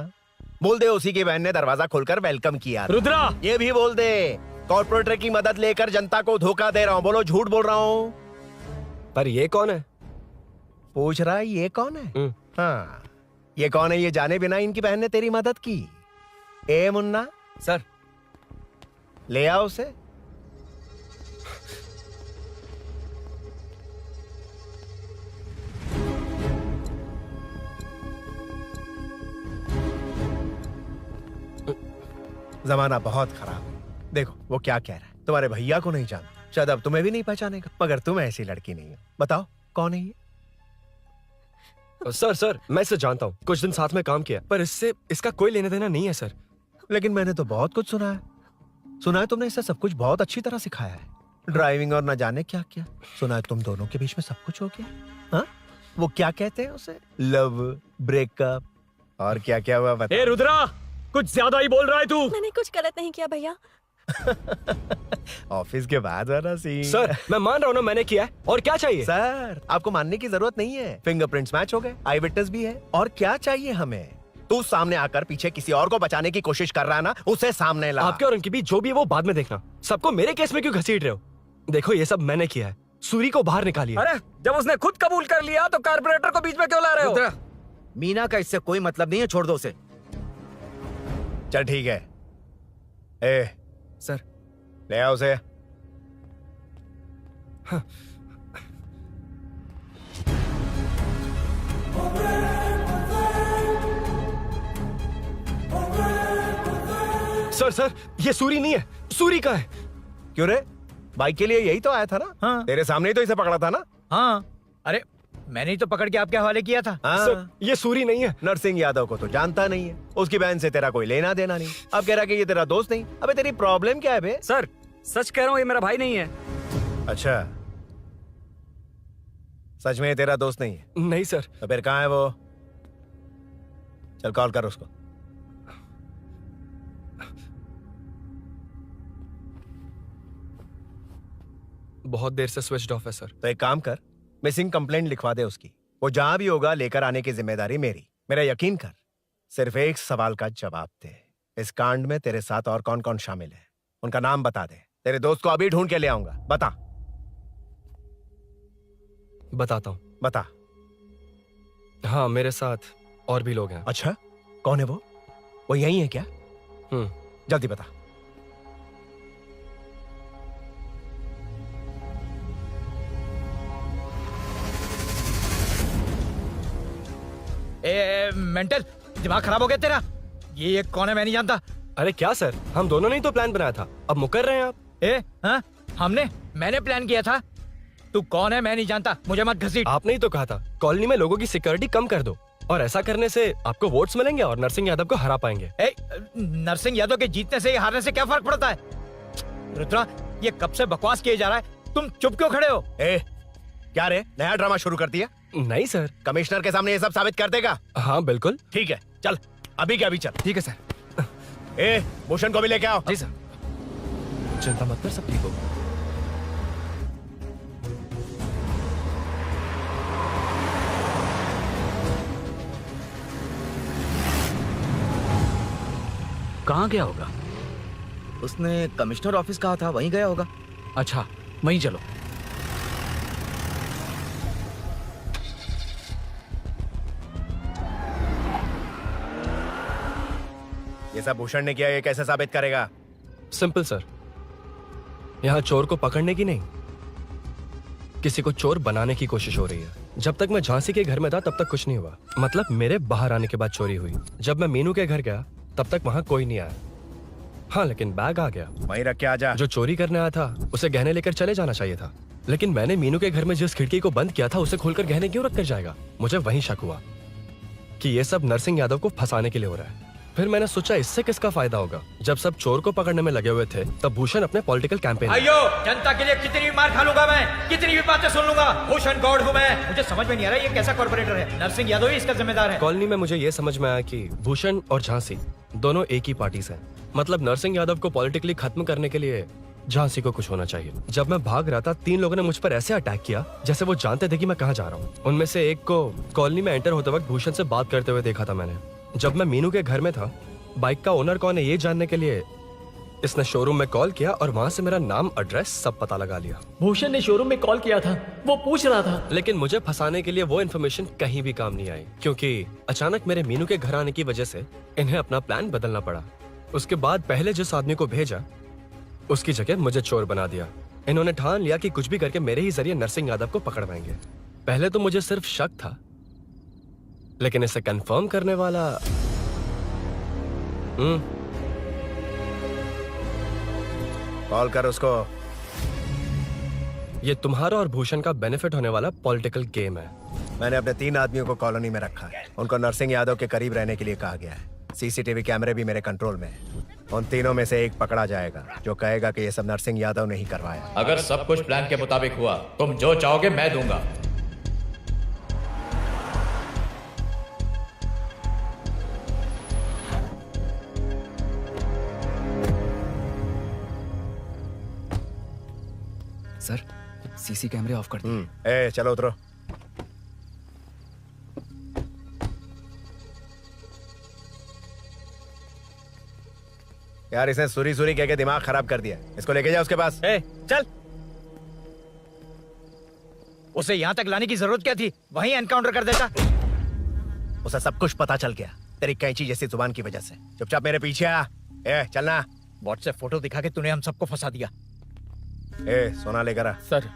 बोल दे उसी की बहन ने दरवाजा खोलकर वेलकम किया। रुद्रा! ये भी बोल दे कॉर्पोरेटर की मदद लेकर जनता को धोखा दे रहा हूँ। बोलो झूठ बोल रहा हूँ। पर ये कौन है? पूछ रहा है ये कौन है? हाँ, ये कौन है ये जाने बिना इनकी बहन ने तेरी मदद की। ए मुन्ना सर, ले आओ उसे। जमाना बहुत खराब है। देखो वो क्या कह रहा है। तुम्हारे भैया को नहीं जानता, शायद अब तुम्हें भी नहीं पहचानेगा, मगर तुम ऐसी लड़की नहीं हो। बताओ कौन है ये? सर मैं इसे जानता हूँ, कुछ दिन साथ में काम किया, पर इससे इसका कोई लेना देना नहीं है सर। लेकिन मैंने तो बहुत कुछ सुना है। सुना है तुमने इसे सब कुछ बहुत अच्छी तरह सिखाया है, ड्राइविंग और न जाने क्या क्या। सुना है तुम दोनों के बीच में सब कुछ हो गया। हाँ, वो क्या कहते हैं उसे, लव, ब्रेकअप और क्या क्या हुआ बता। ए रुद्रा, कुछ ज्यादा ही बोल रहा है तू। मैंने कुछ गलत नहीं किया भैया। ऑफिस के बाद वाला सीन। सर मैं मान रहा हूँ ना मैंने किया है, और क्या चाहिए? सर आपको मानने की जरूरत नहीं है, फिंगरप्रिंट्स मैच हो गए, आई विटनेस भी है, और क्या चाहिए हमें? तू सामने आकर पीछे किसी और को बचाने की कोशिश कर रहा है ना, उसे सामने ला। आपके और उनके बीच जो भी है वो बाद में देखना, सबको मेरे केस में क्यों घसीट रहे हो? देखो ये सब मैंने किया है, सूरी को बाहर निकालिए। अरे जब उसने खुद कबूल कर लिया तो कारपोरेटर को बीच में क्यों ला रहे हो? मीना का इससे कोई मतलब नहीं है, छोड़ दो उसे। चल ठीक है। ए सर ले आओ उसे। हाँ। सर ये सूरी नहीं है, सूरी का है। क्यों रे, बाइक के लिए यही तो आया था ना? हाँ। तेरे सामने ही तो इसे पकड़ा था ना? हाँ, अरे मैंने ही तो पकड़ के आपके हवाले किया था। हाँ। सर ये सूरी नहीं है। नरसिंह यादव को तो जानता नहीं है, उसकी बहन से तेरा कोई लेना देना नहीं। अब कह रहा कि ये तेरा दोस्त नहीं। अबे तेरी प्रॉब्लम क्या है बे? सर सच कह रहा हूँ, ये मेरा भाई नहीं है। अच्छा, सच में ये तेरा दोस्त नहीं है? नहीं सर। तो फिर कहाँ है वो? चल कॉल कर उसको। बहुत देर से स्विच्ड ऑफ है सर। तो एक काम कर, मिसिंग कंप्लेंट लिखवा दे उसकी। वो जहां भी होगा लेकर आने की जिम्मेदारी मेरी। मेरा यकीन कर, सिर्फ एक सवाल का जवाब दे। इस कांड में तेरे साथ और कौन कौन शामिल है, उनका नाम बता दे। तेरे दोस्त को अभी ढूंढ के ले आऊंगा। बता। बताता हूँ। बता। हाँ, मेरे साथ और भी लोग हैं। अच्छा, कौन है वो? वो यही है क्या? जल्दी बता। मेंटल दिमाग खराब हो गया तेरा? ये कौन है, मैं नहीं जानता। अरे क्या सर, हम दोनों ने ही तो प्लान बनाया था, अब मुकर रहे हैं आप? हाँ? मैंने प्लान किया था। तू कौन है मैं नहीं जानता, मुझे मत घसीट। आपने ही तो कहा था कॉलोनी में लोगों की सिक्योरिटी कम कर दो, और ऐसा करने से आपको वोट्स मिलेंगे और नरसिंह यादव को हरा पाएंगे। नरसिंह यादव के जीतने से हारने से क्या फर्क पड़ता है? रुद्रा, ये कब से बकवास किए जा रहा है, तुम चुप क्यों खड़े हो? क्या रे, नया ड्रामा शुरू कर दिया? नहीं सर। कमिश्नर के सामने ये सब साबित कर देगा? हाँ बिल्कुल। ठीक है, चल अभी क्या अभी चल। ठीक है सर। भूषण को भी लेके आओ। जी सर। चिंता मत कर, सब ठीक होगा। कहाँ गया होगा? उसने कमिश्नर ऑफिस कहा था, वहीं गया होगा। अच्छा, वहीं चलो। ये सब भूषण ने किया, ये कैसे साबित करेगा? सिंपल सर, यहाँ चोर को पकड़ने की नहीं, किसी को चोर बनाने की कोशिश हो रही है। जब तक मैं झांसी के घर में था तब तक कुछ नहीं हुआ, मतलब मेरे बाहर आने के बाद चोरी हुई। जब मैं मीनू के घर गया तब तक वहाँ कोई नहीं आया। हाँ, लेकिन बैग आ गया। वहीं रख के आजा। जो चोरी करने आया था उसे गहने लेकर चले जाना चाहिए था, लेकिन मैंने मीनू के घर में जिस खिड़की को बंद किया था उसे खोलकर गहने क्यों रख कर जाएगा? मुझे वहीं शक हुआ कि ये सब नरसिंह यादव को फंसाने के लिए हो रहा है। फिर मैंने सोचा इससे किसका फायदा होगा। जब सब चोर को पकड़ने में लगे हुए थे तब भूषण अपने पॉलिटिकल कैंपेन। अयो, जनता के लिए कितनी भी मार खा लूंगा मैं, कितनी भी बातें सुन लूंगा। भूषण गॉड हूँ मैं। मुझे समझ में नहीं आ रहा ये कैसा कॉर्पोरेटर है। नरसिंह यादव ही इसका जिम्मेदार है। कॉलोनी में मुझे ये समझ में आया कि भूषण और झांसी दोनों एक ही पार्टी से हैं। मतलब नरसिंह यादव को पॉलिटिकली खत्म करने के लिए झांसी को कुछ होना चाहिए। जब मैं भाग रहा था 3 लोगों ने मुझ पर ऐसे अटैक किया जैसे वो जानते थे कि मैं कहाँ जा रहा हूँ। उनमें से एक को कॉलोनी में एंटर होते वक्त भूषण से बात करते हुए देखा था मैंने। जब मैं मीनू के घर में था, बाइक का ओनर कौन है ये जानने के लिए इसने शोरूम में कॉल किया और वहां से मेरा नाम, एड्रेस सब पता लगा लिया। भूषण ने शोरूम में कॉल किया था, वो पूछ रहा था। लेकिन मुझे फंसाने के लिए वो इन्फॉर्मेशन कहीं भी काम नहीं आई, क्योंकि अचानक मेरे मीनू के घर आने की वजह से इन्हें अपना प्लान बदलना पड़ा। उसके बाद पहले जिस आदमी को भेजा उसकी जगह मुझे चोर बना दिया। इन्होंने ठान लिया कि कुछ भी करके मेरे ही जरिए नरसिंह यादव को पकड़वाएंगे। पहले तो मुझे सिर्फ शक था, लेकिन इसे कंफर्म करने वाला कॉल कर उसको। ये तुम्हारा और भूषण का बेनिफिट होने वाला पॉलिटिकल गेम है। मैंने अपने 3 आदमियों को कॉलोनी में रखा है। उनको नरसिंह यादव के करीब रहने के लिए कहा गया है। सीसीटीवी कैमरे भी मेरे कंट्रोल में है। उन तीनों में से एक पकड़ा जाएगा जो कहेगा कि ये सब नरसिंह यादव ने ही करवाया। अगर सब कुछ प्लान के मुताबिक हुआ, तुम जो चाहोगे मैं दूंगा। सर, सीसी कैमरे ऑफ कर दिए। ए चलो उतरो। यार इसने सुरी सुरी कह के दिमाग खराब कर दिया। इसको लेके जाओ उसके पास। चल। उसे यहाँ तक लाने की जरूरत क्या थी? वहीं एनकाउंटर कर देता। उसे सब कुछ पता चल गया तेरी कैंची जैसी जुबान की वजह से। चुपचाप मेरे पीछे आ। चलना। व्हाट्सएप फोटो दिखा के तूने हम सबको फंसा दिया। सोना लेकर आ। सर।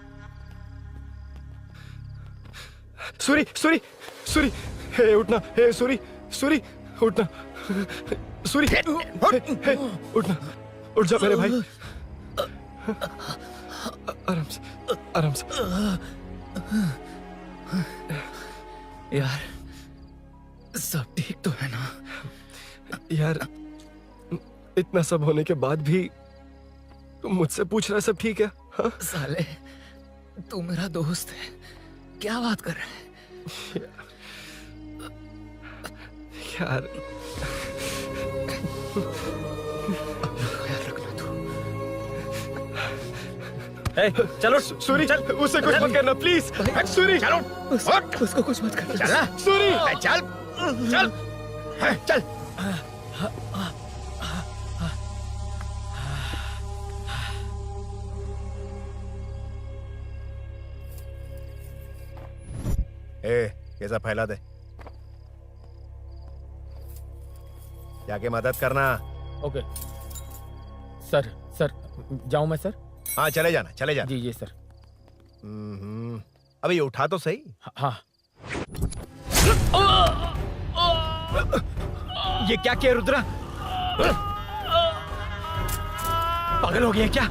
सूरी सूरी सूरी, हे उठना। हे सूरी सूरी उठना। सूरी हे उठना। उठ जा मेरे भाई। आराम से आराम से। यार सब ठीक तो है ना? यार इतना सब होने के बाद भी तुम मुझसे पूछ रहा है सब ठीक है? हाँ? साले तू मेरा दोस्त है, क्या बात कर रहा है? यार चलो सूरी, चल उसे कुछ मत करना प्लीज। सूरी चलो उसको कुछ मत करना। चल सूरी चल चल चल। ये सब फैला दे। जाके मदद करना। Okay sir. सर जाऊं मैं सर? हाँ चले जाना चले जाना। जी सर। अभी ये उठा तो सही। हाँ। ये क्या किया रुद्रा? पागल हो गया क्या?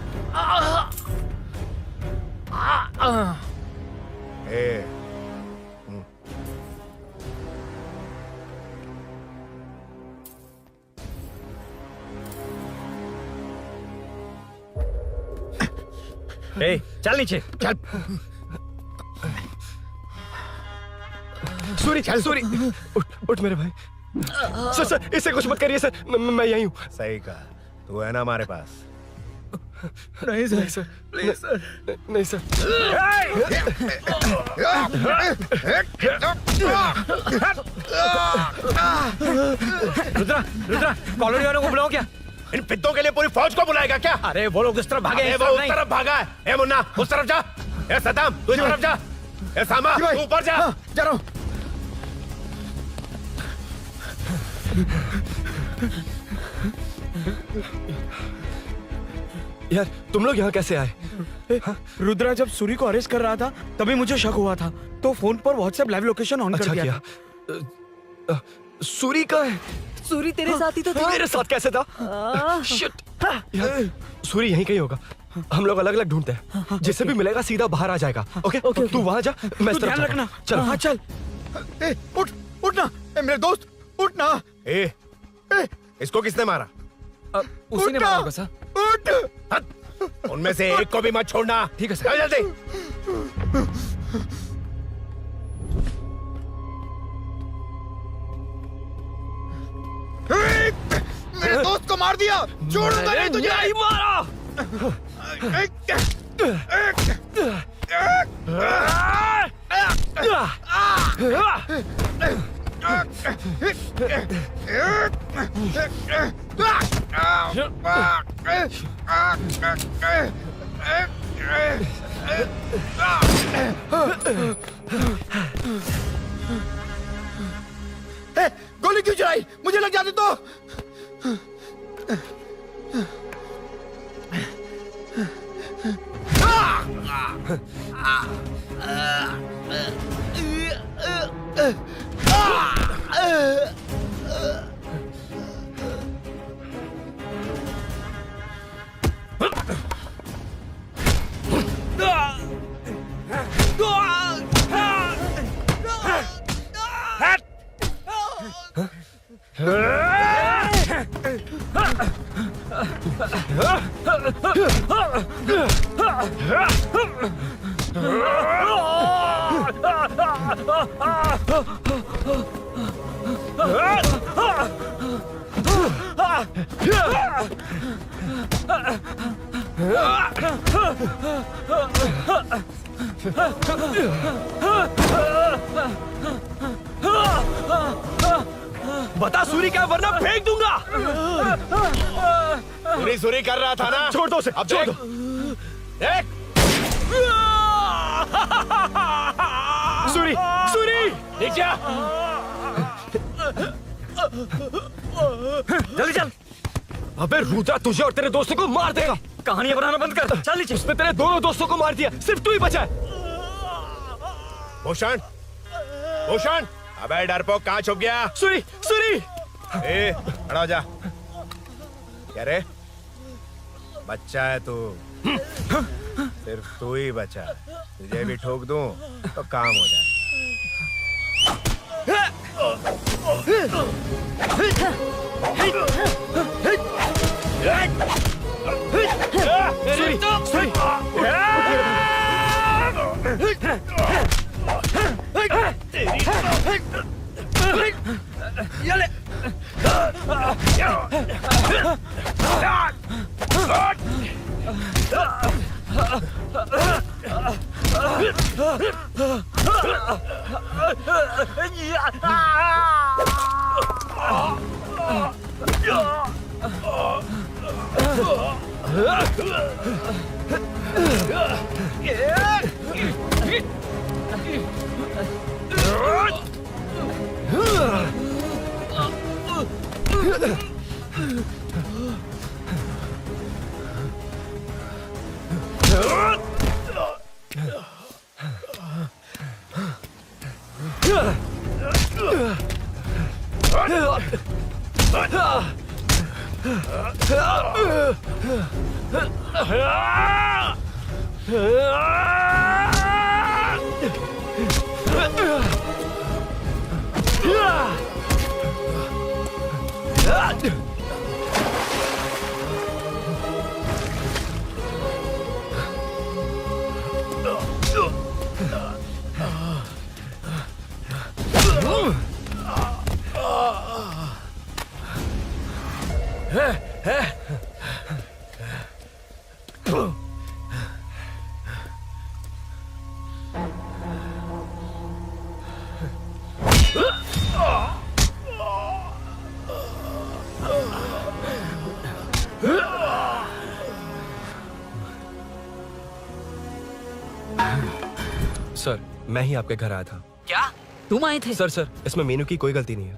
चल नीचे चल। सूरी सूरी उठ मेरे भाई। सर सर इसे कुछ मत करिए सर, मैं यहीं हूँ। सही कहा। तू है ना हमारे पास? नहीं सर प्लीज सर। नहीं सर। रुद्रा रुद्रा कॉलोनी वालों को बुलाओ क्या? इन पिद्दों के लिए पूरी फौज को बुलाएगा क्या? अरे वो लोग उस तरफ भागे। वो उस तरफ भागा है। ए मुन्ना उस तरफ जा। ए सदाम तू इस तरफ जा। ए सामा तू ऊपर जा। जा रहा हूं। यार तुम लोग यहाँ कैसे आए? रुद्रा जब सूरी को अरेस्ट कर रहा था तभी मुझे शक हुआ था, तो फोन पर व्हाट्सएप लाइव लोकेशन ऑन कर दिया। सूरी का है? सूरी तेरे साथ ही तो था। मेरे साथ कैसे था? शिट यार सूरी यहीं कहीं होगा। हम लोग अलग अलग ढूंढते हैं। जिससे भी मिलेगा सीधा बाहर आ जाएगा। ओके तू वहां जा, मैं इस तरफ ध्यान रखना। चल। हाँ चल। उठ उठना मेरे दोस्त उठना। इसको किसने मारा? उसी ने मारा होगा सर। उठ। उनमें से एक को भी मत छोड़ना। ठीक है सर। जल्दी। मेरे दोस्त को मार दिया। छोड़ूंगा नहीं तुझे। नहीं मारा। गोली क्यों चलाई? मुझे लग जाती तो। बता सूरी क्या, वरना फेंक दूंगा। सूरी कर रहा था ना। छोड़ दो उसे, अब छोड़ दो। देख सूरी, सूरी नीचे आ। जल्दी चल। अबे रुद्रा तुझे और तेरे दोस्तों को मार देगा। कहानियां बनाना बंद कर। चल नीचे। उसने तेरे दोनों दोस्तों को मार दिया, सिर्फ तू ही बचा है। भूषण, भूषण, अबे डरपोक कहाँ छुप गया? सूरी, सूरी। ए, खड़ा हो जा। क्या रे? बच्चा है तू, सिर्फ तू ही बचा। तुझे भी ठोक दूं तो काम हो जाए। सर, मैं ही आपके घर आया था। क्या तुम आए थे? सर, इसमें मीनू की कोई गलती नहीं है।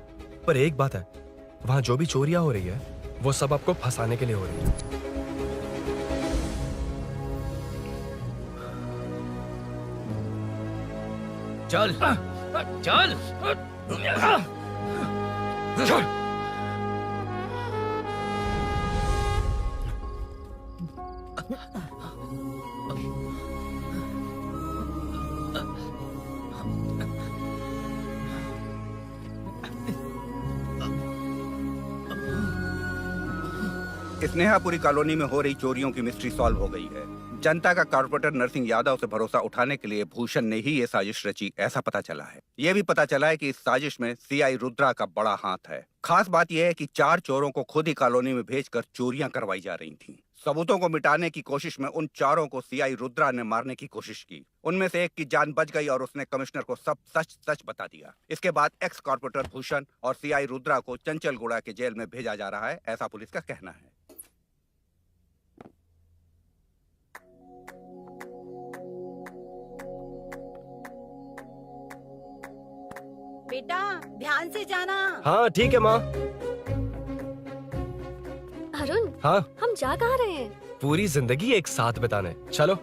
पर एक बात है, वहाँ जो भी चोरियां हो रही है वो सब आपको फंसाने के लिए हो रही है। चल चल चल। स्नेहापुरी कॉलोनी में हो रही चोरियों की मिस्ट्री सॉल्व हो गई है। जनता का कॉर्पोरेटर नरसिंह यादव से भरोसा उठाने के लिए भूषण ने ही ये साजिश रची, ऐसा पता चला है। ये भी पता चला है कि इस साजिश में सीआई रुद्रा का बड़ा हाथ है। खास बात यह है कि 4 चोरों को खुद ही कॉलोनी में भेजकर चोरियां करवाई जा रही थीं। सबूतों को मिटाने की कोशिश में उन चारों को सीआई रुद्रा ने मारने की कोशिश की। उनमें से एक की जान बच गई और उसने कमिश्नर को सब सच सच बता दिया। इसके बाद एक्स कॉर्पोरेटर भूषण और सीआई रुद्रा को चंचलगुड़ा के जेल में भेजा जा रहा है, ऐसा पुलिस का कहना है। बेटा ध्यान से जाना। हाँ ठीक है माँ। अरुण, हाँ हम जा कहाँ रहे हैं? पूरी जिंदगी एक साथ बिताने, चलो।